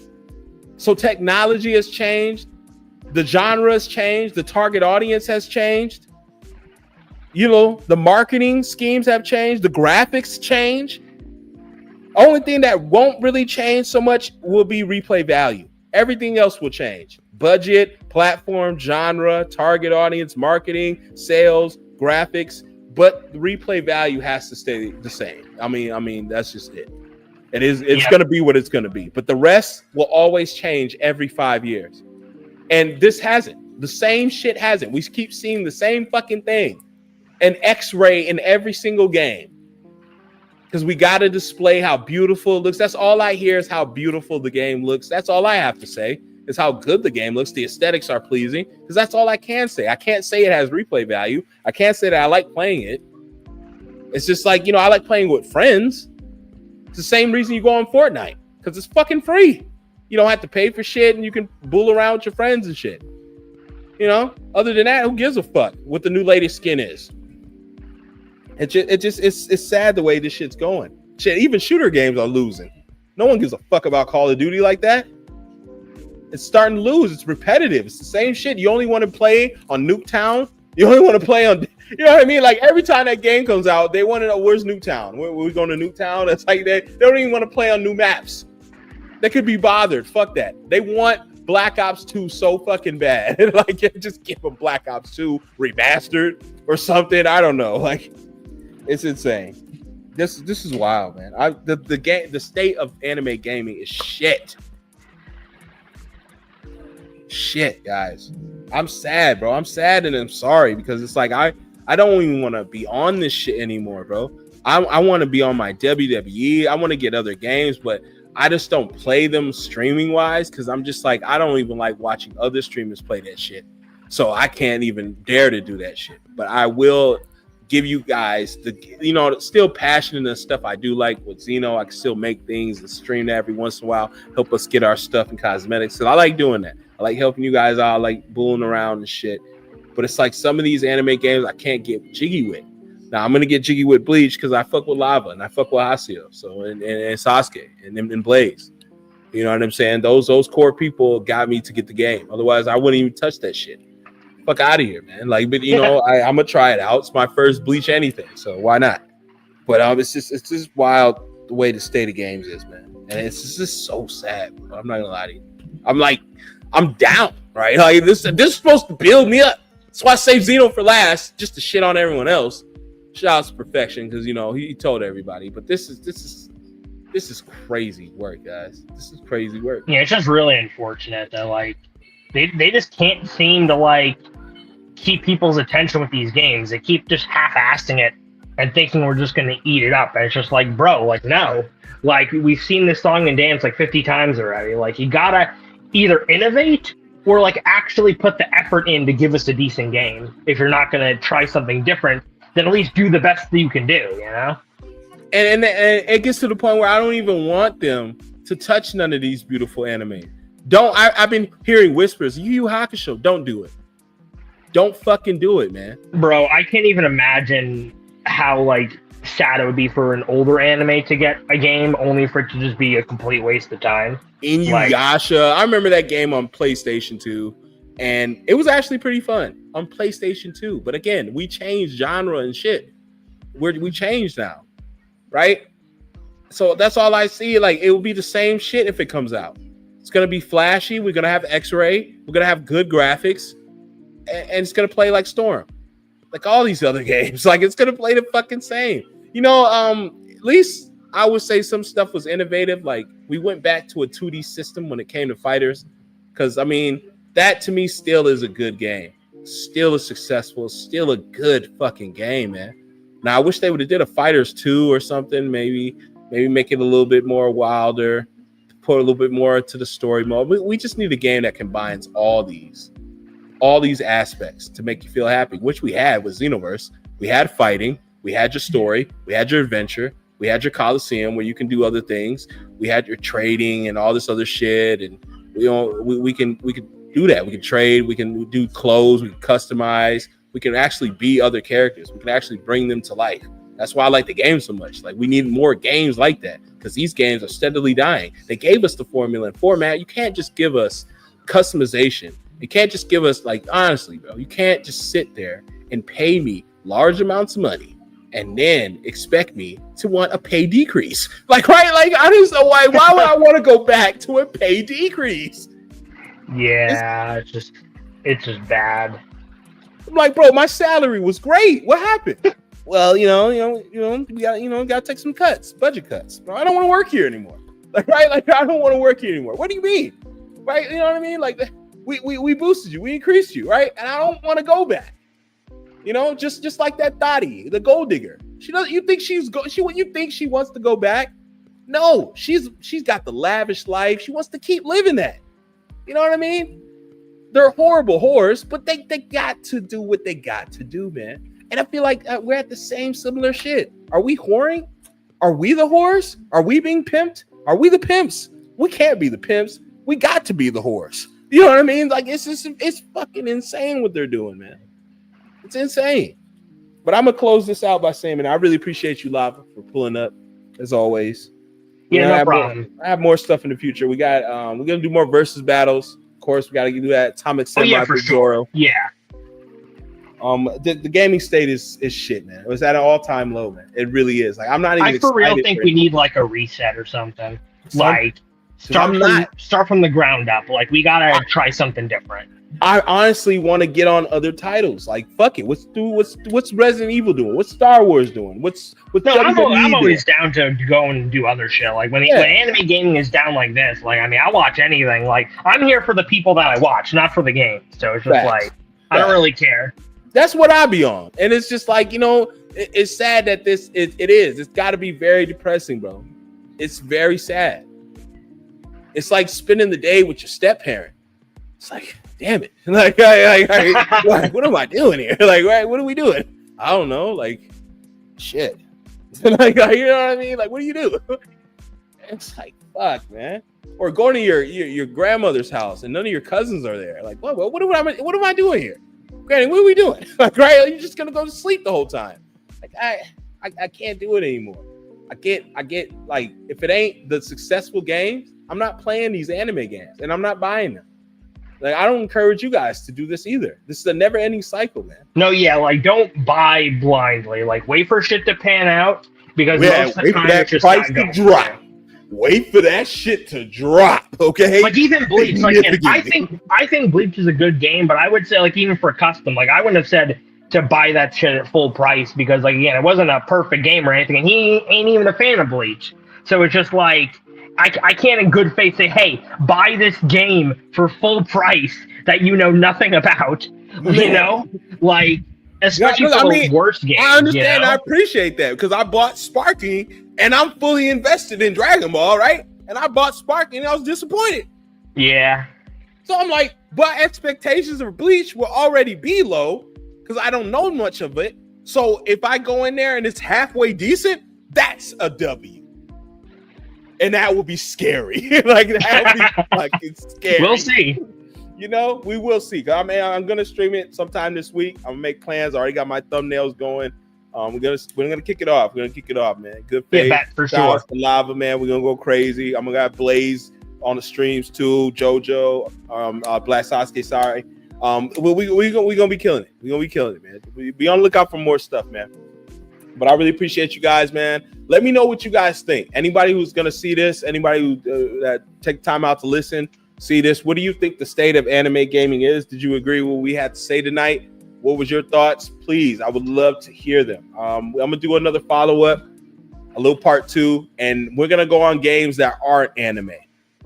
So technology has changed. The genre has changed. The target audience has changed. You know, the marketing schemes have changed. The graphics change. Only thing that won't really change so much will be replay value. Everything else will change. Budget, platform, genre, target audience, marketing, sales, graphics. But the replay value has to stay the same. I mean, that's just it. It's going to be what it's going to be. But the rest will always change every 5 years. And this hasn't. The same shit hasn't. We keep seeing the same fucking thing. An X-ray in every single game. Because we got to display how beautiful it looks. That's all I hear is how beautiful the game looks. That's all I have to say is how good the game looks. The aesthetics are pleasing. Because that's all I can say. I can't say it has replay value. I can't say that I like playing it. It's just like, I like playing with friends. It's the same reason you go on Fortnite. Because it's fucking free. You don't have to pay for shit and you can bull around with your friends and shit. Other than that, who gives a fuck what the new latest skin is? It's sad the way this shit's going. Shit, even shooter games are losing. No one gives a fuck about Call of Duty like that. It's starting to lose. It's repetitive. It's the same shit. You only want to play on Nuketown. You only want to play on, you know what I mean? Like every time that game comes out, they want to know where's Nuketown. We're going to Nuketown. It's like they don't even want to play on new maps. They could be bothered. Fuck that. They want Black Ops 2 so fucking bad. Like just give them Black Ops 2 remastered or something. I don't know. Like it's insane. This is wild, man. The state of anime gaming is shit. Shit, guys. I'm sad, bro. I'm sad and I'm sorry because it's like I don't even want to be on this shit anymore, bro. I want to be on my WWE. I want to get other games, but I just don't play them streaming wise because I'm just like, I don't even like watching other streamers play that shit. So I can't even dare to do that shit. But I will give you guys still passionate and stuff I do like with Xeno. I can still make things and stream that every once in a while, help us get our stuff and cosmetics. So I like doing that. I like helping you guys out, I like bulling around and shit. But it's like some of these anime games I can't get jiggy with. Now I'm gonna get jiggy with Bleach because I fuck with Lava and I fuck with Haseo, so and Sasuke and Blaze. You know what I'm saying? Those core people got me to get the game. Otherwise, I wouldn't even touch that shit. Fuck out of here, man. Like, but I'm gonna try it out. It's my first Bleach anything, so why not? But it's just wild the way the state of games is, man. And it's just so sad, bro. I'm not gonna lie to you. I'm down, right? Like this is supposed to build me up. That's why I saved Xeno for last, just to shit on everyone else. Shout out to Perfection, because he told everybody. But this is crazy work, guys. This is crazy work. Yeah, it's just really unfortunate that like they just can't seem to like keep people's attention with these games. They keep just half-assing it and thinking we're just gonna eat it up. And it's just like, bro, like no. Like we've seen this song and dance like 50 times already. Like you gotta either innovate or like actually put the effort in to give us a decent game. If you're not gonna try something different, then at least do the best that you can do, you know? And it gets to the point where I don't even want them to touch none of these beautiful anime. I've been hearing whispers, Yu Yu Hakusho, don't do it. Don't fucking do it, man. Bro, I can't even imagine how like sad it would be for an older anime to get a game only for it to just be a complete waste of time. Inuyasha, I remember that game on PlayStation 2, and it was actually pretty fun on PlayStation 2. But again, we changed genre and shit. We changed now, right? So that's all I see. Like it will be the same shit if it comes out. It's gonna be flashy. We're gonna have X-ray. We're gonna have good graphics, and it's gonna play like Storm, like all these other games. Like it's gonna play the fucking same. At least I would say some stuff was innovative. Like we went back to a 2D system when it came to fighters, because I mean that to me still is a good game. Still is successful. Still a good fucking game, man. Now I wish they would have did a Fighters 2 or something. Maybe make it a little bit more wilder, put a little bit more to the story mode. We just need a game that combines all these aspects to make you feel happy, which we had with Xenoverse. We had fighting, we had your story, we had your adventure, we had your Coliseum where you can do other things, we had your trading and all this other shit, and we can do that. We can trade, we can do clothes, we can customize, we can actually be other characters, we can actually bring them to life. That's why I like the game so much. Like we need more games like that, because these games are steadily dying. They gave us the formula and format. You can't just give us customization. You can't just give us, like, honestly, bro, you can't just sit there and pay me large amounts of money and then expect me to want a pay decrease. Like, right? Like, I just know why would I want to go back to a pay decrease? Yeah, it's just bad. I'm like, bro, my salary was great. What happened? Well, we gotta take some cuts, budget cuts. Bro, I don't want to work here anymore. Like, right? Like, I don't want to work here anymore. What do you mean? Right? You know what I mean? Like, we boosted you, we increased you, right? And I don't want to go back. Just like that Dottie, the gold digger. She doesn't. You think you think she wants to go back? No, she's got the lavish life. She wants to keep living that. You know what I mean? They're horrible whores, but they got to do what they got to do, man. And I feel like we're at the same similar shit. Are we whoring? Are we the whores? Are we being pimped? Are we the pimps? We can't be the pimps. We got to be the whores. You know what I mean? Like it's fucking insane what they're doing, man. It's insane. But I'm gonna close this out by saying, man, I really appreciate you, Lava, for pulling up as always. Yeah, no problem. I have more stuff in the future. We're gonna do more versus battles. Of course, we gotta do that Atomic Samurai for Zoro. sure. Yeah. The gaming state is shit, man. It was at an all-time low, man. It really is. Like I'm not even. I for real think we need like a reset or something. Like start from the ground up. Like we gotta try something different. I honestly want to get on other titles. Like fuck it. What's Resident Evil doing? What's Star Wars doing? I'm always down to go and do other shit. Like when anime gaming is down like this, like I mean, I watch anything. Like I'm here for the people that I watch, not for the game. So it's just I don't really care. That's what I be on. And it's just like, it's sad that it is. It's got to be very depressing, bro. It's very sad. It's like spending the day with your step parent. It's like, damn it. Like, what am I doing here? Like, right, what are we doing? I don't know. Like, shit. Like, you know what I mean? Like, what do you do? It's like, fuck, man. Or going to your grandmother's house and none of your cousins are there. Like, what am I doing here? Granny, what are we doing? Like, right? You're just gonna go to sleep the whole time. Like, I can't do it anymore. I get like, if it ain't the successful games, I'm not playing these anime games and I'm not buying them. Like, I don't encourage you guys to do this either. This is a never-ending cycle, man. No, yeah, like, don't buy blindly. Like, wait for shit to pan out because most of the time it's just price to drop. Wait for that shit to drop, okay? Like, even Bleach, like, I think Bleach is a good game, but I would say, like, even for custom, like, I wouldn't have said to buy that shit at full price because, like, again, it wasn't a perfect game or anything, and he ain't even a fan of Bleach. So it's just like, I can't in good faith say, hey, buy this game for full price that you know nothing about, you know? Like, especially for the worst games. I understand, you know? I appreciate that, because I bought Sparking, and I'm fully invested in Dragon Ball, right? And I bought Sparking, and I was disappointed. Yeah. So I'm like, but expectations of Bleach will already be low, because I don't know much of it. So if I go in there and it's halfway decent, that's a W. And that would be scary. Like, that would be fucking scary. We'll see. You know, we will see. I'm gonna stream it sometime this week. I'm gonna make plans. I already got my thumbnails going. We're gonna kick it off. We're gonna kick it off, man. Good faith. Yeah, for Shout sure. out to Lava, man. We're gonna go crazy. I'm gonna got Blaze on the streams too. JoJo, Black Sasuke. Sorry. We gonna be killing it. We're gonna be killing it, man. Be on the lookout for more stuff, man. But I really appreciate you guys, man. Let me know what you guys think. Anybody who's gonna see this, anybody who that take time out to listen, see this. What do you think the state of anime gaming is? Did you agree with what we had to say tonight? What was your thoughts? Please, I would love to hear them. I'm gonna do another follow-up, a little part 2, and we're gonna go on games that aren't anime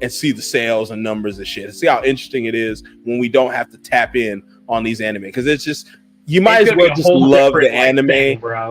and see the sales and numbers and shit. And see how interesting it is when we don't have to tap in on these anime, because it's just, you might as well just love the anime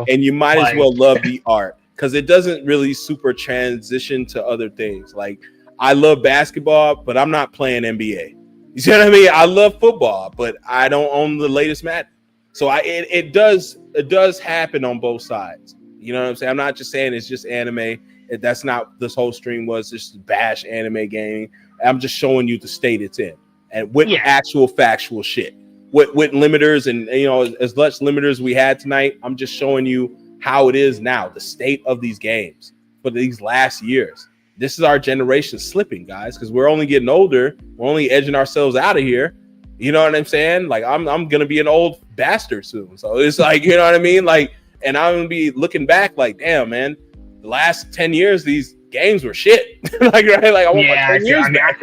and you might as well love the art, because it doesn't really super transition to other things. Like, I love basketball, but I'm not playing NBA. You see what I mean? I love football, but I don't own the latest Madden. So it does happen on both sides. You know what I'm saying? I'm not just saying it's just anime. That's not this whole stream was, just bash anime gaming. I'm just showing you the state it's in, and with actual factual shit. With limiters, and you know, as much limiters we had tonight, I'm just showing you how it is now, the state of these games for these last years. This is our generation slipping, guys, because we're only getting older. We're only edging ourselves out of here. You know what I'm saying? Like, I'm gonna be an old bastard soon. So it's like, you know what I mean? Like, and I'm gonna be looking back like, damn, man, the last 10 years these games were shit. Like, right? Like, I want my 10 years back.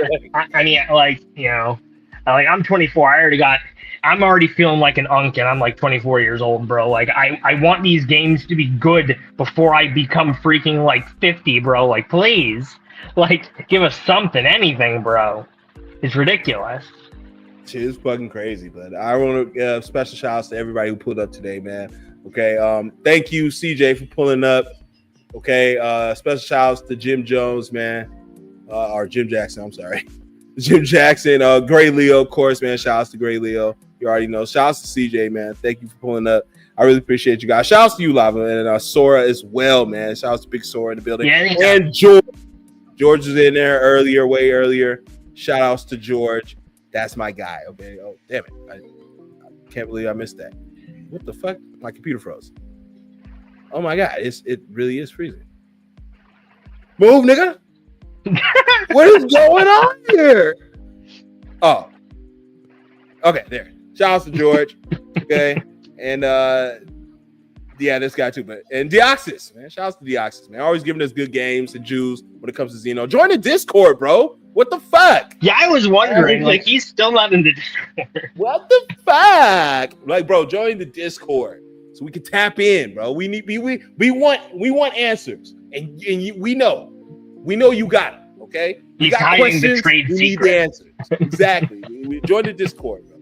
I mean, like, you know, like, I'm 24. I'm already feeling like an unk, and I'm like 24 years old, bro. Like, I want these games to be good before I become freaking like 50, bro. Like, please, like, give us something, anything, bro. It's ridiculous. Shit is fucking crazy, but I want to special shout outs to everybody who pulled up today, man. Okay, thank you, CJ, for pulling up. Okay, special shout outs to Jim Jones, man, or Jim Jackson. I'm sorry, Jim Jackson. Gray Leo, of course, man. Shout outs to Gray Leo. You already know. Shout outs to CJ, man. Thank you for pulling up. I really appreciate you guys. Shout outs to you, Lava, and Sora as well, man. Shout outs to Big Sora in the building. Yeah, and George. George was in there earlier, way earlier. Shout outs to George. That's my guy. Okay. Oh, damn it. I can't believe I missed that. What the fuck? My computer froze. Oh my God. It really is freezing. Move, nigga. What is going on here? Oh. Okay, there. Shout outs to George. Okay. And yeah, this guy too, and Deoxys, man. Shout outs to Deoxys, man. Always giving us good games and Jews when it comes to Xeno. Join the Discord, bro. What the fuck? Yeah, I was wondering, like, he's still not in the Discord. What the fuck? Like, bro, join the Discord so we can tap in, bro. We want answers, and we know you got them. Okay, He's got hiding questions, the trade we secret. need the answers. Exactly. we join the Discord, bro.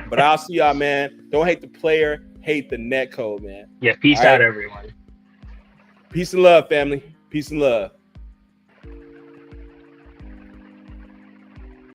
But I'll see y'all, man. Don't hate the player, hate the netcode, man. Yeah, peace out, everyone. Peace and love, family. Peace and love.